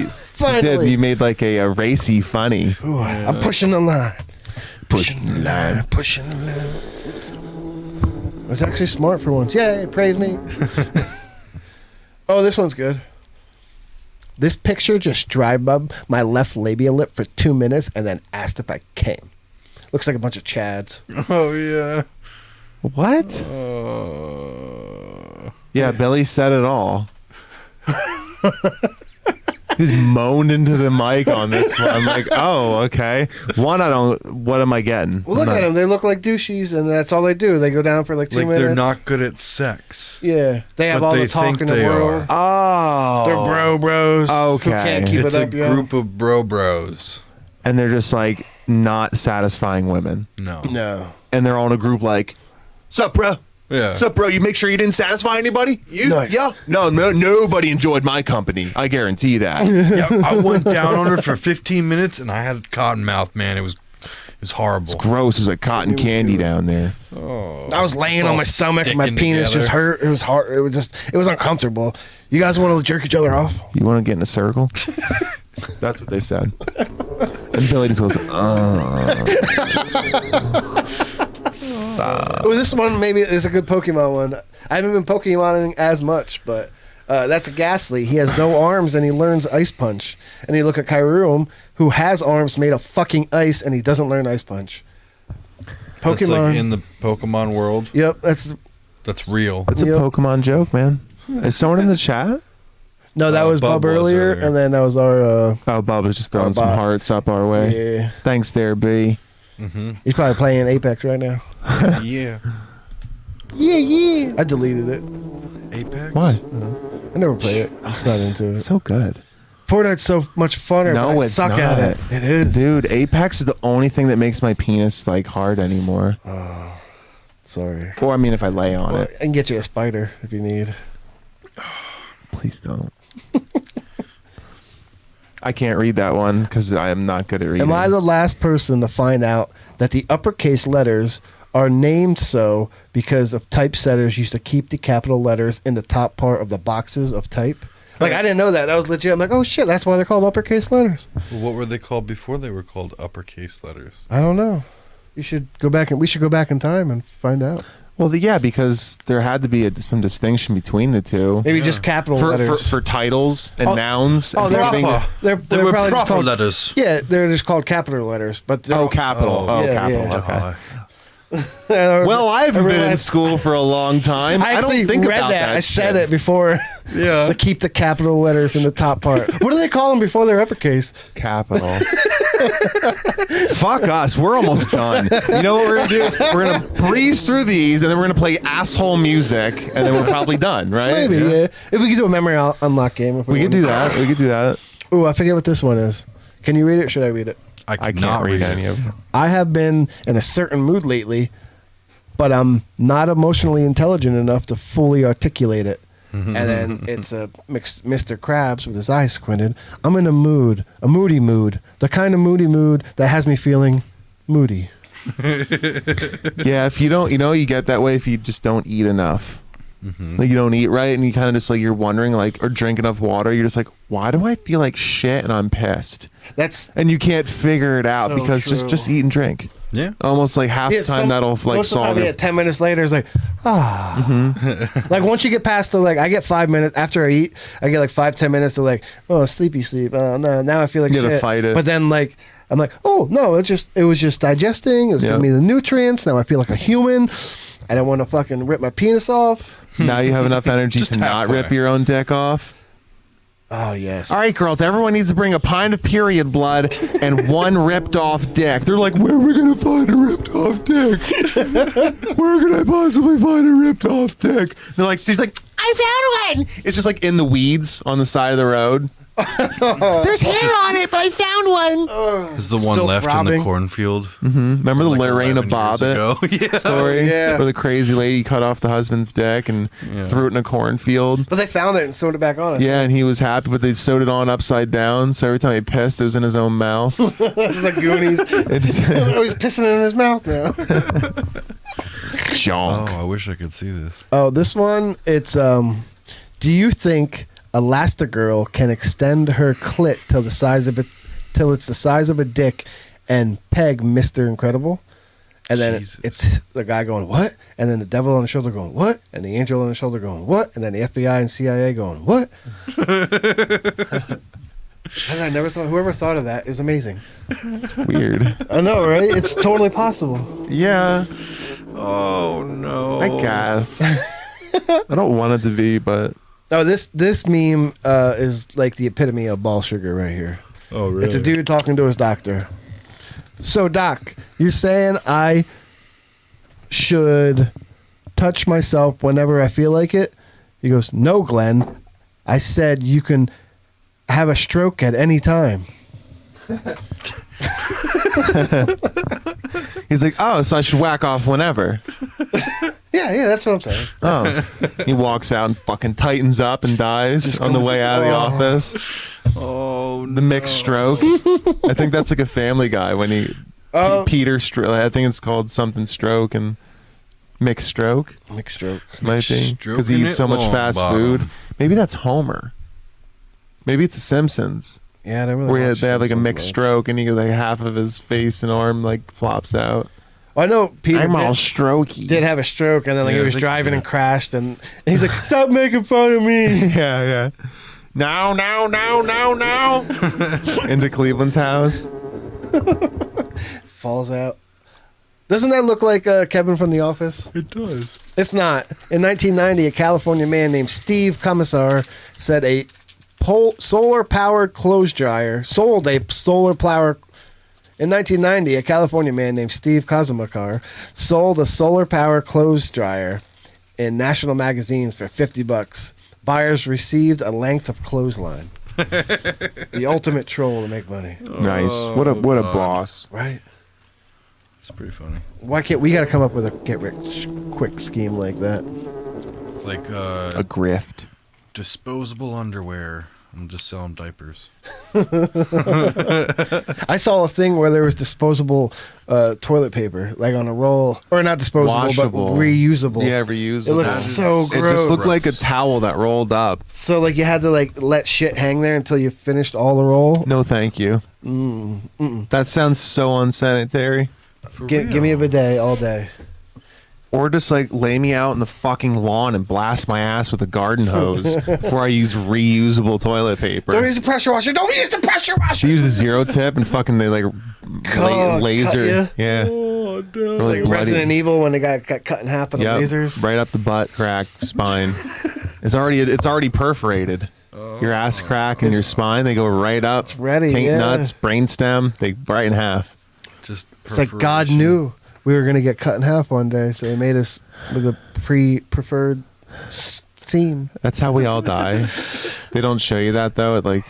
Finally. did. You made like a racy funny. Ooh, I'm pushing the line. Pushing the line. Pushing the line. I was actually smart for once. Yay, praise me. Oh, this one's good. This picture just dry rubbed my left labia lip for 2 minutes and then asked if I came. Looks like a bunch of chads. Oh yeah. What? Yeah, Billy said it all. He's moaned into the mic on this one. I'm like, oh, okay. One, I don't. What am I getting? Well, look at them. They look like douches, and that's all they do. They go down for like 2 Like minutes. they're not good at sex. Yeah, they have But all they the talk think in the they world. Oh, They're bros. Okay. Who can't keep It's it a up, yo. group of bros. and they're just like not satisfying women, No. No. and they're all in a group like, "Sup, bro? Yeah. Sup, bro? You make sure you didn't satisfy anybody? You? Nice. Yeah? No, nobody enjoyed my company. I guarantee that." Yeah, I went down on her for 15 minutes and I had cotton mouth, man. It was horrible. Gross. There's like cotton candy down there. I was laying on all my stomach. My sticking penis together. just hurt. It was hard. It was uncomfortable. You guys want to jerk each other off? You want to get in a circle? That's what they said. And Billy just goes, Oh, this one maybe is a good Pokemon one. I haven't been Pokemoning as much, but that's a Ghastly. He has no arms and he learns Ice Punch. And you look at Kyurem, who has arms made of fucking ice, and he doesn't learn Ice Punch. Pokemon. That's like in the Pokemon world. Yep, that's That's real. "It's a Yep. Pokemon joke, man." Is someone in the chat? no. That was Bub Bub was earlier, earlier. and then that was our. Oh, Bob was just throwing some Bob. hearts up our way. Yeah, Thanks there, B. he's probably playing Apex right now. Yeah. Yeah. I deleted it. Apex? Why? I never play it. I'm just not into it. So good. Fortnite's so much funner. No, but I it's suck not. at it. It is. Dude, Apex is the only thing that makes my penis like hard anymore. Sorry. Or I mean, if I lay on Well, it. I can get you a spider if you need. Please don't. I can't read that one because I am not good at reading. Am I the last person to find out that the uppercase letters are named so because of typesetters used to keep the capital letters in the top part of the boxes of type? Like, I didn't know that. That was legit. I'm like, oh shit, that's why they're called uppercase letters. Well, what were they called before they were called uppercase letters? I don't know. You should go back and we should go back in time and find out. Well, yeah, because there had to be some distinction between the two. Maybe just capital letters. For titles and Oh, nouns. oh, and they're everything. proper. They're They were probably just proper called letters. Yeah, they're just called capital letters. But they're Oh, capital. Oh, Oh, yeah, capital. yeah. Okay. Well, I haven't been in school for a long time. I actually don't think read about that. I said shit. it before. Yeah. To keep the capital letters in the top part. What do they call them before they're uppercase? Capital. Fuck us. We're almost done. You know what we're gonna do? We're gonna breeze through these, and then we're gonna play asshole music, and then we're probably done, right? Maybe, yeah. If we could do a memory unlock game. If We could do that. We could do that. Ooh, I forget what this one is. Can you read it? Should I read it? I can't read any of them. I have been in a certain mood lately, but I'm not emotionally intelligent enough to fully articulate it. And then it's a Mr. Krabs with his eyes squinted. I'm in a mood, a moody mood, the kind of moody mood that has me feeling moody. Yeah, if you don't, you get that way if you just don't eat enough. Like you don't eat right, and you kind of just like you're wondering, like, or drink enough water. You're just like, why do I feel like shit and I'm pissed? And you can't figure it out So because true. just eat and drink. Yeah. Almost like half the time that'll like most of the time, solve it. 10 minutes later, it's like, Like once you get past the like, I get 5 minutes after I eat. I get like 5-10 minutes of like, oh, sleepy sleep. No, now I feel like You gotta shit. fight it. But then like I'm like, oh no, it was just digesting. It was giving me the nutrients. Now I feel like a human. I don't want to fucking rip my penis off. Now you have enough energy Just to not halfway. rip your own dick off. Oh yes. All right, girls, everyone needs to bring a pint of period blood and one ripped off dick. They're like, where are we going to find a ripped off dick? Where can I possibly find a ripped off dick? They're like, she's like, I found one. It's just like in the weeds on the side of the road. There's hair on it, but I found one. Is the Still one left in throbbing. the cornfield? Remember the Like Lorena 11 years ago? Bobbitt Yeah. story? Yeah. Where the crazy lady cut off the husband's dick and threw it in a cornfield. But they found it and sewed it back on. Yeah, and he was happy, but they sewed it on upside down, so every time he pissed, it was in his own mouth. It's like Goonies. It's Oh, he's pissing in his mouth now. junk. Oh, I wish I could see this. Oh, this one, it's do you think Elastigirl can extend her clit till it's the size of a dick and peg Mr. Incredible? And then Jesus. it's the guy going, what? And then the devil on the shoulder going, what? And the angel on the shoulder going, what? And then the FBI and CIA going, what? And I never thought, whoever thought of that is amazing. It's weird. I know, right? It's totally possible. Yeah, Oh no! I guess. I don't want it to be, but Oh, this meme is like the epitome of ball sugar right here. Oh really? It's a dude talking to his doctor. So, doc, you're saying I should touch myself whenever I feel like it? He goes, no, Glenn. I said you can have a stroke at any time. he's like, oh, so I should whack off whenever. Yeah, that's what I'm saying. Oh, he walks out and fucking tightens up and dies on the way out of the office. Oh The mixed stroke. I think that's like a Family Guy when he Peter stroke. I think it's called something stroke and mixed stroke. Mixed stroke. Might be because he Stroking eats so it much long fast bottom. food. Maybe that's Homer. Maybe it's The Simpsons Yeah, I don't really where watch they have like a Simpsons mixed much. stroke and he goes like half of his face and arm like flops out. I know Peter I'm all did, strokey. did have a stroke, and then like Yeah, he I was think- driving yeah. and crashed, and he's like, stop making fun of me. Yeah. Now. Into Cleveland's house. Falls out. Doesn't that look like Kevin from The Office? It does. It's not. In 1990, a California man named Steve Commissar said a solar-powered clothes dryer sold a solar-powered. In 1990, a California man named Steve Commissar sold a solar-powered clothes dryer in national magazines for $50. Buyers received a length of clothesline. The ultimate troll to make money, Nice. What a boss. right? It's pretty funny. Why can't we got to come up with a get-rich-quick scheme like that? Like A grift. disposable underwear. I'm just selling diapers. I saw a thing where there was disposable toilet paper, like on a roll, or not disposable, Washable. but reusable. Yeah, reusable. It looks so It gross. just looked like a towel that rolled up. So like you had to like let shit hang there until you finished all the roll. No, thank you. That sounds so unsanitary. Give me a bidet all day. Or just like lay me out in the fucking lawn and blast my ass with a garden hose before I use reusable toilet paper. Don't use the pressure washer. Don't use the pressure washer. She used the zero tip and fucking they like laser. cut ya? Yeah. Oh, dude. Or, Like bloody- Resident Evil when they got cut in half with the Yep, lasers. right up the butt crack, spine. It's already perforated. Your ass crack and your spine, they go right up. It's ready, Taint yeah. nuts, brainstem, they right in half. Just It's like God perforation. knew we were gonna get cut in half one day, so they made us with a preferred seam. That's how we all die. They don't show you that though. At like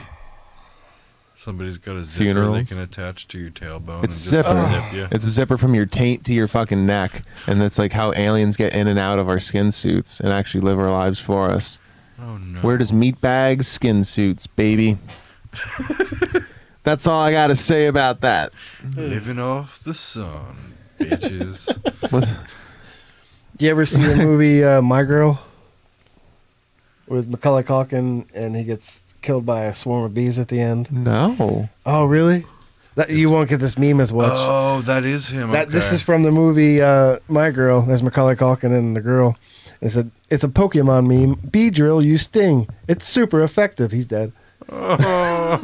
Somebody's got a zipper Funerals. they can attach to your tailbone. it's and zipper. just unzip you. It's a zipper from your taint to your fucking neck, and that's like how aliens get in and out of our skin suits and actually live our lives for us. Oh no. We're just meat bags, skin suits, baby. That's all I gotta say about that. Living off the sun, bitches. What- You ever see the movie My Girl with Macaulay Culkin and he gets killed by a swarm of bees at the end? No. Oh, really? You won't get this meme as much. Oh, that is him. This is from the movie My Girl. There's Macaulay Culkin and the girl. It's a Pokemon meme. Beedrill, you sting. It's super effective. He's dead. Oh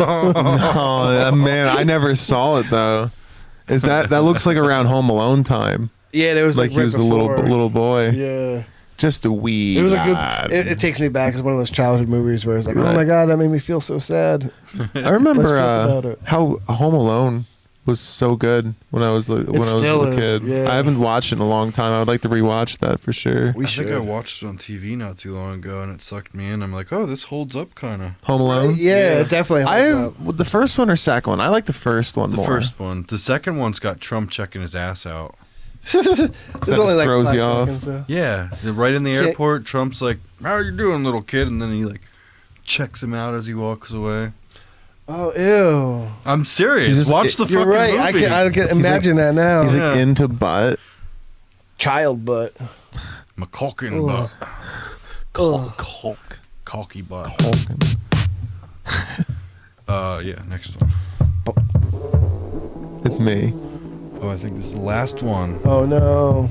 man, I never saw it though. Is that looks like around Home Alone time? Yeah, there was like he was a little boy. Yeah. Just a wee. It was lad. a good. It takes me back. It's one of those childhood movies where it's like, oh my god, that made me feel so sad. I remember how Home Alone was so good when I was a kid. Yeah. I haven't watched it in a long time. I would like to rewatch that for sure. I think I watched it on TV not too long ago, and it sucked me in. I'm like, oh, this holds up, kind of. Home Alone. Yeah, it definitely. Holds up. The first one or second one? I like the first one more. The first one. The second one's got Trump checking his ass out. That only like throws you off. Yeah, right in the airport, Trump's like, "How you doing, little kid?" And then he like checks him out as he walks away. Oh, ew! I'm serious. Watch the fucking You're right. movie. I can imagine that now. He's like into butt. Child butt. McCulkin butt. Caulky butt. Yeah. Next one. It's me. Oh, I think this is the last one. Oh no.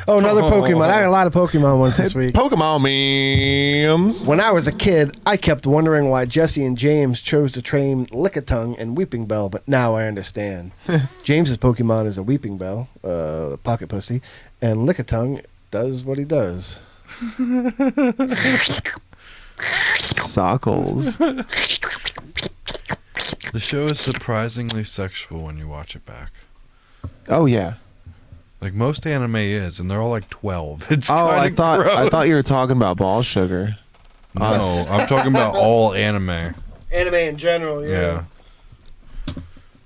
Oh, another Pokemon. I had a lot of Pokemon ones this week. Pokemon memes. When I was a kid, I kept wondering why Jesse and James chose to train Lickitung and Weeping Bell, but now I understand. James's Pokemon is a Weeping Bell, pocket pussy, and Lickitung does what he does. Sockles. The show is surprisingly sexual when you watch it back. Oh yeah. Like most anime is, and they're all like 12. It's I thought gross. you were talking about Ball Sugar. No, I'm talking about all anime. Anime in general, Yeah.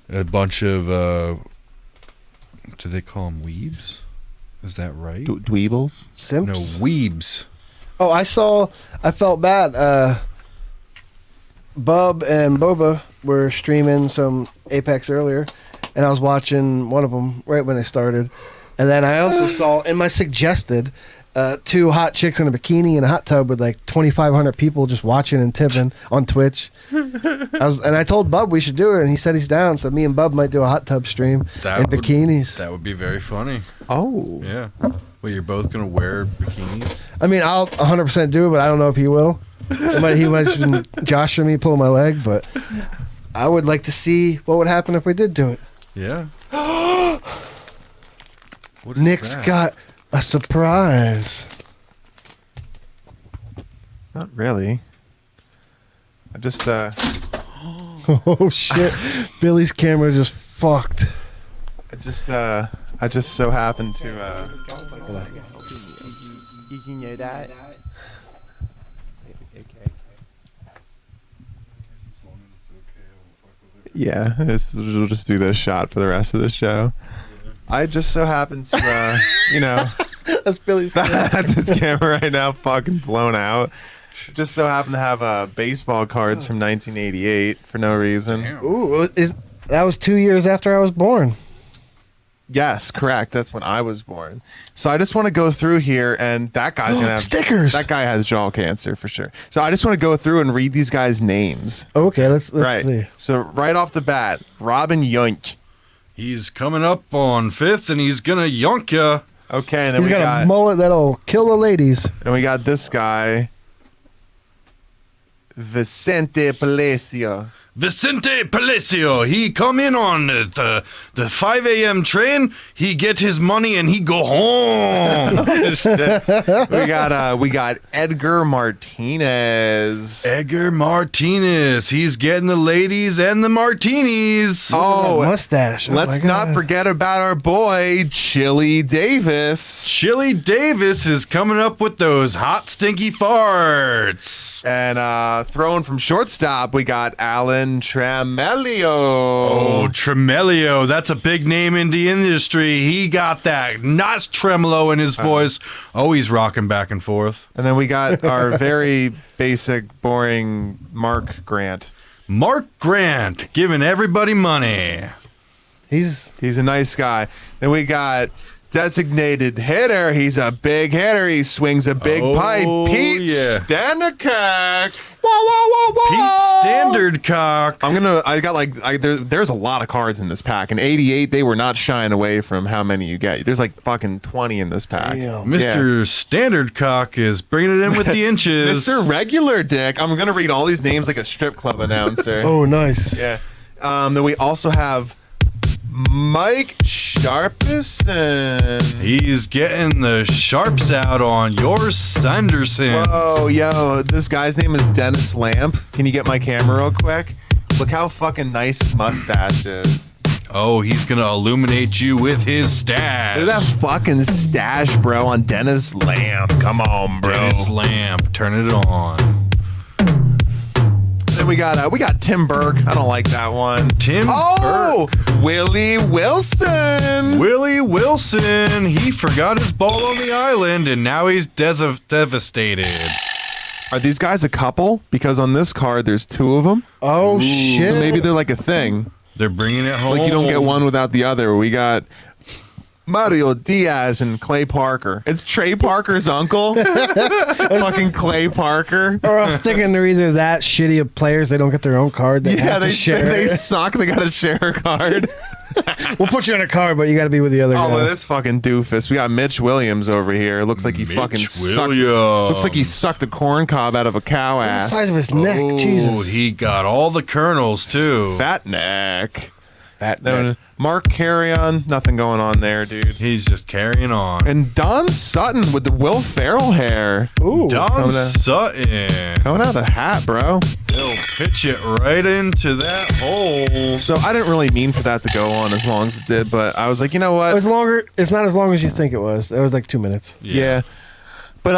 A bunch of do they call them weebs? Is that right? Dweebles? Simps? No, weebs. Oh, I felt bad. Bub and Boba were streaming some Apex earlier, and I was watching one of them right when they started. And then I also saw, in my suggested, 2 hot chicks in a bikini in a hot tub with like 2,500 people just watching and tipping on Twitch. I told Bub we should do it, and he said he's down. So me and Bub might do a hot tub stream in bikinis. That would be very funny. Oh. Yeah. Well, you're both going to wear bikinis? I mean, I'll 100% do it, but I don't know if he will. He might Josh or me pull my leg, but I would like to see what would happen if we did do it. Yeah. Nick's got a surprise. Not really. I just Oh shit! Billy's camera just fucked. I just so happened to Did you know that? yeah, we'll just do this shot for the rest of the show. I just so happened to, That's Billy's camera. that's his camera right now, fucking blown out. Just so happened to have baseball cards from 1988 for no reason. Ooh, that was 2 years after I was born. Yes, correct. That's when I was born. So I just want to go through here, and that guy's gonna have stickers. That guy has jaw cancer for sure. So I just want to go through and read these guys' names. Okay, let's Right. see. So right off the bat, Robin Yoink. He's coming up on 5th, and he's going to yonk ya. Okay, and then He's we got a mullet that'll kill the ladies. and we got this guy, Vicente Palacio. Vicente Palacio, he come in on the 5 a.m. train, he get his money, and he go home. we got Edgar Martinez. Edgar Martinez, he's getting the ladies and the martinis. Oh, mustache. Oh let's my not God. forget about our boy Chili Davis. Chili Davis is coming up with those hot, stinky farts. And throwing from shortstop, we got Alan Tramelio. Oh, Tremelio, that's a big name in the industry. He got that nice tremolo in his voice. Oh, he's rocking back and forth. And then we got our very basic, boring Mark Grant. Mark Grant, giving everybody money. He's a nice guy. Then we got designated hitter. He's a big hitter. He swings a big pipe. Pete Standercock. Pete Standard Cock. There's a lot of cards in this pack. In 88, they were not shying away from how many you get. There's like fucking 20 in this pack. Mr. Standard Cock is bringing it in with the inches. Mr. Regular Dick. I'm gonna read all these names like a strip club announcer. Oh, nice. Yeah. Then we also have Mike Sharpison. He's getting the sharps out on your Sanderson. Whoa, yo, this guy's name is Dennis Lamp. Can you get my camera real quick? Look how fucking nice his mustache is. Oh, he's gonna illuminate you with his stash. Look at that fucking stash, bro, on Dennis Lamp. Come on, bro. Dennis Lamp, turn it on. Then we got Tim Burke. I don't like that one. Burke. Willie Wilson. Willie Wilson. He forgot his ball on the island, and now he's devastated. Are these guys a couple? Because on this card, there's two of them. Oh, shit. So maybe they're like a thing. They're bringing it home. Like you don't get one without the other. We got Mario Diaz and Clay Parker. It's Trey Parker's uncle. Fucking Clay Parker. Or I was thinking they're either that shitty of players they don't get their own card. They have to share. They suck. They got to share a card. We'll put you in a card, but you got to be with the other guy. Oh, this fucking doofus. We got Mitch Williams over here. Looks like he fucking sucked. Looks like he sucked a corn cob out of a cow ass. The size of his neck. Jesus. He got all the kernels too. Fat neck. Fat neck. Mark Carrion, nothing going on there, dude. He's just carrying on. And Don Sutton with the Will Ferrell hair. Ooh, Don Sutton. Coming out of the hat, bro. He'll pitch it right into that hole. So I didn't really mean for that to go on as long as it did, but I was like, you know what? It's longer. It's not as long as you think it was. It was like 2 minutes. Yeah. But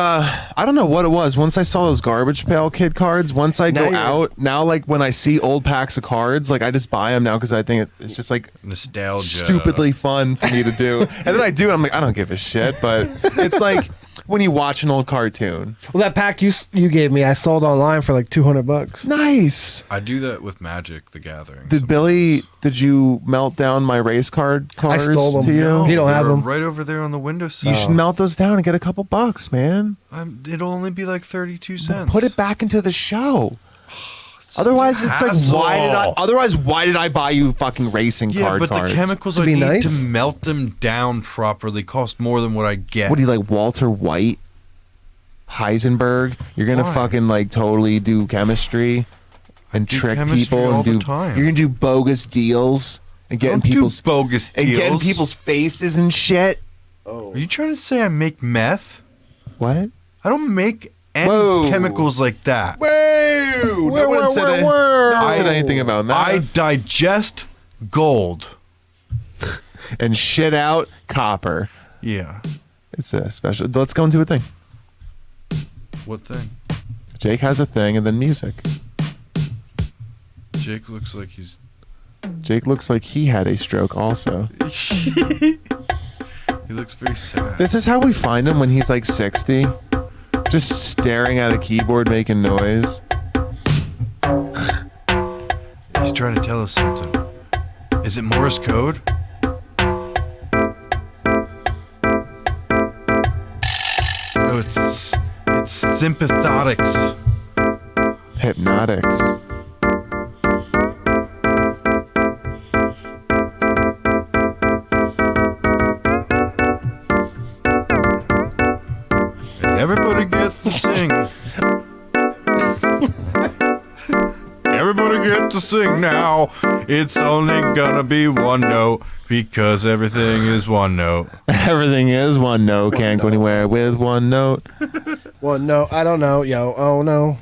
I don't know what it was. Once I saw those Garbage Pail Kid cards, once I go out, now like when I see old packs of cards, like I just buy them now because I think it's just like nostalgia, stupidly fun for me to do. And then I do, and I'm like, I don't give a shit. But it's like when you watch an old cartoon. Well, that pack you gave me, I sold online for like $200. Nice. I do that with Magic: The Gathering. Did you melt down my race cards I stole them. to you? No, he don't have them. Right over there on the windowsill. You should melt those down and get a couple bucks, man. It'll only be like 32 cents. Put it back into the show. Otherwise, it's like, why did I buy you fucking racing cards? Yeah, but the chemicals I need to melt them down properly cost more than what I get. What do you like, Walter White? Heisenberg? You're gonna fucking like totally do chemistry and trick people and do. You're gonna do bogus deals and getting people's bogus deals and getting people's faces and shit. Oh, are you trying to say I make meth? What? I don't make any chemicals like that. Whoa! No one said anything about meth. I digest gold and shit out copper. Yeah, it's a special. Let's go into a thing. What thing? Jake has a thing, and then music. Jake looks like he had a stroke also. He looks very sad. This is how we find him when he's like 60. Just staring at a keyboard making noise. He's trying to tell us something. Is it Morse code? No, it's sympathotics. Hypnotics. Everybody get to sing. Everybody get to sing now. It's only gonna be one note because everything is one note. Everything is one note. Can't go anywhere with one note. One note. I don't know. Yo. Oh no.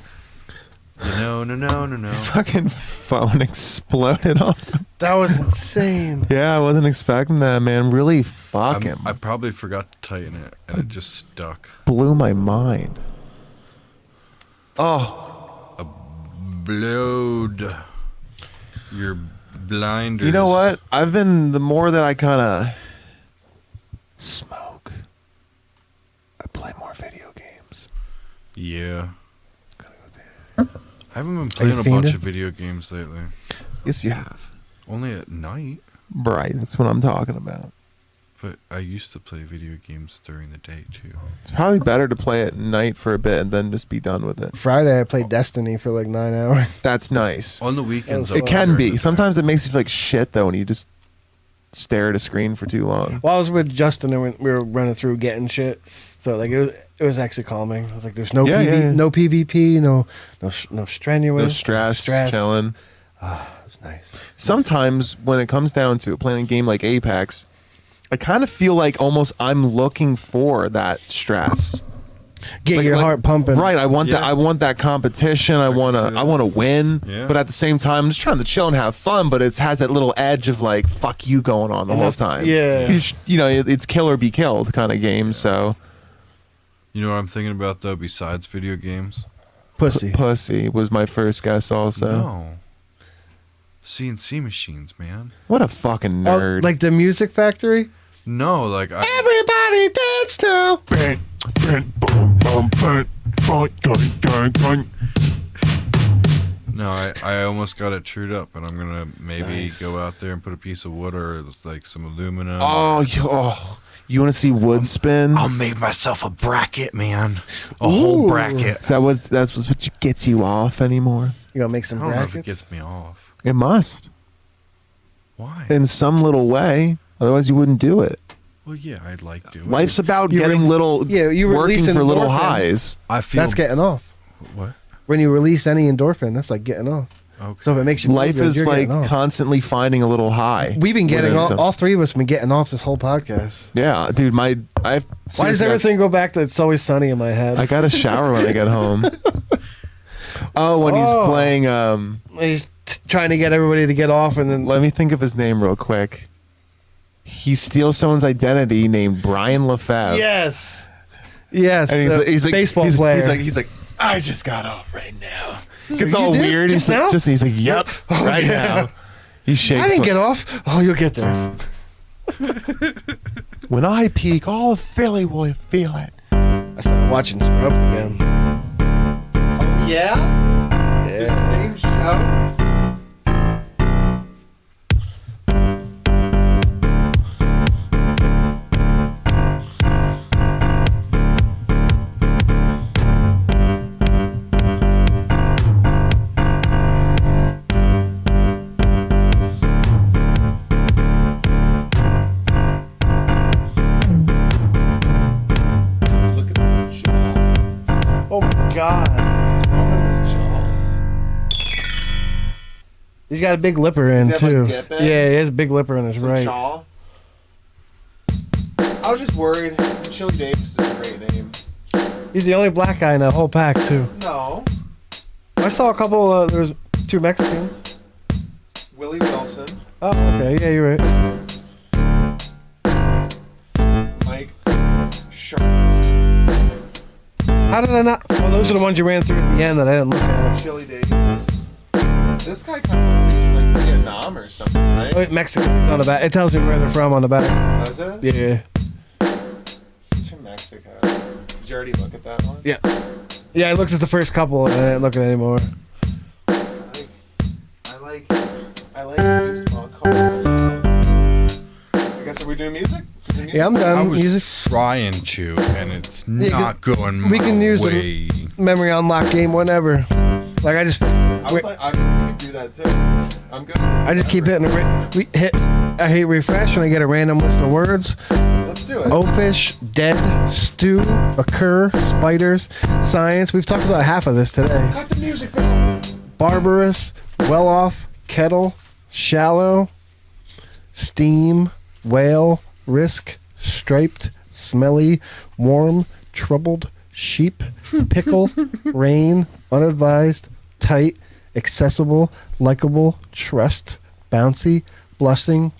No. Fucking phone exploded on him. That was insane. Yeah, I wasn't expecting that, man. Really fuck him. I probably forgot to tighten it, and it just stuck. Blew my mind. Oh. Blowed your blinders. You know what? The more that I kind of smoke, I play more video games. Yeah. I haven't been playing a bunch of video games lately. Yes, you have. Only at night. Right, that's what I'm talking about. But I used to play video games during the day too. It's probably better to play at night for a bit and then just be done with it. Friday, I played Destiny for like 9 hours. That's nice. On the weekends, It can be. Sometimes it makes you feel like shit though when you just stare at a screen for too long. Well, I was with Justin and we were running through getting shit. So like it was actually calming. I was like, "There's no no PvP, no strenuous, No stress, chilling." It was nice. Sometimes when it comes down to it, playing a game like Apex, I kind of feel like almost I'm looking for that stress. Get your heart pumping. Right, I want that. I want that competition. I want to win. Yeah. But at the same time, I'm just trying to chill and have fun. But it has that little edge of like "fuck you" going on the whole time. Yeah. You know, it's kill or be killed kind of game. So. You know what I'm thinking about though? Besides video games, Pussy. Pussy was my first guess. Also. no. CNC machines, man. What a fucking Oh, nerd. like the Music Factory. No, like Everybody dance now. No, I almost got it trued up, and I'm gonna maybe go out there and put a piece of wood or like some aluminum. You want to see wood spin? I'll make myself a bracket, man. A whole bracket. Is that what gets you off anymore? You gonna make some I don't know if it brackets? gets me off. It must. Why? In some little way. Otherwise, you wouldn't do it. Well, yeah, I'd like to. Life's about You getting re- little, Yeah, you working release for little endorphin. highs. I feel That's getting off. what? When you release any endorphin, that's like getting off. Okay. So if it makes you feel Life good, is you're like getting off. constantly finding a little high. We've been getting Within off. some- All three of us have been getting off this whole podcast. Yeah, dude. Why does everything go back to "It's Always Sunny" in my head? I got to shower when I get home. When he's playing. He's trying to get everybody to get off, and then Let me think of his name real quick. He steals someone's identity named Brian Lefebvre. yes, And he's like baseball player. He's like, I just got off right now. It's like, all "You did? weird. Just He's like, now?" he's like, yep, right now. He shakes. I didn't get off. Oh, you'll get there. When I peak, all of Philly will feel it. I started watching Scrubs again. Oh yeah, the same show. Look at this jaw. Oh my god, What's wrong with his jaw? he's got a big lipper in Does he have, too. like, dip in? Yeah, he has a big lipper in his right. Chaw. I was just worried. Chili Davis is a great name. He's the only black guy in that whole pack too. No. I saw a couple. There was 2 Mexicans. Willie Wilson. Oh, okay. Yeah, you're right. Mike Sharp. How did I not? Well, those are the ones you ran through at the end that I didn't look at. Chili Davis. This guy kind of looks like he's from like Vietnam or something, right? Oh, Mexicans on the back. It tells you where they're from on the back. Does it? Yeah. He's from Mexico. Did you already look at that one? Yeah. Yeah, I looked at the first couple and I didn't look at it anymore. I like baseball cards. I guess, are we doing music? Yeah, I'm I done. was Music. trying to, and it's Yeah, not going my we can use way. Memory unlock game whenever. Like I just, We can do that too. I'm good. I just keep hitting. I hit refresh and I get a random list of words. Let's do it. Oafish, dead, stew, occur, spiders, science. We've talked about half of this today. Cut the music, bro. Barbarous, well off, kettle, shallow, steam, whale, risk, striped, smelly, warm, troubled, sheep, pickle, rain, unadvised, tight, accessible, likable, trust, bouncy, blushing,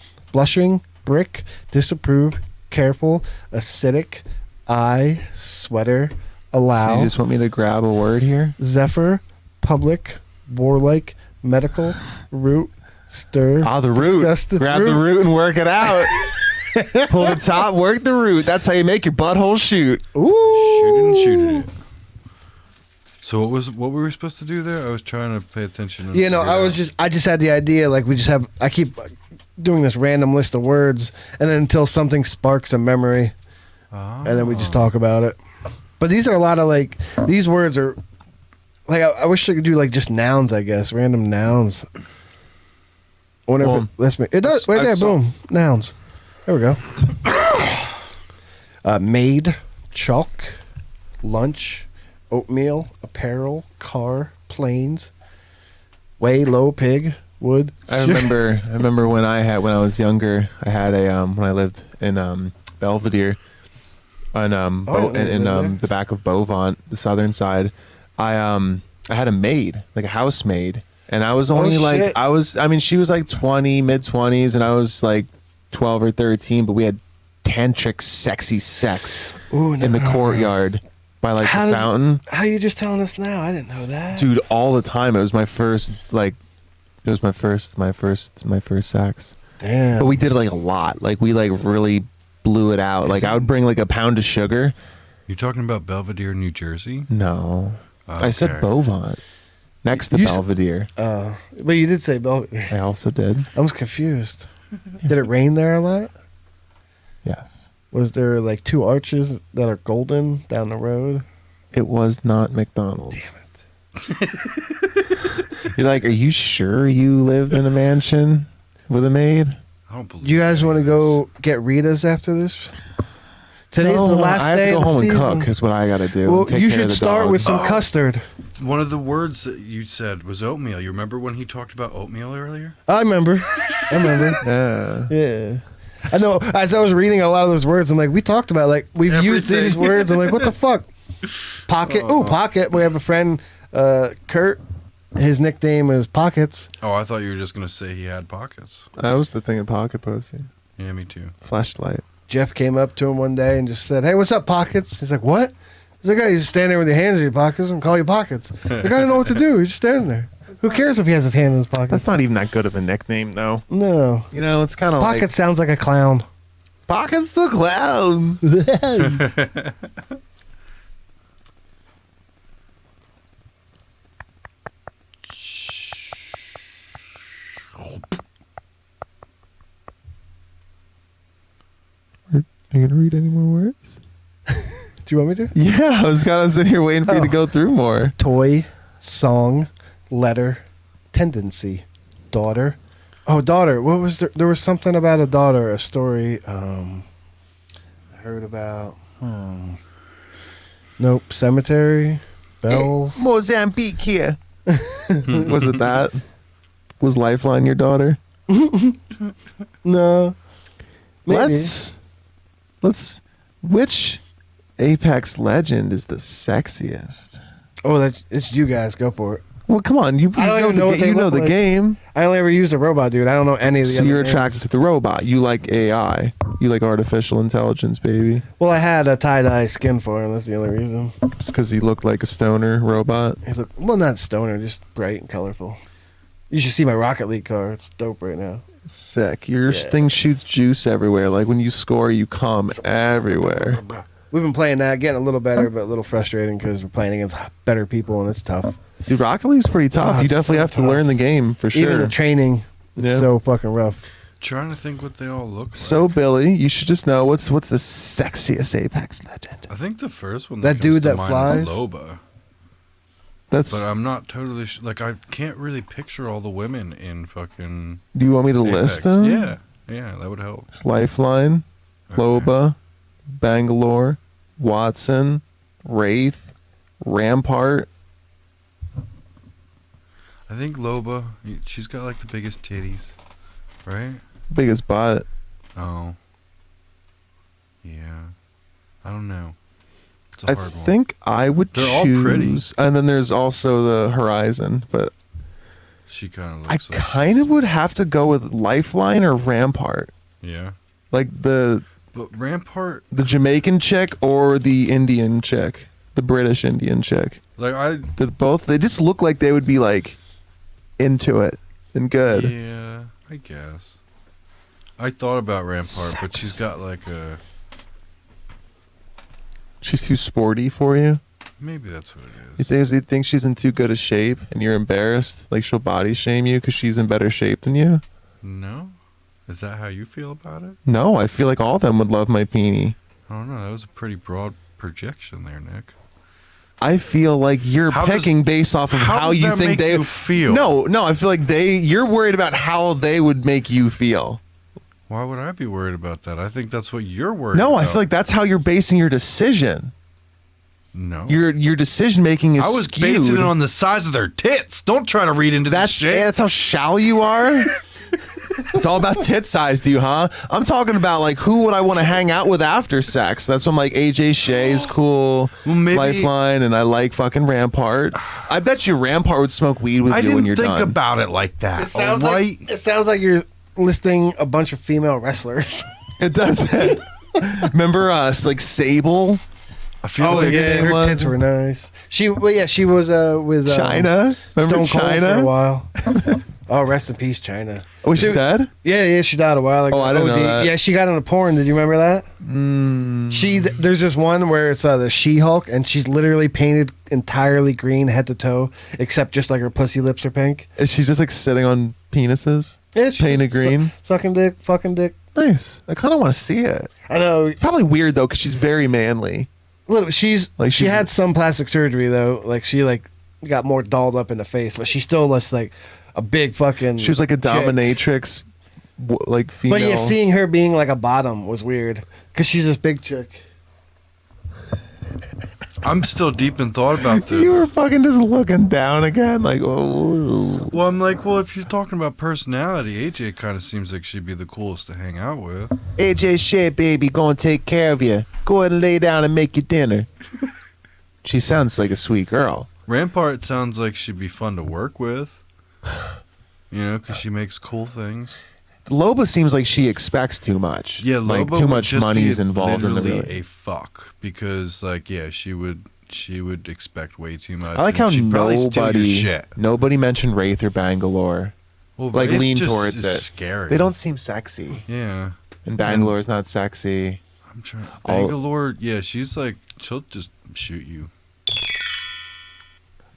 brick, disapprove, careful, acidic, eye, sweater, allow, So you just want me to grab a word here? zephyr, public, warlike, medical, root, stir. Ah, the root. disgusted, Grab the root and work it out. Pull the top, work the root. That's how you make your butthole shoot. Ooh. Shoot it. So what were we supposed to do there? I was trying to pay attention. And You know, figure it out. I just had the idea. Like I keep doing this random list of words, and then until something sparks a memory, and then we just talk about it. But these are a lot of like these words are like I wish I could do like just nouns. I guess random nouns. Whatever. That's me. It does right there. Boom. Nouns. There we go. Maid, chalk, lunch, oatmeal, apparel, car, planes, way, low, pig, wood. I remember when I was younger, I had a when I lived in Belvedere on the back of Beaumont, the southern side. I had a maid, like a housemaid, and I was only she was like 20, mid-20s, and I was like 12 or 13, but we had tantric sexy sex in the courtyard by like the fountain. How are you just telling us now? I didn't know that. Dude, all the time. It was my first my first sex. Damn. But we did it like a lot. Like we like really blew it out. Like I would bring like a pound of sugar. You talking about Belvedere, New Jersey? No. Okay. I said Beaumont. Next to Belvedere. But you did say Belvedere. I also did. I was confused. Did it rain there a lot? Yes. Was there like 2 arches that are golden down the road? It was not McDonald's. Damn it. You're like, are you sure you lived in a mansion with a maid? I don't believe You guys want to go get Rita's after this? Today's the last I have day to go of the home and season. cook is what I got to do. Well, Take you care of should the start dog. with some custard. One of the words that you said was oatmeal. You remember when he talked about oatmeal earlier? I remember. Yeah. I know. As I was reading a lot of those words, I'm like, we talked about like we've used Everything. these words. I'm like, what the fuck? Pocket. Oh, pocket. We have a friend, Kurt. His nickname is Pockets. Oh, I thought you were just going to say he had pockets. That was the thing in pocket pussy. Yeah, me too. Flashlight. Jeff came up to him one day and just said, "Hey, what's up, Pockets?" He's like, "What?" He's like, "You just stand there with your hands in your pockets and call you Pockets." Like, I don't know what to do. You're just standing there. Who cares if he has his hand in his pocket? That's not even that good of a nickname, though. No. You know, it's kind of like... Pockets sounds like a clown. Pockets the clown. Are you gonna read any more words? Do you want me to? Yeah, I was kind of sitting here waiting for you to go through more. Toy, song, letter, tendency, daughter. Oh, daughter. What was there? There was something about a daughter, a story I heard about. Nope. Cemetery, bells. Mozambique here. Was it that? Was Lifeline your daughter? No. Maybe. Let's. Which Apex legend is the sexiest? Oh, it's you guys. Go for it. Well, come on. You I don't even know what they you know look the like. game. I only ever used a robot, dude. I don't know any of the So other you're names. attracted to the robot. You like AI. You like artificial intelligence, baby. Well, I had a tie-dye skin for him. That's the only reason. It's because he looked like a stoner robot. He's like, well, not stoner, just bright and colorful. You should see my Rocket League car. It's dope right now. It's sick. Your thing shoots juice everywhere. Like when you score, you come everywhere. We've been playing that, getting a little better, but a little frustrating because we're playing against better people and it's tough. Dude, Rocket League's pretty tough. Oh, you it's definitely so have to tough. learn the game for sure. Even the training, it's so fucking rough. Trying to think what they all look like. So Billy, you should just know what's the sexiest Apex legend. I think the first one That comes dude to that mind flies? is Loba. That's. But I'm not totally like I can't really picture all the women in fucking. Do you want me to Apex. list them? Yeah, that would help. It's Lifeline, Loba, Bangalore, Watson, Wraith, Rampart. I think Loba, she's got like the biggest titties, right? Biggest butt. Oh. Yeah. I don't know. It's a I hard one. think I would They're all choose. pretty. And then there's also the Horizon, but She kind of I looks like kind of would have to go with Lifeline or Rampart. Yeah. Like the But Rampart, Jamaican chick or the Indian chick, the British Indian chick. like They just look like they would be like into it and good. Yeah, I guess. I thought about Rampart, but she's got like a. She's too sporty for you. Maybe that's what it is. You think she's in too good a shape and you're embarrassed? Like she'll body shame you because she's in better shape than you? No, Is that how you feel about it? No, I feel like all of them would love my peenie. I don't know. That was a pretty broad projection there, Nick. I feel like you're picking based off of how you think they feel. No, I feel like you're worried about how they would make you feel. Why would I be worried about that? I think that's what you're worried about. No, I feel like that's how you're basing your decision. No. Your decision making is I was skewed. basing it on the size of their tits. Don't try to read into that shit. That's how shallow you are. It's all about tit size to you, huh? I'm talking about like who would I want to hang out with after sex? That's when like AJ Shea's cool, Well, maybe- Lifeline, and I like fucking Rampart. I bet you Rampart would smoke weed with you when you're I didn't think done. about it like that. It sounds like you're listing a bunch of female wrestlers. It doesn't. Remember us, like Sable? I feel Oh like yeah, her tits were nice. She was with China. Remember Stone Cold China? for a while. Oh, rest in peace, China. Oh, she's dead? Yeah, she died a while ago. Oh, I didn't know OD. that. Yeah, she got into porn. Did you remember that? There's this one where it's the She-Hulk, and she's literally painted entirely green head to toe, except just like her pussy lips are pink. Is she just like sitting on penises? Yeah, she's painted green? sucking dick, fucking dick. Nice. I kind of want to see it. I know. It's probably weird though, because she's very manly. She had some plastic surgery though. Like she got more dolled up in the face, but she still looks like a big fucking. She was like a chick. dominatrix, like female. But yeah, seeing her being like a bottom was weird because she's this big chick. I'm still deep in thought about this. You were fucking just looking down again, like, oh. Well, I'm like, if you're talking about personality, AJ kind of seems like she'd be the coolest to hang out with. AJ Shea, baby, gonna take care of you. Go ahead and lay down and make your dinner. She sounds like a sweet girl. Rampart sounds like she'd be fun to work with. You know, because she makes cool things. Loba seems like she expects too much. Yeah, like Loba too would much just money's be involved in the literally really. a fuck because, she would expect way too much. I like and how she'd probably steal your shit. nobody mentioned Wraith or Bangalore. Well, Like Wraith lean just towards is it. Scary. They don't seem sexy. Yeah, And Bangalore's not sexy. I'm trying. Bangalore, she's like she'll just shoot you.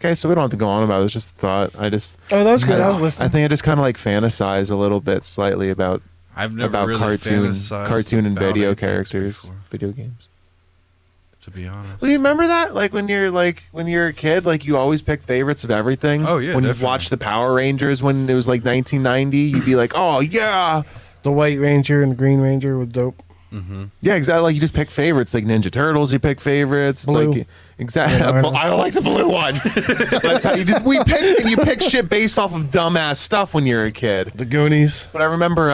Okay, so we don't have to go on about it. It's just a thought. Oh, that was good. I was listening. I think I just kind of like fantasize a little bit slightly about I've never about really cartoon fantasized and about video Apex characters, before, video games. to be honest. Well, you remember that? Like when you're a kid, like you always pick favorites of everything. Oh, yeah, When you definitely. watched the Power Rangers when it was like 1990, you'd be like, oh yeah. The White Ranger and the Green Ranger were dope. Yeah, exactly. Like you just pick favorites, like Ninja Turtles. You pick favorites, Blue. like exactly. Yeah, I don't like the blue one. That's how you pick, and you pick shit based off of dumbass stuff when you're a kid. The Goonies. But I remember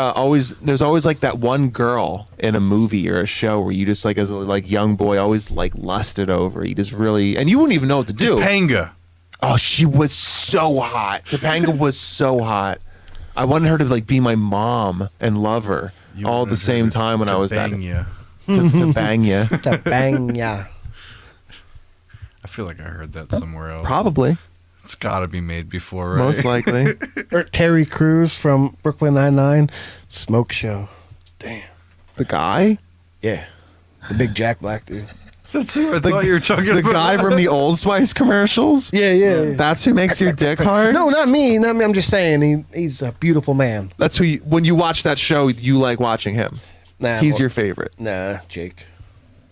there's always like that one girl in a movie or a show where you just like as a young boy always like lusted over. You just really, and you wouldn't even know what to do. Topanga. Oh, she was so hot. Topanga was so hot. I wanted her to like be my mom and love her all at the same time when I was that. bang ya. To bang ya. To bang ya. I feel like I heard that somewhere else. Probably. It's got to be made before, right? Most likely. Or Terry Crews from Brooklyn Nine-Nine. Smoke Show. Damn. The guy? Yeah. The big Jack Black dude. That's who I thought you were talking The about. guy from the Old Spice commercials? Yeah. That's who makes your dick hard? No, not me. I'm just saying he's a beautiful man. That's who when you watch that show, you like watching him. Nah, He's your favorite. Nah, Jake.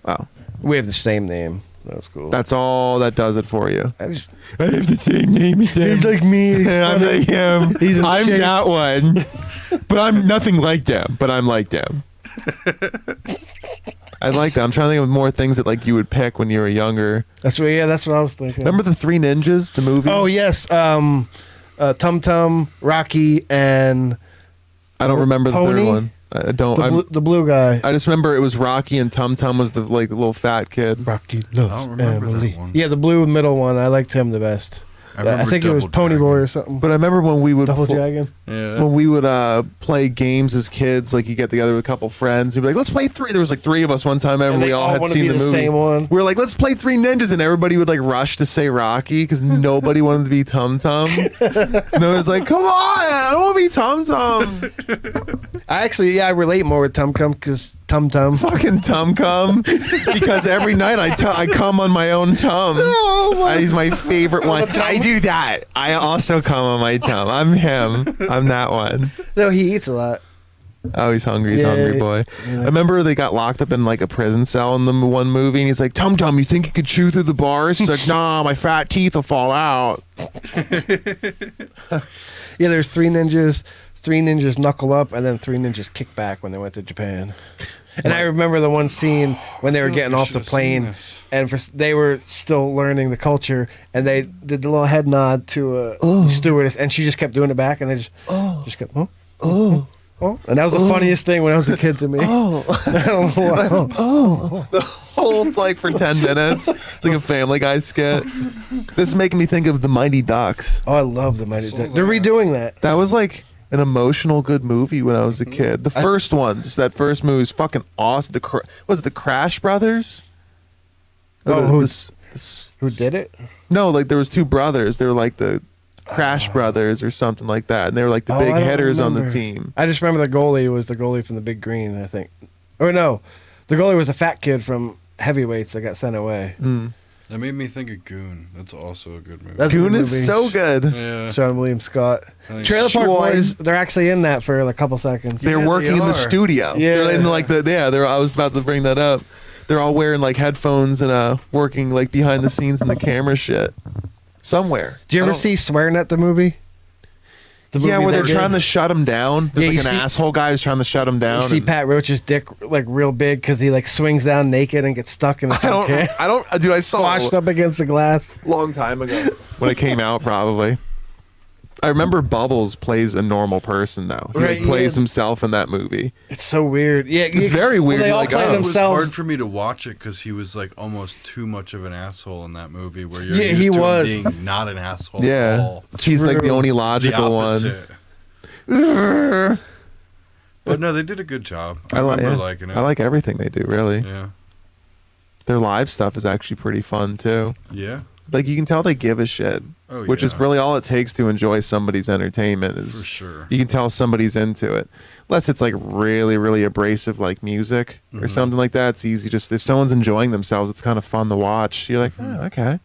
Oh. We have the same name. That was cool. That's all that does it for you. I have the same name as him. He's like me. He's I'm funny. like him. He's in I'm shape. that one. But I'm nothing like them. But I'm like them. I like that. I'm trying to think of more things that like you would pick when you were younger. That's what I was thinking. Remember the Three Ninjas, the movie? Oh yes. Tum Tum, Rocky, and I don't remember the Pony? third one. I don't. the blue guy. I just remember it was Rocky and Tum Tum was the like little fat kid. Rocky I loves don't remember Emily. that one. Yeah, the blue middle one. I liked him the best. I think it was Double Pony Dragon. Boy or something. But I remember when we would Double Dragon. Yeah. when we would play games as kids, like you get together with a couple friends, you'd be like, let's play three. There was like three of us one time. And We they all all had wanna seen be the the movie. same one. We were like, let's play Three Ninjas, and everybody would like rush to say Rocky because nobody wanted to be Tum Tum. And I was like, come on, I don't want to be Tum Tum. I relate more with Tum Tum because Tum Tum. Fucking Tum Cum. Because every night I come on my own tum. He's my favorite one. I do that. I also come on my tum. I'm him. I'm that one. No, he eats a lot. Oh, he's hungry, boy. I remember they got locked up in like a prison cell in the one movie, and he's like, Tum Tum, you think you could chew through the bars? He's like, nah, my fat teeth will fall out. Yeah, there's 3 ninjas. 3 ninjas knuckle up, and then 3 ninjas kick back when they went to Japan. And I remember the one scene when they were getting off the plane, and they were still learning the culture, and they did the little head nod to a stewardess, and she just kept doing it back, and they just kept, oh. And that was the funniest thing when I was a kid to me. I don't know why. The whole like for 10 minutes. It's like a Family Guy skit. This is making me think of the Mighty Ducks. Oh, I love the Mighty Ducks. They're redoing that. That was like an emotional good movie when I was a kid. The first one, just that first movie was fucking awesome. Was it the Crash Brothers? Who did it? No, like there was 2 brothers. They were like the Crash Brothers or something like that, and they were like the big hitters on the team. I just remember the goalie was the goalie from the Big Green, I think. Or no, the goalie was a fat kid from Heavyweights that got sent away. That made me think of Goon. That's also a good movie. Goon is so good. Yeah. Sean William Scott. Trailer Park Boys, they're actually in that for a couple seconds. They're working in the studio. Yeah. They're in like I was about to bring that up. They're all wearing like headphones and working like behind the scenes in the camera shit. Somewhere. Did you ever see SwearNet, the movie? Yeah, where they're trying to shut him down. There's like an asshole guy who's trying to shut him down. You see Pat Roach's dick like real big because he like swings down naked and gets stuck in the dude, I saw washed up against the glass. Long time ago. When it came out, probably. I remember Bubbles plays a normal person though. He like, plays himself in that movie. It's so weird. Yeah, it's very weird. Well, they all like, play themselves. It was hard for me to watch it because he was like almost too much of an asshole in that movie. Where you're he was him being not an asshole. Yeah, at all. He's like the only logical one. But no, they did a good job. I remember liking it. I like everything they do. Really. Yeah. Their live stuff is actually pretty fun too. Yeah. Like you can tell they give a shit. Which is really all it takes to enjoy somebody's entertainment is for sure. You can tell somebody's into it. Unless it's like really, really abrasive like music or something like that. It's easy just if someone's enjoying themselves, it's kind of fun to watch. You're like, oh, okay.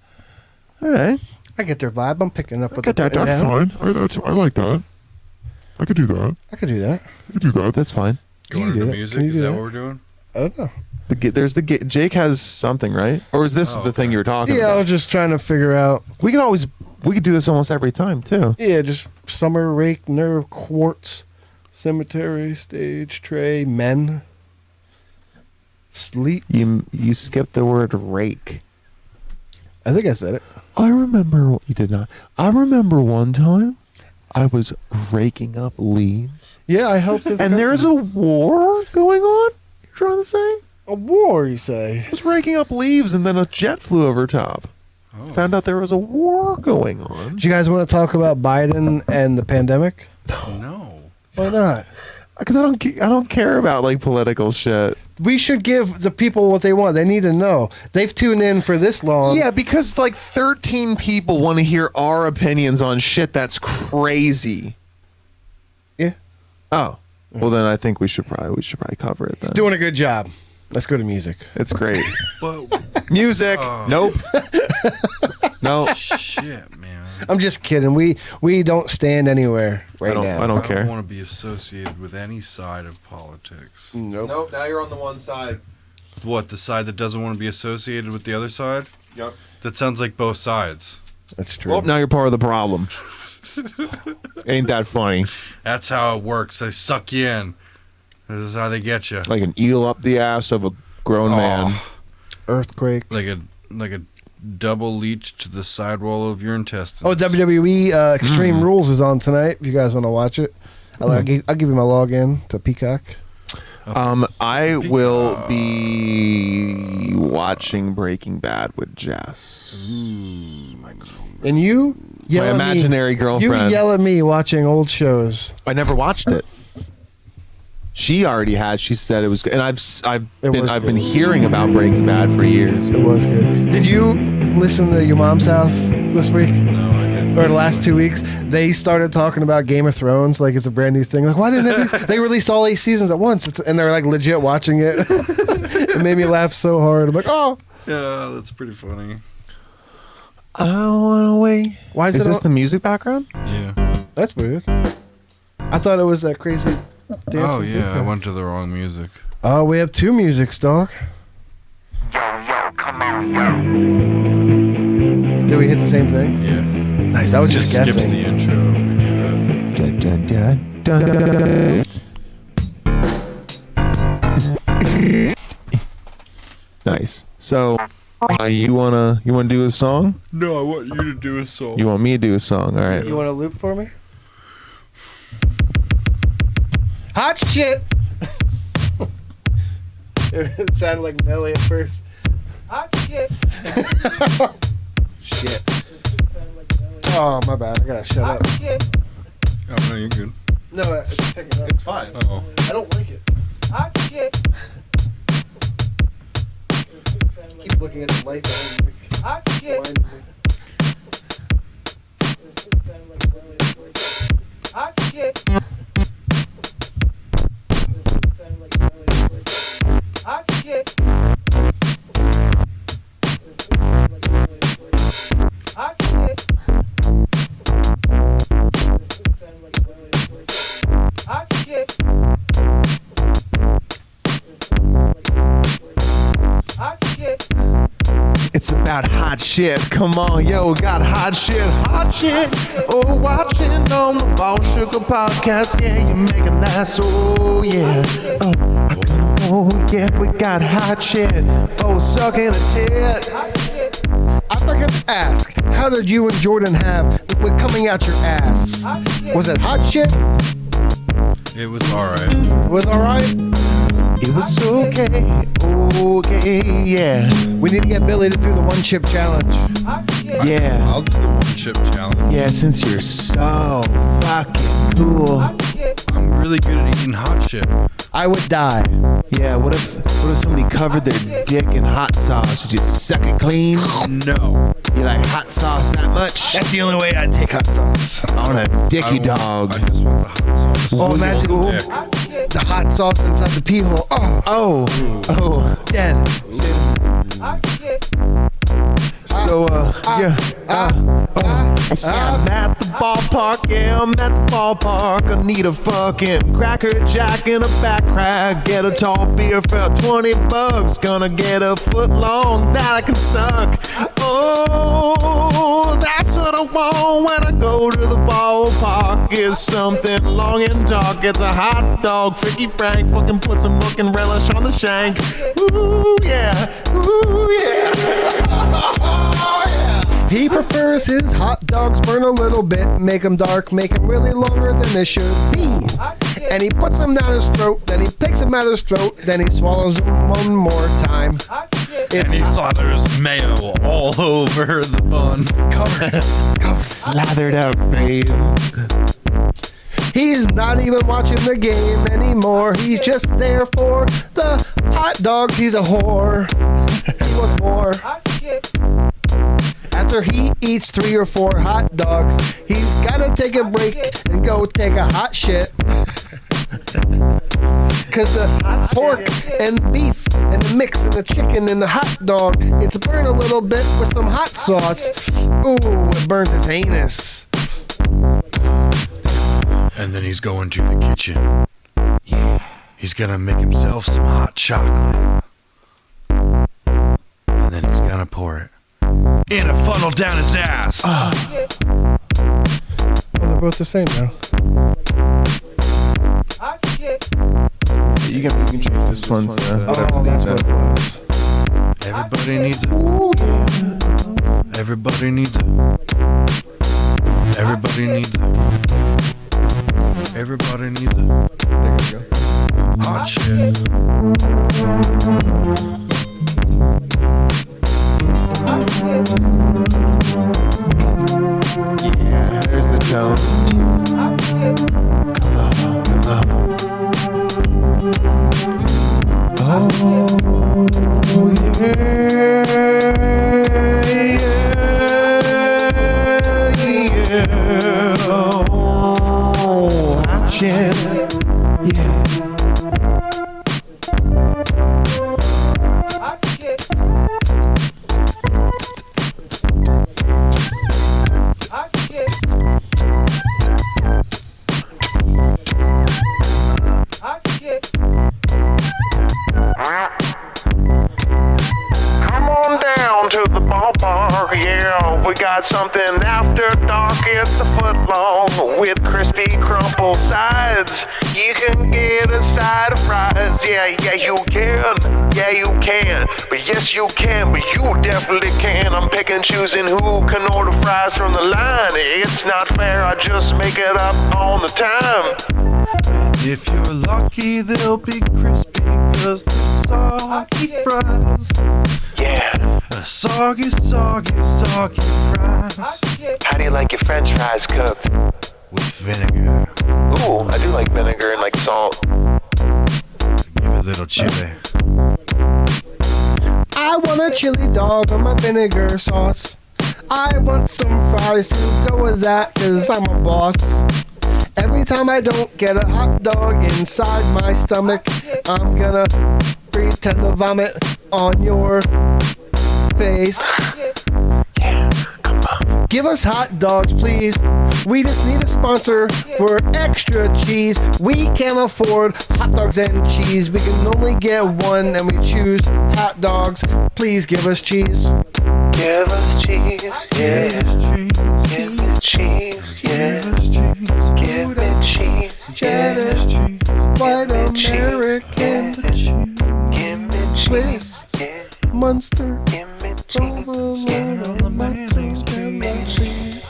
All right. I get their vibe. I'm picking up with that. That's fine. I like that. I could do that. I could do that. I could do that. That's fine. Going into music? Is that what we're doing? I don't know. Jake has something, right? Or is this the thing you were talking about? Yeah, I was just trying to figure out. We could do this almost every time too. Yeah, just summer rake, nerve, quartz, cemetery, stage, tray, men, sleep. You skipped the word rake. I think I said it. I remember you did not. I remember one time I was raking up leaves. Yeah, I helped this. And there's a war going on? You're trying to say? A war, you say? I was raking up leaves and then a jet flew over top. Oh. Found out there was a war going on. Do you guys want to talk about Biden and the pandemic? No. Why not? Because I don't care about like political shit. We should give the people what they want. They need to know. They've tuned in for this long. Yeah, because like 13 people want to hear our opinions on shit that's crazy. Yeah. Oh. Well, then I think we should probably cover it then. He's doing a good job. Let's go to music. It's great. Music. Nope. No. Shit, man. I'm just kidding. We don't stand anywhere now. I don't care. I don't want to be associated with any side of politics. Nope. Now you're on the one side. What, the side that doesn't want to be associated with the other side? Yep. That sounds like both sides. That's true. Well, now you're part of the problem. Ain't that funny? That's how it works. They suck you in. This is how they get you. Like an eel up the ass of a grown man. Earthquake. Like a double leech to the sidewall of your intestines. Oh, WWE Extreme Rules is on tonight. If you guys want to watch it, I'll give you my login to Peacock. I will be watching Breaking Bad with Jess. And you yell my at imaginary me. girlfriend. You yell at me watching old shows. I never watched it. She already had. She said it was good, and I've been hearing about Breaking Bad for years. It was good. Did you listen to Your Mom's House this week? No, I didn't. Or the last 2 weeks? They started talking about Game of Thrones like it's a brand new thing. Like, why didn't they released all 8 seasons at once? And they're like legit watching it. It made me laugh so hard. I'm like, oh. Yeah, that's pretty funny. I wanna wait. Why is this the music background? Yeah. That's weird. I thought it was that crazy Oh yeah, I went to the wrong music. Oh, we have two musics, dog. Yo, come on, yo. Did we hit the same thing? Yeah. Nice. I was just Skips guessing. the intro. Nice. So, you wanna do a song? No, I want you to do a song. You want me to do a song? All right. You want to loop for me? Hot shit. It sounded like Melly at first. Hot shit. Shit. Oh, my bad. I gotta shut up. Oh no, you're good. No, it's picking up. It's fine. Oh. I don't like it. Hot shit. Keep looking at the light. Hot shit. Hot shit. Hot shit. Hot shit. Hot shit. Hot shit. It's about hot shit. Come on, yo, got hot shit, hot shit. Oh, watching on the Ball Sugar podcast. Yeah, you make a nice. Oh, yeah. Oh, yeah, we got hot shit. Oh, sucking a tit. I forgot to ask, how did you and Jordan have with coming out your ass? Was it hot shit? It was alright. Was alright? It was okay. Okay, yeah. We need to get Billy to do the one chip challenge. Yeah. I'll do the one chip challenge. Yeah, since you're so fucking cool. I'm really good at eating hot shit. I would die. Yeah, what if somebody covered their dick in hot sauce? Would you suck it clean? No. You like hot sauce that much? That's the only way I'd take hot sauce. On a dicky dog. I just want the hot sauce. Oh, imagine Dick. the hot sauce inside the pee hole. Oh, Oh. dead. So, yeah. I'm at the ballpark, yeah, I'm at the ballpark. I need a fucking Cracker Jack and a back crack. Get a tall beer for $20. Gonna get a foot long that I can suck. Oh, that's what I want when I go to the ballpark. Is something long and dark. It's a hot dog, Frankie Frank. Fucking put some fucking relish on the shank. Ooh, yeah. Ooh, yeah. He prefers his hot dogs burn a little bit, make them dark, make them really longer than they should be. And he puts them down his throat, then he picks them out his throat, then he swallows them one more time. And he slathers mayo all over the bun. Slathered up, babe. He's not even watching the game anymore. He's just there for the hot dogs. He's a whore. He was more. After he eats 3 or 4 hot dogs, he's gotta take a break and go take a hot shit. Cause the pork and beef and the mix and the chicken and the hot dog, it's burned a little bit with some hot sauce. Ooh, it burns his anus. And then he's going to the kitchen. He's gonna make himself some hot chocolate. And then he's gonna pour it in a funnel down his ass. Well, they're both the same now. You can change this one. Oh, that's what it was. Everybody needs it. Everybody needs it. Everybody needs it. Everybody needs it. There you go. Hot shit. Yeah, there's the tone. Oh, yeah, yeah. Oh, hot shit. Yeah. got something after dark. It's a foot long with crispy crumble sides. You can get a side of fries. Yeah, you can. Yeah, you can. But yes, you can. But you definitely can. I'm picking, choosing who can order fries from the line. It's not fair. I just make it up all the time. If you're lucky, they'll be crispy, cause they're soggy fries. Yeah. Soggy fries. How do you like your French fries cooked? With vinegar. Ooh, I do like vinegar and like salt. Give it a little chili. I want a chili dog on my vinegar sauce. I want some fries to go with that, cause I'm a boss. Every time I don't get a hot dog inside my stomach, I'm gonna pretend to vomit on your face. Give us hot dogs, please. We just need a sponsor for extra cheese. We can't afford hot dogs and cheese. We can only get one and we choose hot dogs. Please give us cheese. Give us cheese. Yeah. Give me cheese. Yeah. Give me cheese. Cheddar, white American, Swiss, Munster, provolone on the mayonnaise, please.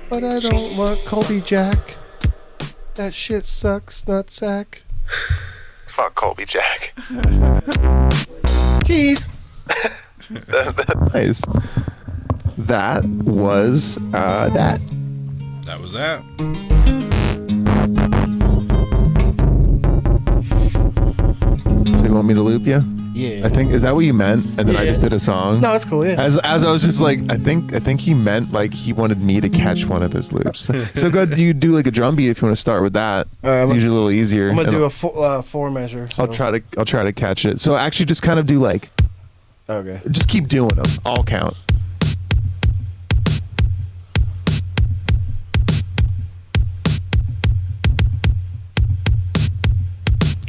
But I don't want Colby Jack. That shit sucks, nutsack. Fuck Colby Jack. Cheese. Nice. That was that. That was that. So you want me to loop you? Yeah. I think, is that what you meant? And then I just did a song. No, it's cool. Yeah. As I was just like, I think he meant like he wanted me to catch one of his loops. So good, you do like a drum beat if you want to start with that. It's usually a little easier. I'm gonna do a four measure. So. I'll try to catch it. So actually, just kind of do like. Okay. Just keep doing them. All count.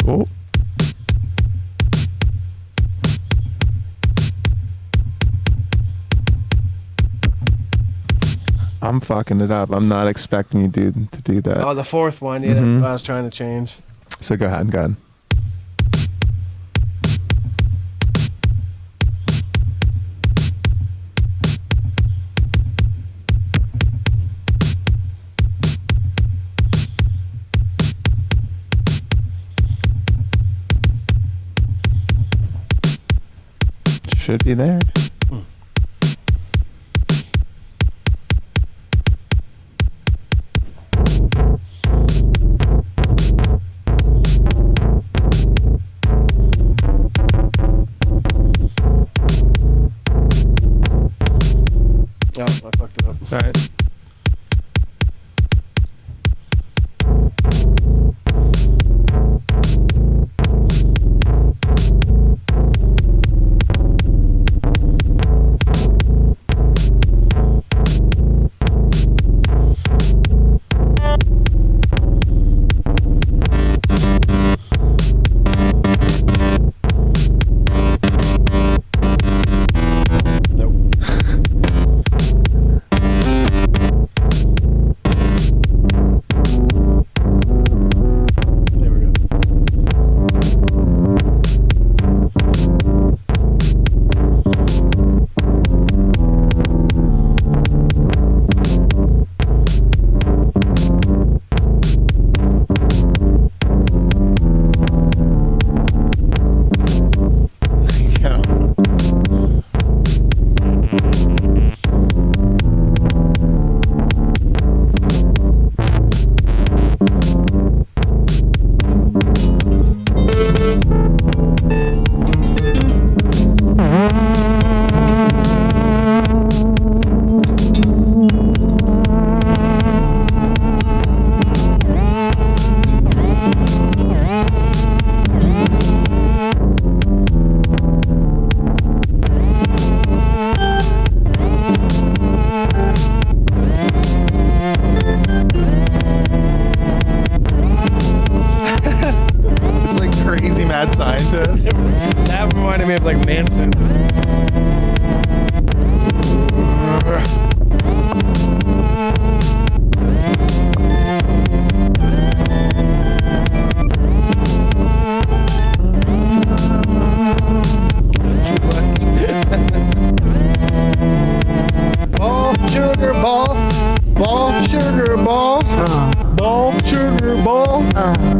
Oh. I'm fucking it up. I'm not expecting you, dude, to do that. Oh, the fourth one. Yeah, that's what I was trying to change. So go ahead. Should be there. Oh, I fucked it up. It's all right. That reminded me of like Manson.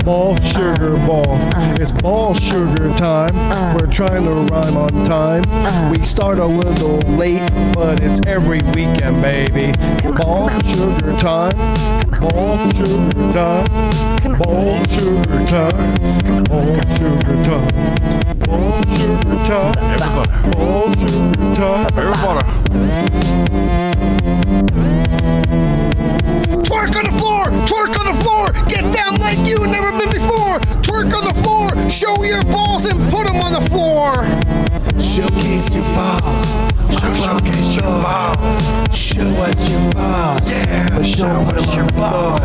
ball, sugar ball. It's ball sugar time. We're trying to rhyme on time. We start a little late, but it's every weekend, baby. Ball sugar time. Ball sugar time. Ball sugar time. Ball sugar time. Ball sugar time. Ball sugar time. Everybody. Twerk on the floor! Twerk on the floor! Get down like you never been before! Twerk on the floor! Show your balls and put them on the floor! Showcase your balls. Showcase your balls. Show us your balls. Yeah. But show us your balls.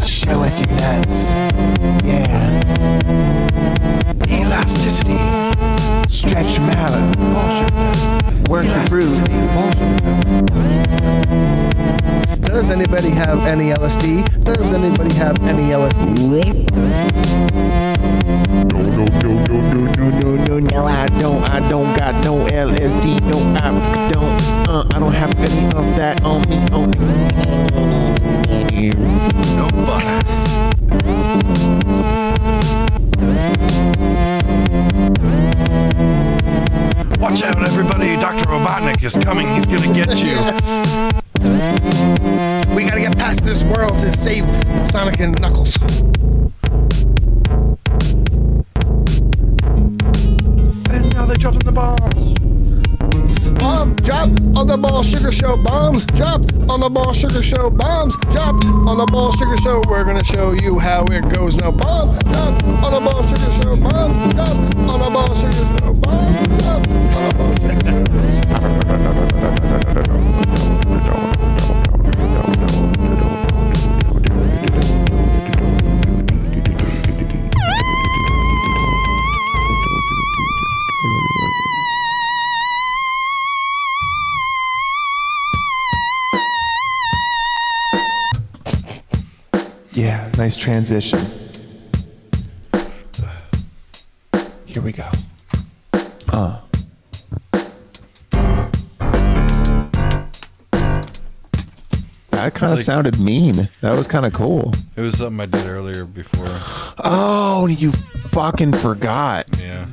Show us your nuts. Yeah. Elasticity. Stretch them out. Work the fruit. Does anybody have any LSD? Does anybody have any LSD? No, I don't got no LSD. No, I don't have any of that on me. No buttons. Watch out, everybody. Dr. Robotnik is coming. He's going to get you. We gotta get past this world to save Sonic and Knuckles. And now they're dropping the bombs. Bomb drop on the Ball Sugar Show. Bombs drop on the Ball Sugar Show. Bombs drop on the Ball Sugar Show. We're gonna show you how it goes now. Bomb drop on the Ball Sugar Show. Bomb drop on the Ball Sugar Show. Bomb drop on the Ball Sugar Show. Yeah, nice transition. Here we go. That kind of sounded mean. That was kind of cool. It was something I did earlier before. Oh, you fucking forgot. Yeah.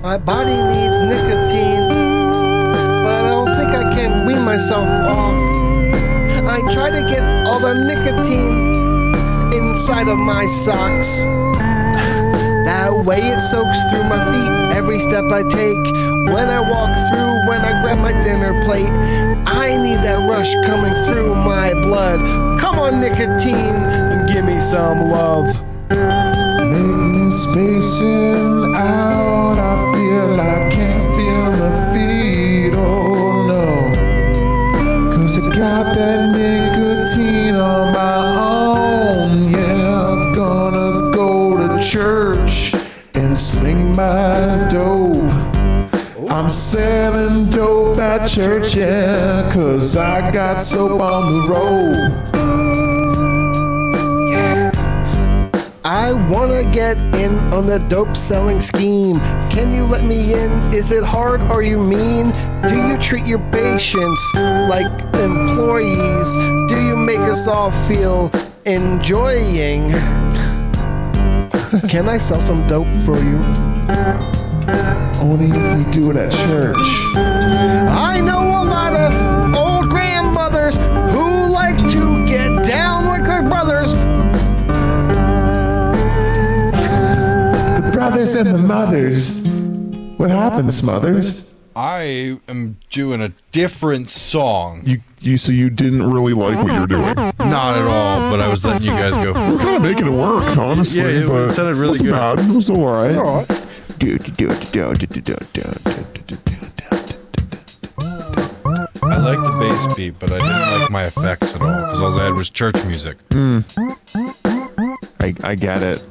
My body needs nicotine, but I don't think I can wean myself off. I try to get all the nicotine inside of my socks. That way it soaks through my feet every step I take. When I walk through, when I grab my dinner plate, I need that rush coming through my blood. Come on, nicotine, and give me some love. Make me spacing out. I feel I can't feel my feet. Oh no. 'Cause I got that nicotine on my own. Yeah, I'm gonna go to church and sling my dope. I'm selling dope at church, yeah, 'cause I got soap on the road. I wanna get in on the dope selling scheme. Can you let me in? Is it hard or you mean? Do you treat your patients like employees? Do you make us all feel enjoying? Can I sell some dope for you? Only if you do it at church. I know a lot of old grandmothers who like to get down like their brothers. Brothers and the mothers. What happened, Smothers? I am doing a different song. So you didn't really like what you're doing. Not at all, but I was letting you guys go We're first. kind of making it work, honestly. Yeah, it but sounded really wasn't good. bad. It was all right. All right. I like the bass beat, but I didn't like my effects at all because all I had was church music. I get it.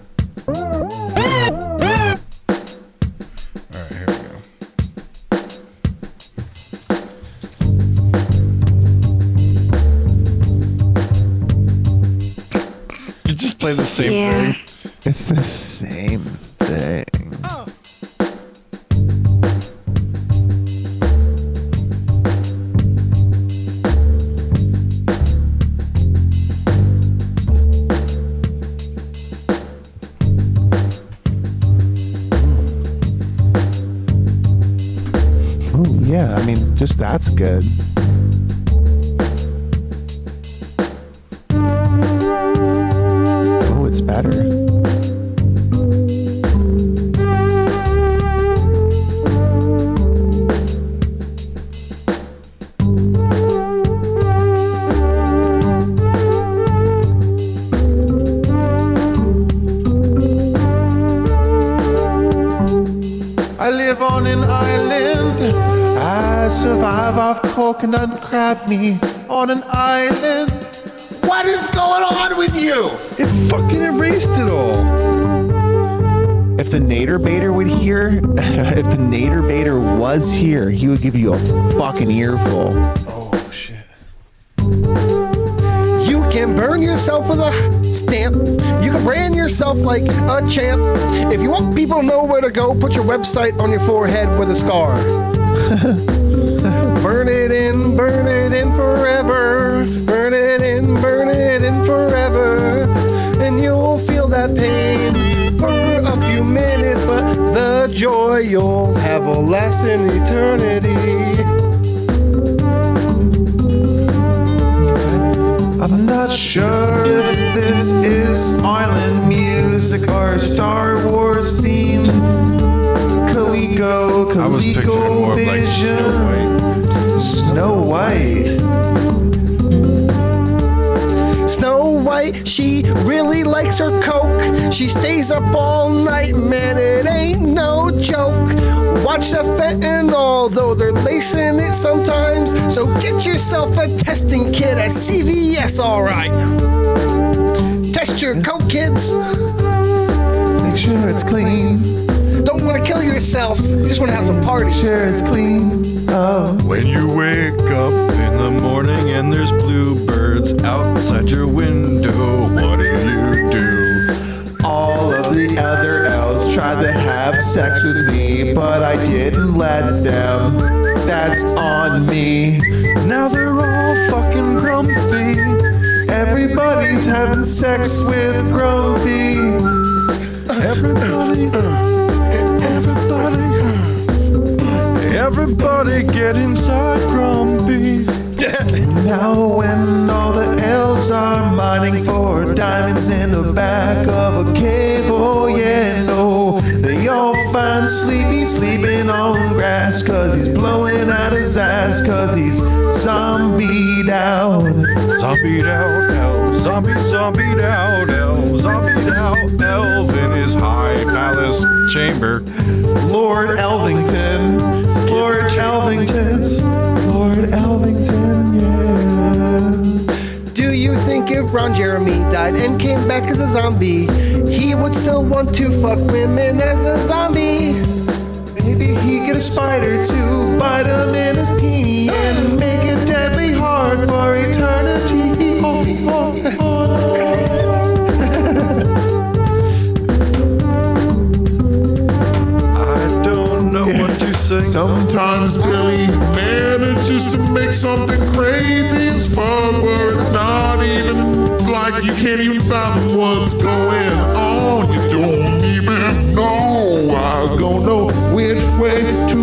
It's the same thing. Oh, yeah, I mean, just that's good. Oh, it's better. I live on an island. I survive off coconut and crab meat on an island. What is going on with you? It fucking erased it all. If the Nader Baiter would hear, if the Nader Baiter was here, he would give you a fucking earful. Oh, shit. You can burn yourself with a stamp. You can brand yourself like a champ. If you want people to know where to go, put your website on your forehead with a scar. Burn it in forever. Burn it in forever. And you'll feel that pain for a few minutes, but the joy you'll have will last in eternity. I'm not sure if this is island music or Star Wars theme. I was picturing more of like Vision. Snow White. Snow White, she really likes her Coke. She stays up all night, man, it ain't no joke. Watch the fentanyl, though they're lacing it sometimes. So get yourself a testing kit at CVS, alright. Test your Coke, kids. Make sure it's clean. Don't want to kill yourself, you just want to have some party. Make sure it's clean. Oh. When you wake up in the morning and there's bluebirds outside your window, what do? All of the other elves tried to have sex with me, but I didn't let them. That's on me. Now they're all fucking grumpy. Everybody's having sex with Grumpy. Everybody get inside Grumpy. Now when all the elves are mining for diamonds in the back of a cave, oh yeah, no, they all find Sleepy sleeping on grass, cause he's blowing out his ass, cause he's zombied out. Zombied out elf, zombied out elf, zombied out elf in his high palace chamber. Lord Elvington, Lord Elvington, Lord Elvington, yeah. Do you think if Ron Jeremy died and came back as a zombie, he would still want to fuck women as a zombie? Maybe he'd get a spider to bite him in his pee and make it deadly hard for eternity. I don't know what to sing. Sometimes Billy manages to make something crazy as fuck, where it's not even like you can't even fathom what's going on. You don't even know. I don't know which way to.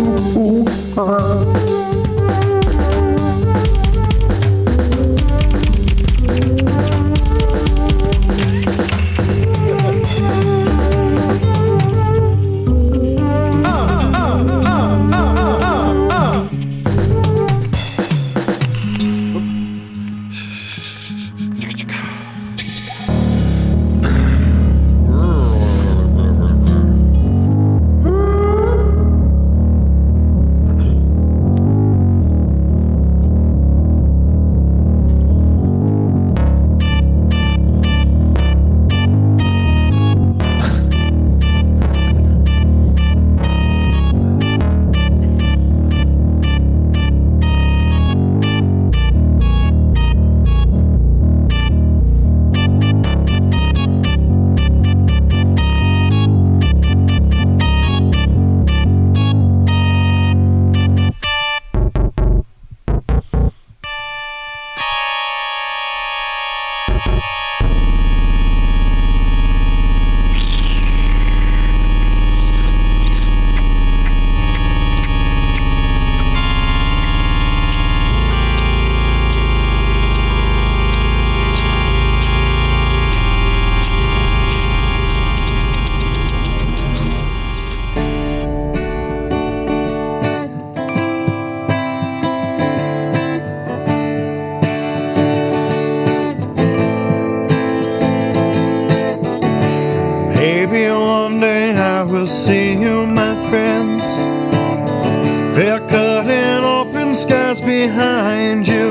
haircut and open skies behind you.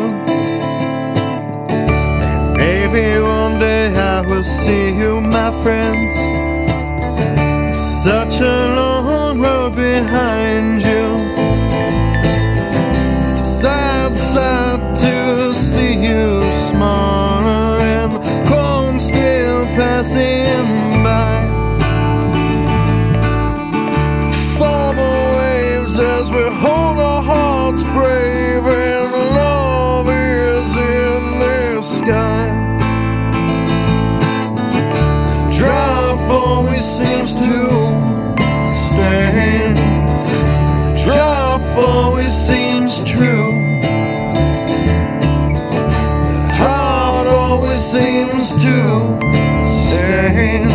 And maybe one day I will see you, my friends. Such a long road behind you. It's a sad sight to see you smaller and home still passing by. Former waves as we hold our hearts brave, and love is in the sky. Drop always seems to stay. Drop always seems true. Heart always seems to stay.